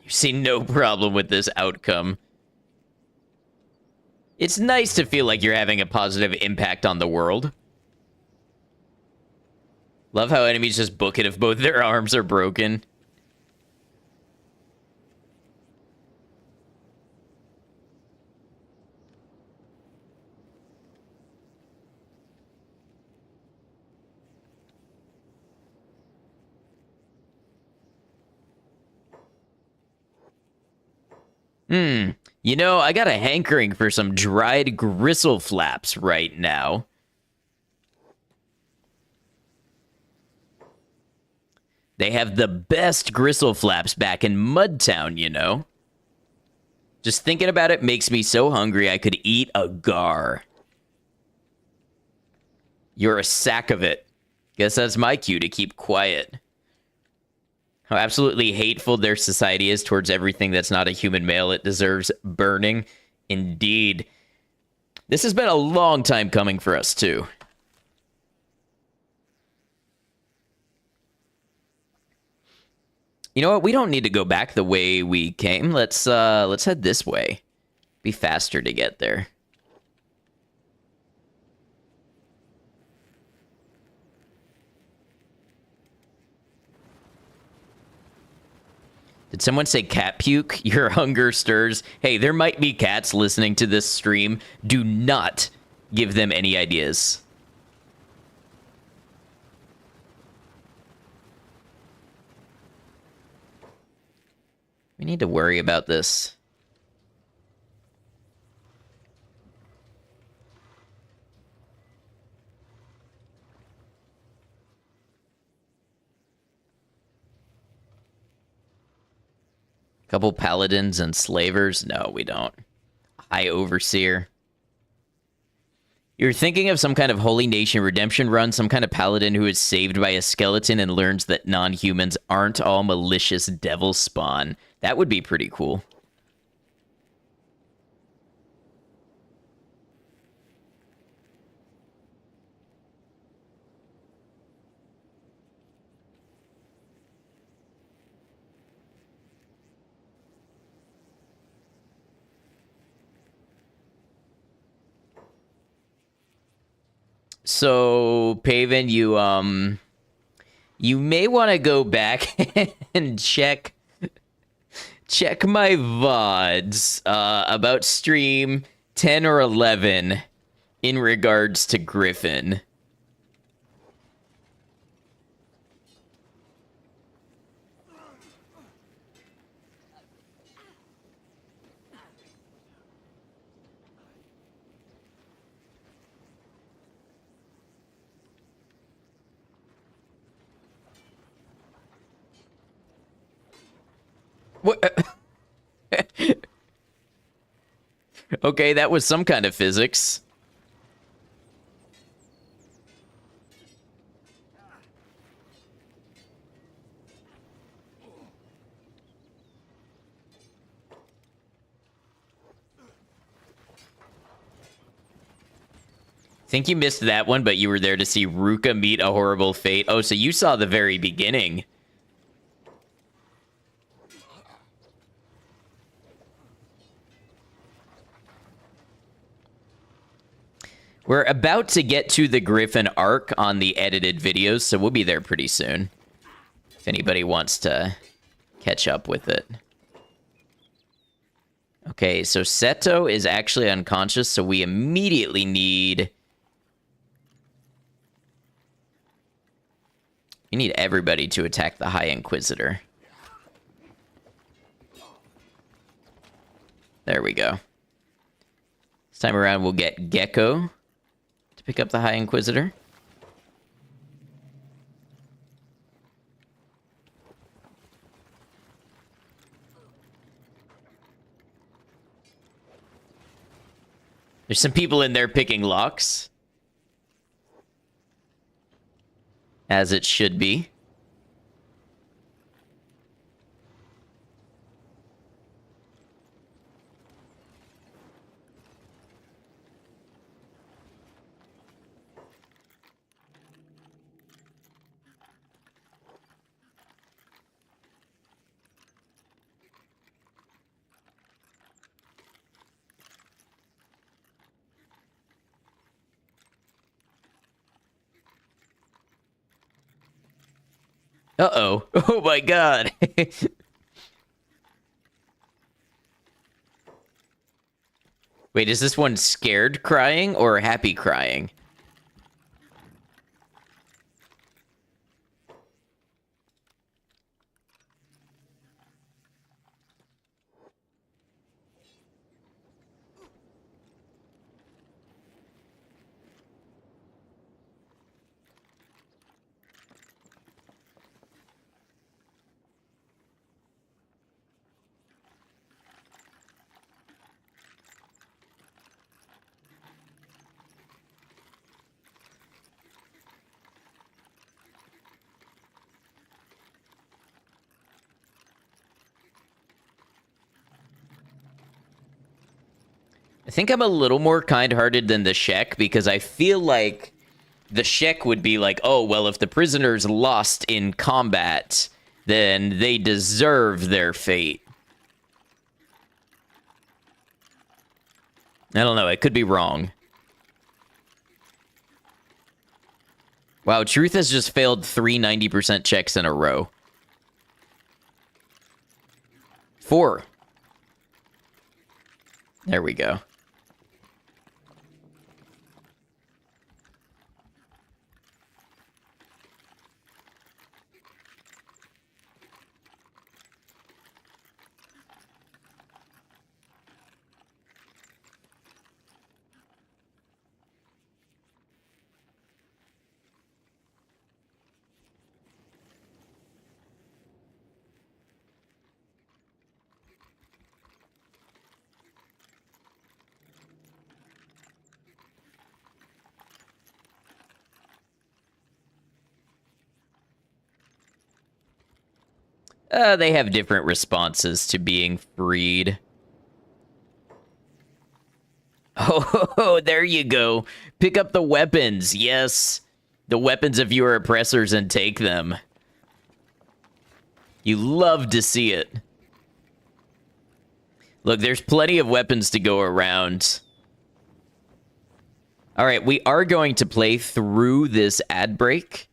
A: You see no problem with this outcome. It's nice to feel like you're having a positive impact on the world. Love how enemies just book it if both their arms are broken. You know, I got a hankering for some dried gristle flaps right now. They have the best gristle flaps back in Mudtown, you know? Just thinking about it makes me so hungry I could eat a gar. You're a sack of it. Guess that's my cue to keep quiet. How absolutely hateful their society is towards everything that's not a human male. It deserves burning. Indeed. This has been a long time coming for us, too. You know what? We don't need to go back the way we came. Let's head this way. Be faster to get there. Did someone say cat puke? Your hunger stirs. Hey, there might be cats listening to this stream. Do not give them any ideas. We need to worry about this. Couple paladins and slavers? No, we don't. High overseer. You're thinking of some kind of Holy Nation redemption run, some kind of paladin who is saved by a skeleton and learns that non-humans aren't all malicious devil spawn. That would be pretty cool. So, Paven, you may want to go back and check my VODs about stream 10 or 11 in regards to Griffin. What? Okay, that was some kind of physics. Think you missed that one, but you were there to see Ruka meet a horrible fate. Oh, so you saw the very beginning. We're about to get to the Griffin arc on the edited videos, so we'll be there pretty soon. If anybody wants to catch up with it. Okay, so Seto is actually unconscious, so we immediately need... We need everybody to attack the High Inquisitor. There we go. This time around, we'll get Gecko to pick up the High Inquisitor. There's some people in there picking locks. As it should be. Uh-oh. Oh my god. Wait, is this one scared crying or happy crying? I think I'm a little more kind-hearted than the Shek because I feel like the Shek would be like, oh, well, if the prisoners lost in combat, then they deserve their fate. I don't know. I could be wrong. Wow, Truth has just failed 3 90% checks in a row. 4. There we go. They have different responses to being freed. Oh, there you go. Pick up the weapons. Yes. The weapons of your oppressors and take them. You love to see it. Look, there's plenty of weapons to go around. All right, we are going to play through this ad break.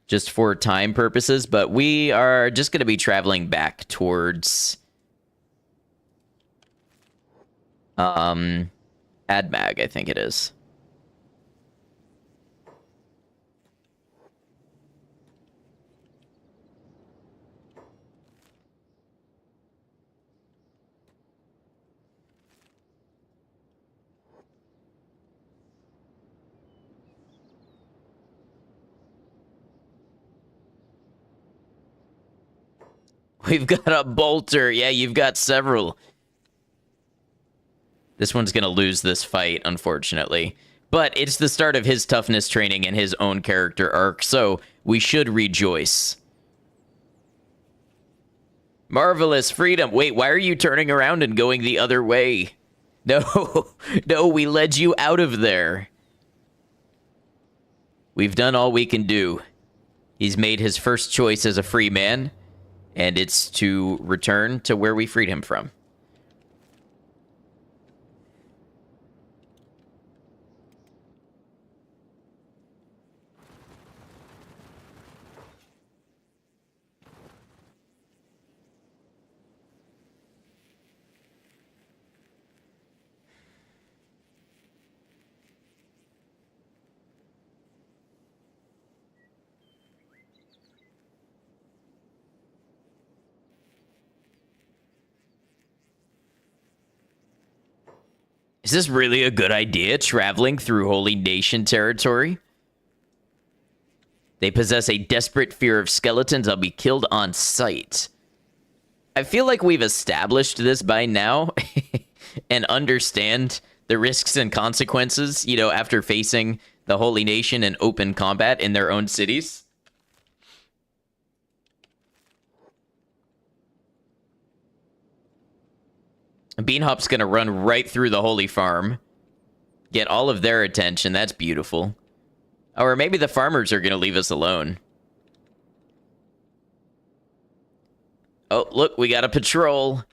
A: Just for time purposes, but we are just going to be traveling back towards AdMag, I think it is. We've got a bolter. Yeah, you've got several. This one's going to lose this fight, unfortunately. But it's the start of his toughness training and his own character arc, so we should rejoice. Marvelous freedom. Wait, why are you turning around and going the other way? No, no, we led you out of there. We've done all we can do. He's made his first choice as a free man, and it's to return to where we freed him from. Is this really a good idea, traveling through Holy Nation territory? They possess a desperate fear of skeletons. I'll be killed on sight. I feel like we've established this by now and understand the risks and consequences, you know, after facing the Holy Nation in open combat in their own cities. Beanhop's gonna run right through the Holy Farm. Get all of their attention. That's beautiful. Or maybe the farmers are gonna leave us alone. Oh, look, we got a patrol.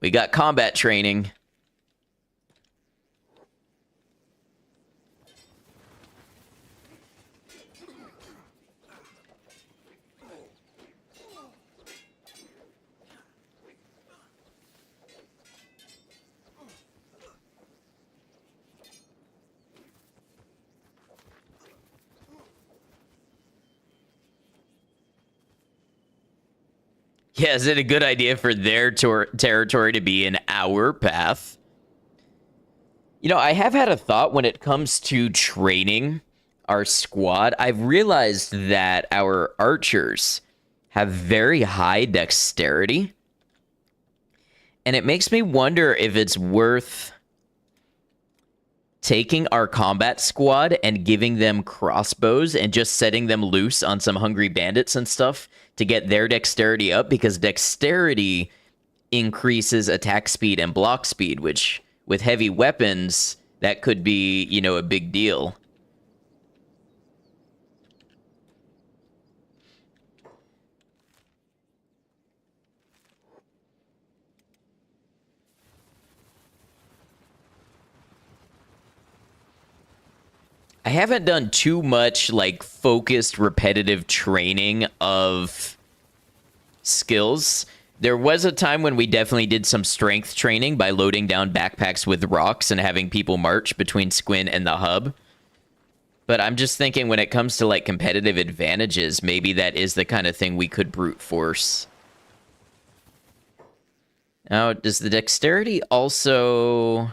A: We got combat training. Yeah, is it a good idea for their territory to be in our path? You know, I have had a thought when it comes to training our squad. I've realized that our archers have very high dexterity. And it makes me wonder if it's worth taking our combat squad and giving them crossbows and just setting them loose on some hungry bandits and stuff to get their dexterity up, because dexterity increases attack speed and block speed, which with heavy weapons, that could be, you know, a big deal. I haven't done too much, like, focused, repetitive training of skills. There was a time when we definitely did some strength training by loading down backpacks with rocks and having people march between Squin and the hub. But I'm just thinking when it comes to, like, competitive advantages, maybe that is the kind of thing we could brute force. Now, does the dexterity also...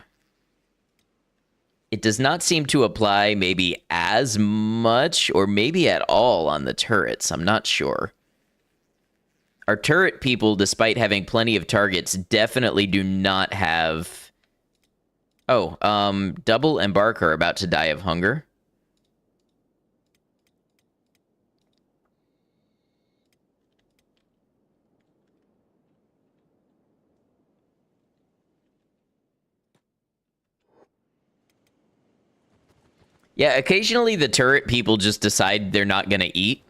A: It does not seem to apply maybe as much or maybe at all on the turrets. I'm not sure. Our turret people, despite having plenty of targets, definitely do not have... Oh, Double and Bark are about to die of hunger. Yeah, occasionally the turret people just decide they're not gonna eat.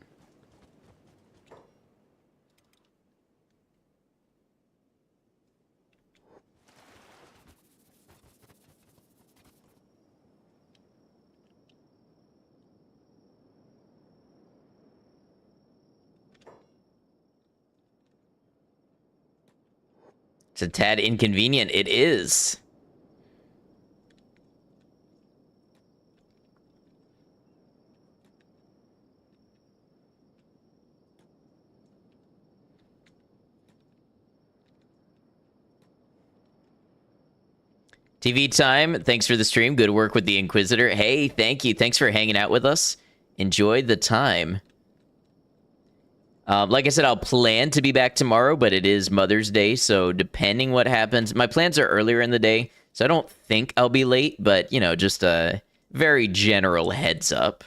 A: It's a tad inconvenient. It is. TV time. Thanks for the stream. Good work with the Inquisitor. Hey, thank you. Thanks for hanging out with us. Enjoyed the time. Like I said, I'll plan to be back tomorrow, but it is Mother's Day, so depending what happens, my plans are earlier in the day, so I don't think I'll be late, but, you know, just a very general heads up.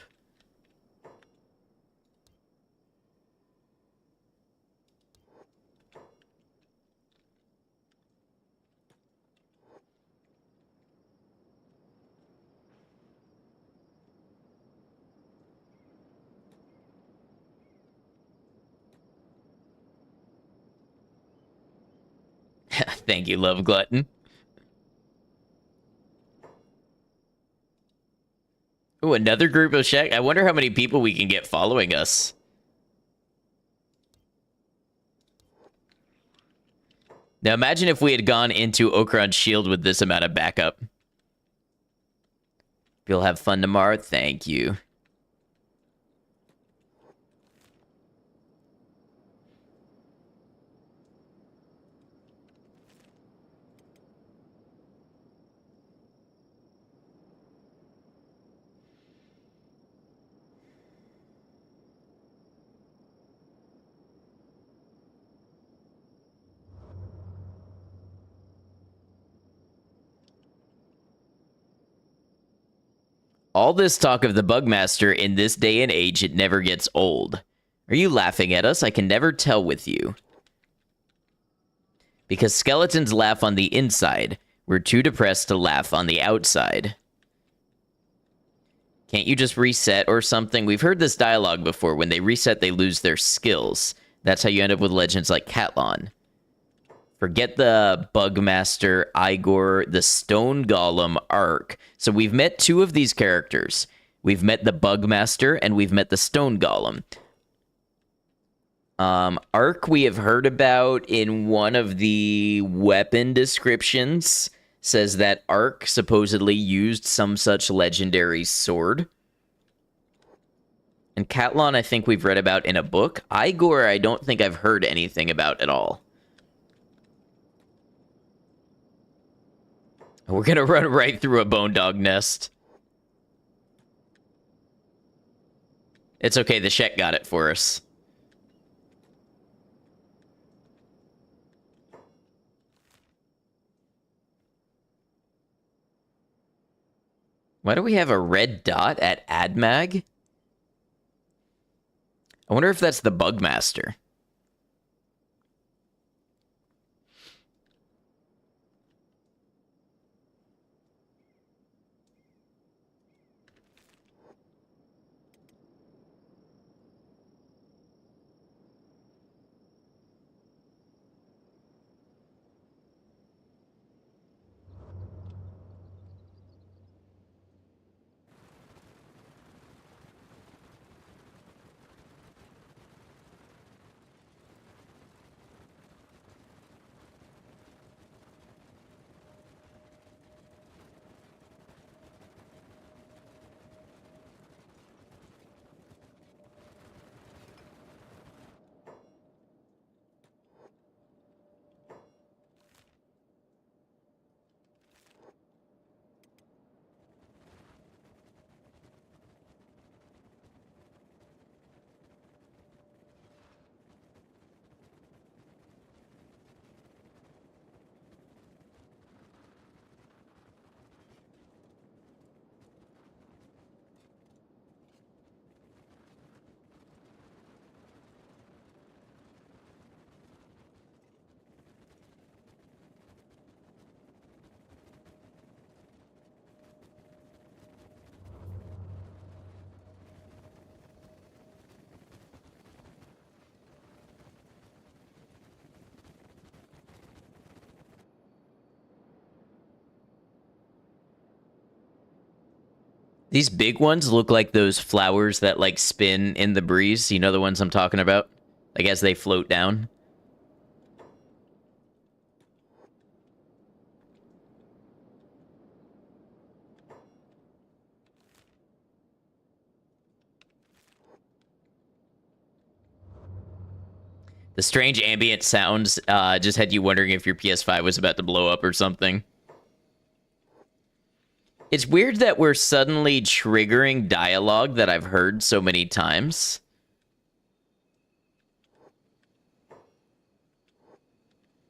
A: Thank you, Love Glutton. Ooh, another group of Shek. I wonder how many people we can get following us. Now imagine if we had gone into Okran's Shield with this amount of backup. You'll have fun tomorrow. Thank you. All this talk of the Bugmaster in this day and age, it never gets old. Are you laughing at us? I can never tell with you. Because skeletons laugh on the inside. We're too depressed to laugh on the outside. Can't you just reset or something? We've heard this dialogue before. When they reset, they lose their skills. That's how you end up with legends like Catlon. Forget the Bugmaster, Igor, the Stone Golem arc. So we've met two of these characters. We've met the Bugmaster and we've met the Stone Golem. Arc we have heard about in one of the weapon descriptions. Says that Arc supposedly used some such legendary sword. And Catlon I think we've read about in a book. Igor I don't think I've heard anything about at all. We're gonna run right through a bone dog nest. It's okay, the Shek got it for us. Why do we have a red dot at AdMag? I wonder if that's the Bugmaster. These big ones look like those flowers that like spin in the breeze. You know the ones I'm talking about? Like as they float down. The strange ambient sounds just had you wondering if your PS5 was about to blow up or something. It's weird that we're suddenly triggering dialogue that I've heard so many times.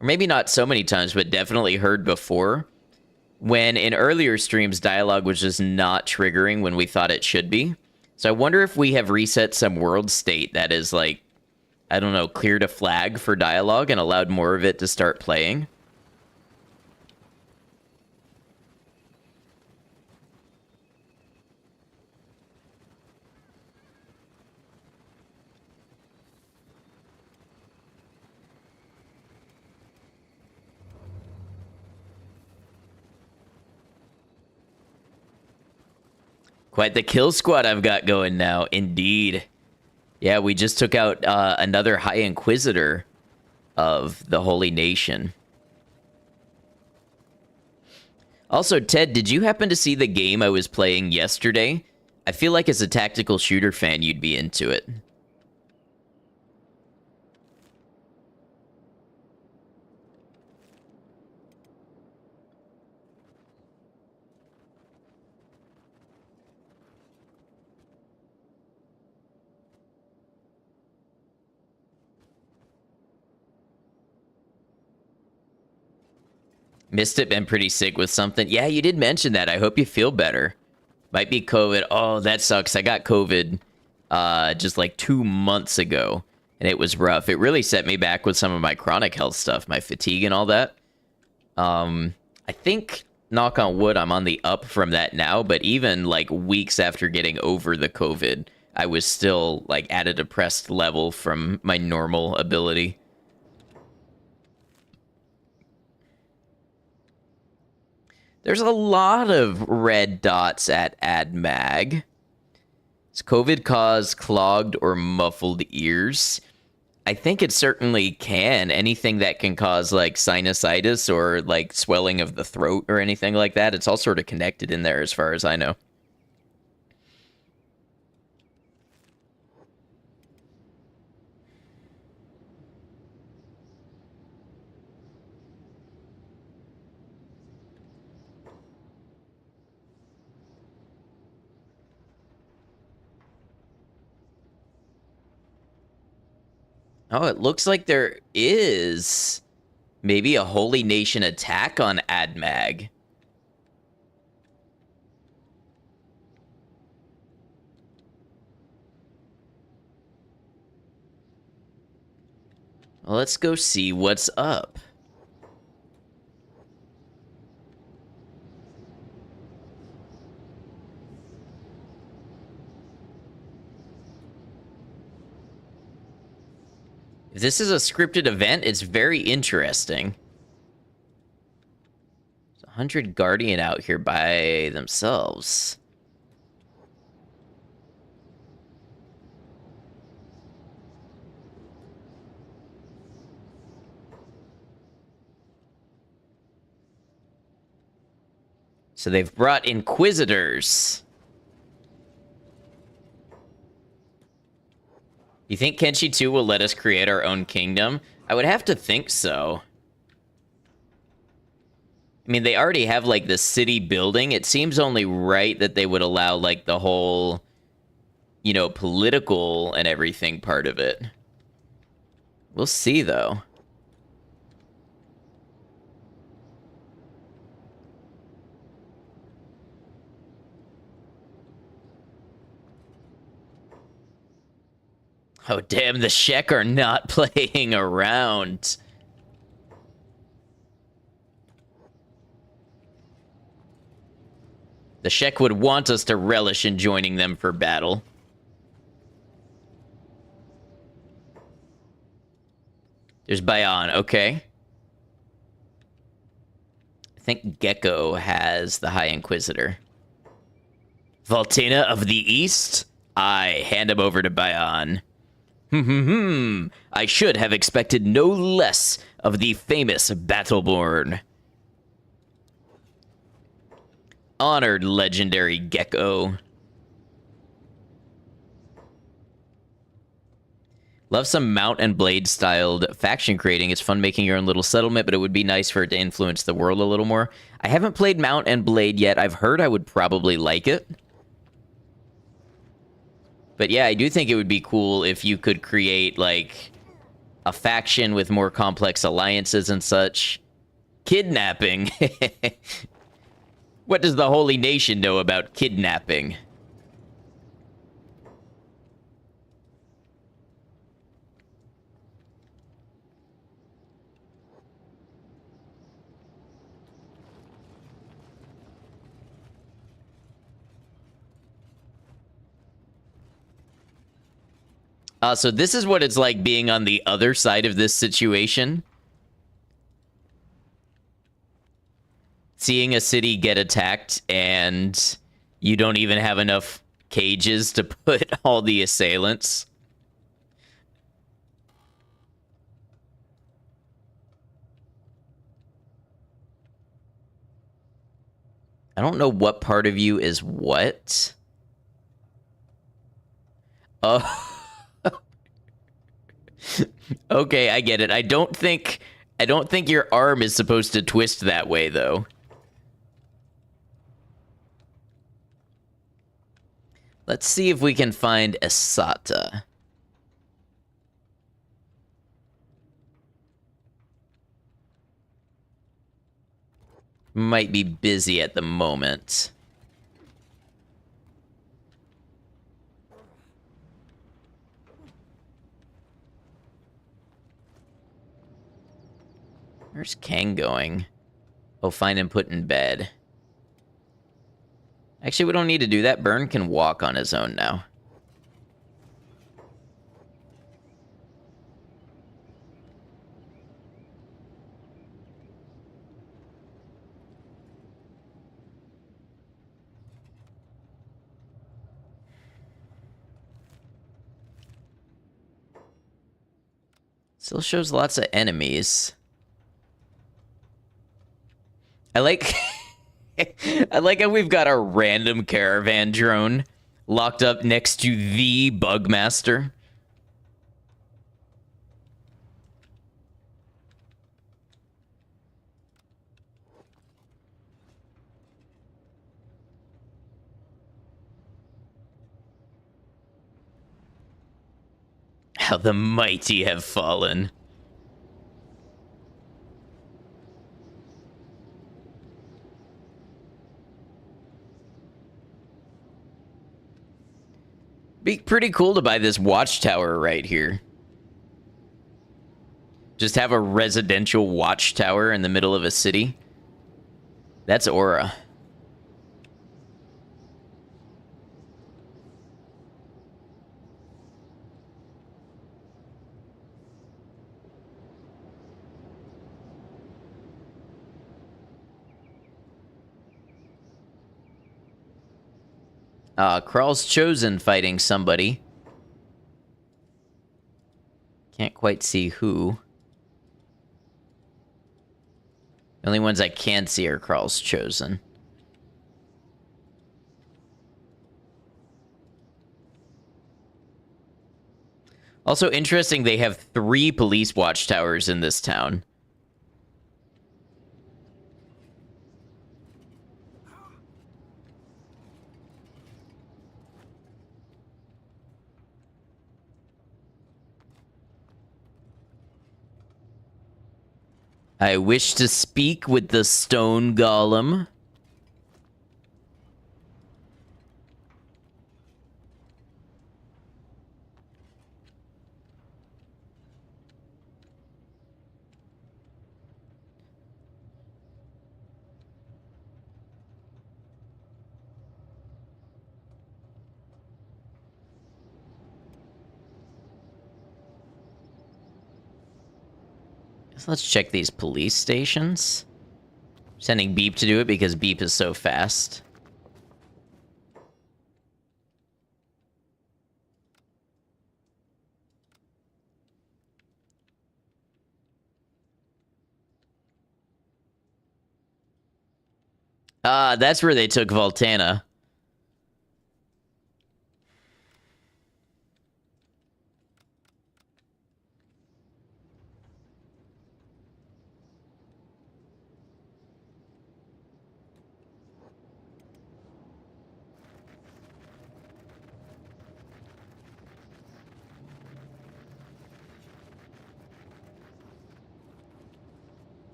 A: Or maybe not so many times, but definitely heard before. When in earlier streams, dialogue was just not triggering when we thought it should be. So I wonder if we have reset some world state that is like, I don't know, cleared a flag for dialogue and allowed more of it to start playing. Quite the kill squad I've got going now, indeed. Yeah, we just took out another High Inquisitor of the Holy Nation. Also, Ted, did you happen to see the game I was playing yesterday? I feel like as a tactical shooter fan, you'd be into it. Missed it, been pretty sick with something. Yeah, you did mention that. I hope you feel better. Might be COVID. Oh, that sucks. I got COVID just like 2 months ago, and it was rough. It really set me back with some of my chronic health stuff, my fatigue and all that. I think, knock on wood, I'm on the up from that now, but even like weeks after getting over the COVID, I was still like at a depressed level from my normal ability. There's a lot of red dots at AdMag. Does COVID cause clogged or muffled ears? I think it certainly can. Anything that can cause like sinusitis or like swelling of the throat or anything like that, it's all sort of connected in there as far as I know. Oh, it looks like there is maybe a Holy Nation attack on AdMag. Well, let's go see what's up. If this is a scripted event, it's very interesting. There's 100 Guardian out here by themselves. So they've brought Inquisitors. You think Kenshi 2 will let us create our own kingdom? I would have to think so. I mean, they already have, like, the city building. It seems only right that they would allow, like, the whole, you know, political and everything part of it. We'll see, though. Oh, damn, the Shek are not playing around. The Shek would want us to relish in joining them for battle. There's Bayon, okay. I think Gecko has the High Inquisitor. Voltana of the East? I hand him over to Bayan. I should have expected no less of the famous Battleborn. Honored legendary gecko. Love some mount and blade styled faction creating. It's fun making your own little settlement, but it would be nice for it to influence the world a little more. I haven't played mount and blade yet. I've heard I would probably like it. But yeah, I do think it would be cool if you could create, like, a faction with more complex alliances and such. Kidnapping. What does the Holy Nation know about kidnapping? So this is what it's like being on the other side of this situation. Seeing a city get attacked and you don't even have enough cages to put all the assailants. I don't know what part of you is what. Oh. Okay, I get it. I don't think your arm is supposed to twist that way, though. Let's see if we can find Asata. Might be busy at the moment. Where's Kang going? Oh, find him put in bed. Actually, we don't need to do that. Burn can walk on his own now. Still shows lots of enemies. I like I like how we've got a random caravan drone locked up next to the Bugmaster. How the mighty have fallen. Be pretty cool to buy this watchtower right here. Just have a residential watchtower in the middle of a city. That's aura. Kral's Chosen fighting somebody. Can't quite see who. The only ones I can see are Kral's Chosen. Also interesting, they have 3 police watchtowers in this town. I wish to speak with the stone golem. So let's check these police stations. Sending Beep to do it because Beep is so fast. That's where they took Voltana.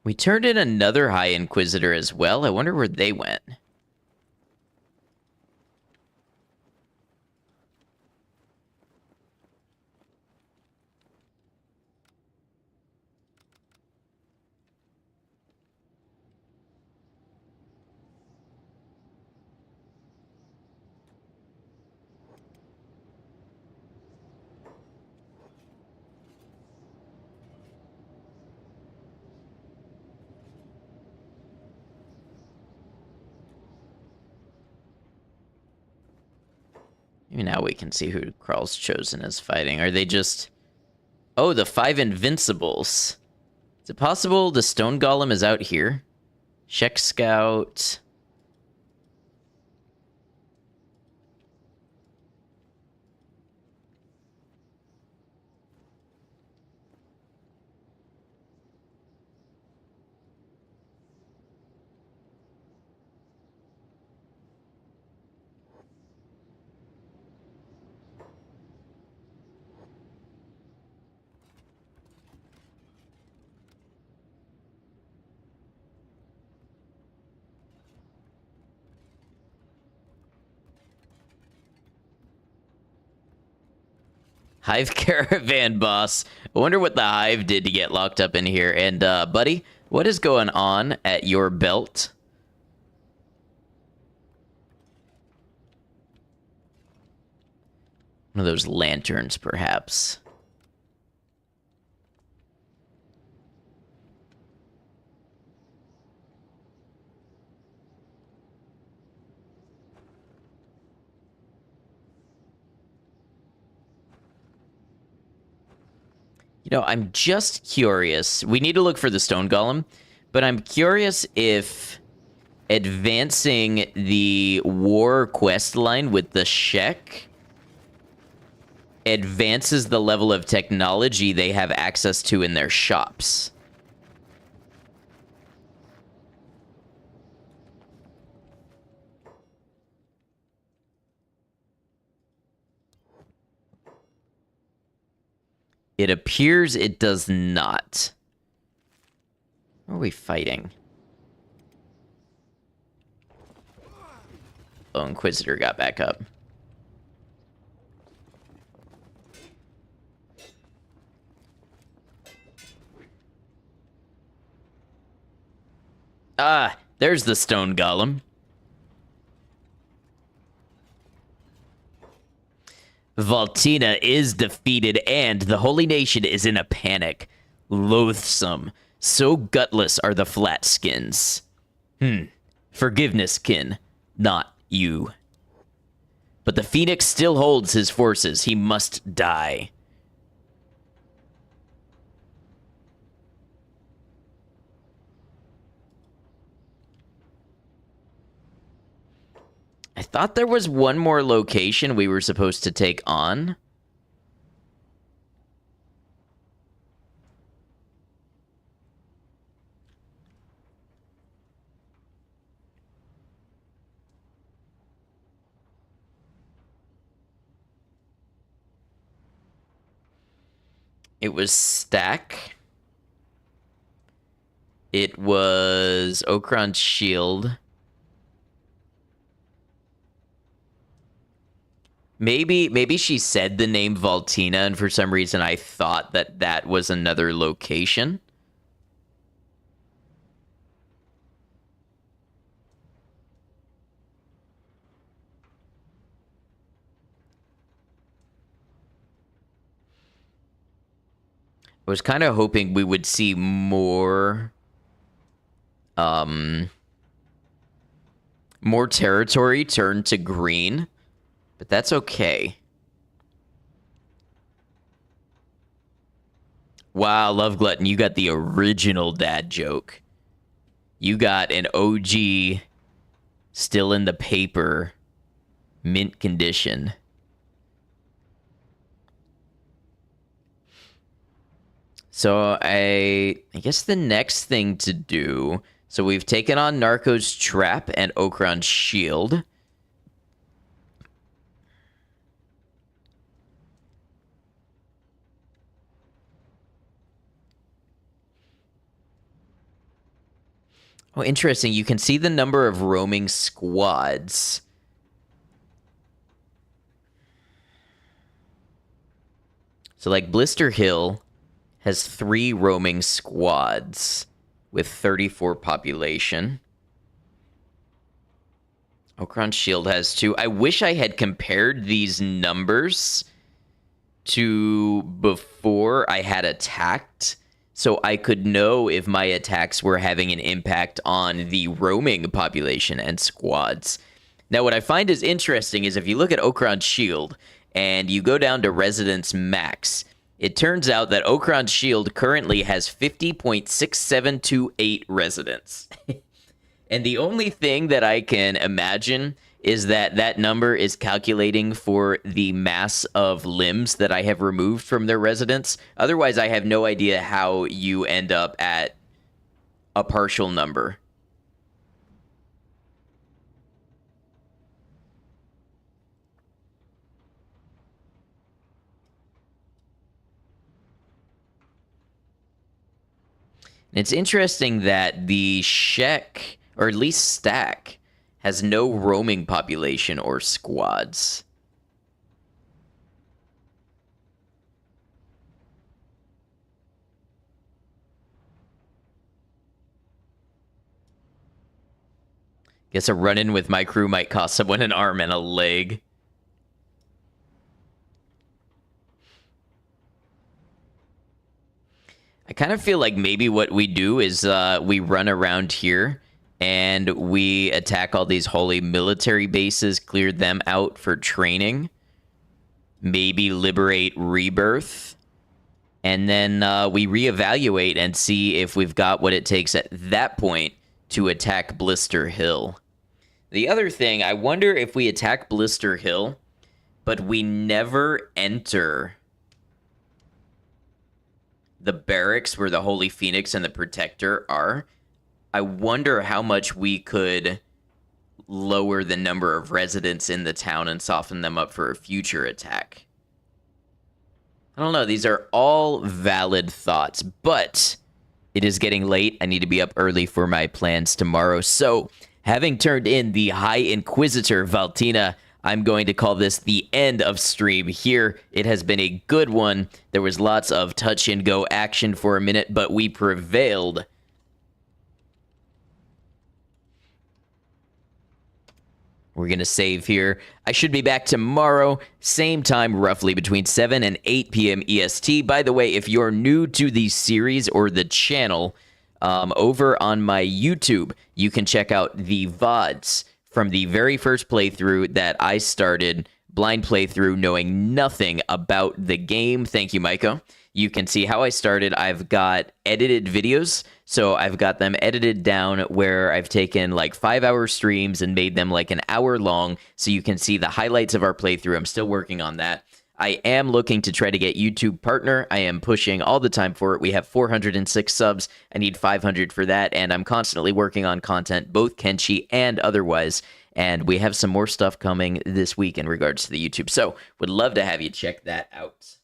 A: We turned in another High Inquisitor as well. I wonder where they went. Maybe now we can see who Kral's chosen is fighting. Are they just... Oh, the 5 Invincibles. Is it possible the Stone Golem is out here? Shek Scout... Hive Caravan boss. I wonder what the Hive did to get locked up in here. And, buddy, what is going on at your belt? One of those lanterns, perhaps. You know, I'm just curious. We need to look for the Stone Golem, but I'm curious if advancing the war quest line with the Shek advances the level of technology they have access to in their shops. It appears it does not. Where are we fighting? Oh, Inquisitor got back up. Ah, there's the Stone Golem. Voltina is defeated, and the Holy Nation is in a panic. Loathsome. So gutless are the Flatskins. Forgiveness, kin. Not you. But the Phoenix still holds his forces. He must die. I thought there was one more location we were supposed to take on. It was Stack. It was Okron's Shield. Maybe she said the name Voltina, and for some reason I thought that that was another location. I was kind of hoping we would see more more territory turn to green But that's okay. Wow, Love Glutton, you got the original dad joke. You got an OG, still in the paper, mint condition. So I guess the next thing to do, so we've taken on Narco's Trap and Okran's Shield. Oh, interesting. You can see the number of roaming squads. So like Blister Hill has 3 roaming squads with 34 population. Okran's Shield has 2. I wish I had compared these numbers to before I had attacked, so I could know if my attacks were having an impact on the roaming population and squads. Now, what I find is interesting is if you look at Okran's Shield and you go down to Residence Max, it turns out that Okran's Shield currently has 50.6728 residents. And the only thing that I can imagine is that that number is calculating for the mass of limbs that I have removed from their residence. Otherwise, I have no idea how you end up at a partial number. It's interesting that the Shek, or at least Stack, has no roaming population or squads. Guess a run-in with my crew might cost someone an arm and a leg. I kind of feel like maybe what we do is we run around here and we attack all these holy military bases, clear them out for training, maybe liberate Rebirth, and then we reevaluate and see if we've got what it takes at that point to attack Blister Hill. The other thing, I wonder if we attack Blister Hill, but we never enter the barracks where the Holy Phoenix and the Protector are. I wonder how much we could lower the number of residents in the town and soften them up for a future attack. I don't know. These are all valid thoughts, but it is getting late. I need to be up early for my plans tomorrow. So, having turned in the High Inquisitor Valtina, I'm going to call this the end of stream here. It has been a good one. There was lots of touch and go action for a minute, but we prevailed. We're going to save here. I should be back tomorrow, same time, roughly between 7 and 8 p.m. EST. By the way, if you're new to the series or the channel, over on my YouTube, you can check out the VODs from the very first playthrough that I started, blind playthrough, knowing nothing about the game. Thank you, Maiko. You can see how I started. I've got edited videos, so I've got them edited down where I've taken like 5-hour streams and made them like an hour long, so you can see the highlights of our playthrough. I'm still working on that. I am looking to try to get YouTube partner. I am pushing all the time for it. We have 406 subs. I need 500 for that, and I'm constantly working on content, both Kenshi and otherwise, and we have some more stuff coming this week in regards to the YouTube, so would love to have you check that out.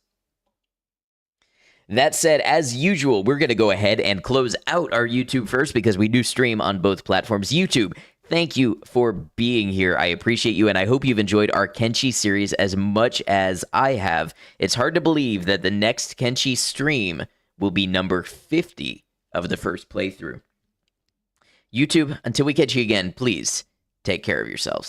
A: That said, as usual, we're going to go ahead and close out our YouTube first because we do stream on both platforms. YouTube, thank you for being here. I appreciate you, and I hope you've enjoyed our Kenshi series as much as I have. It's hard to believe that the next Kenshi stream will be number 50 of the first playthrough. YouTube, until we catch you again, please take care of yourselves.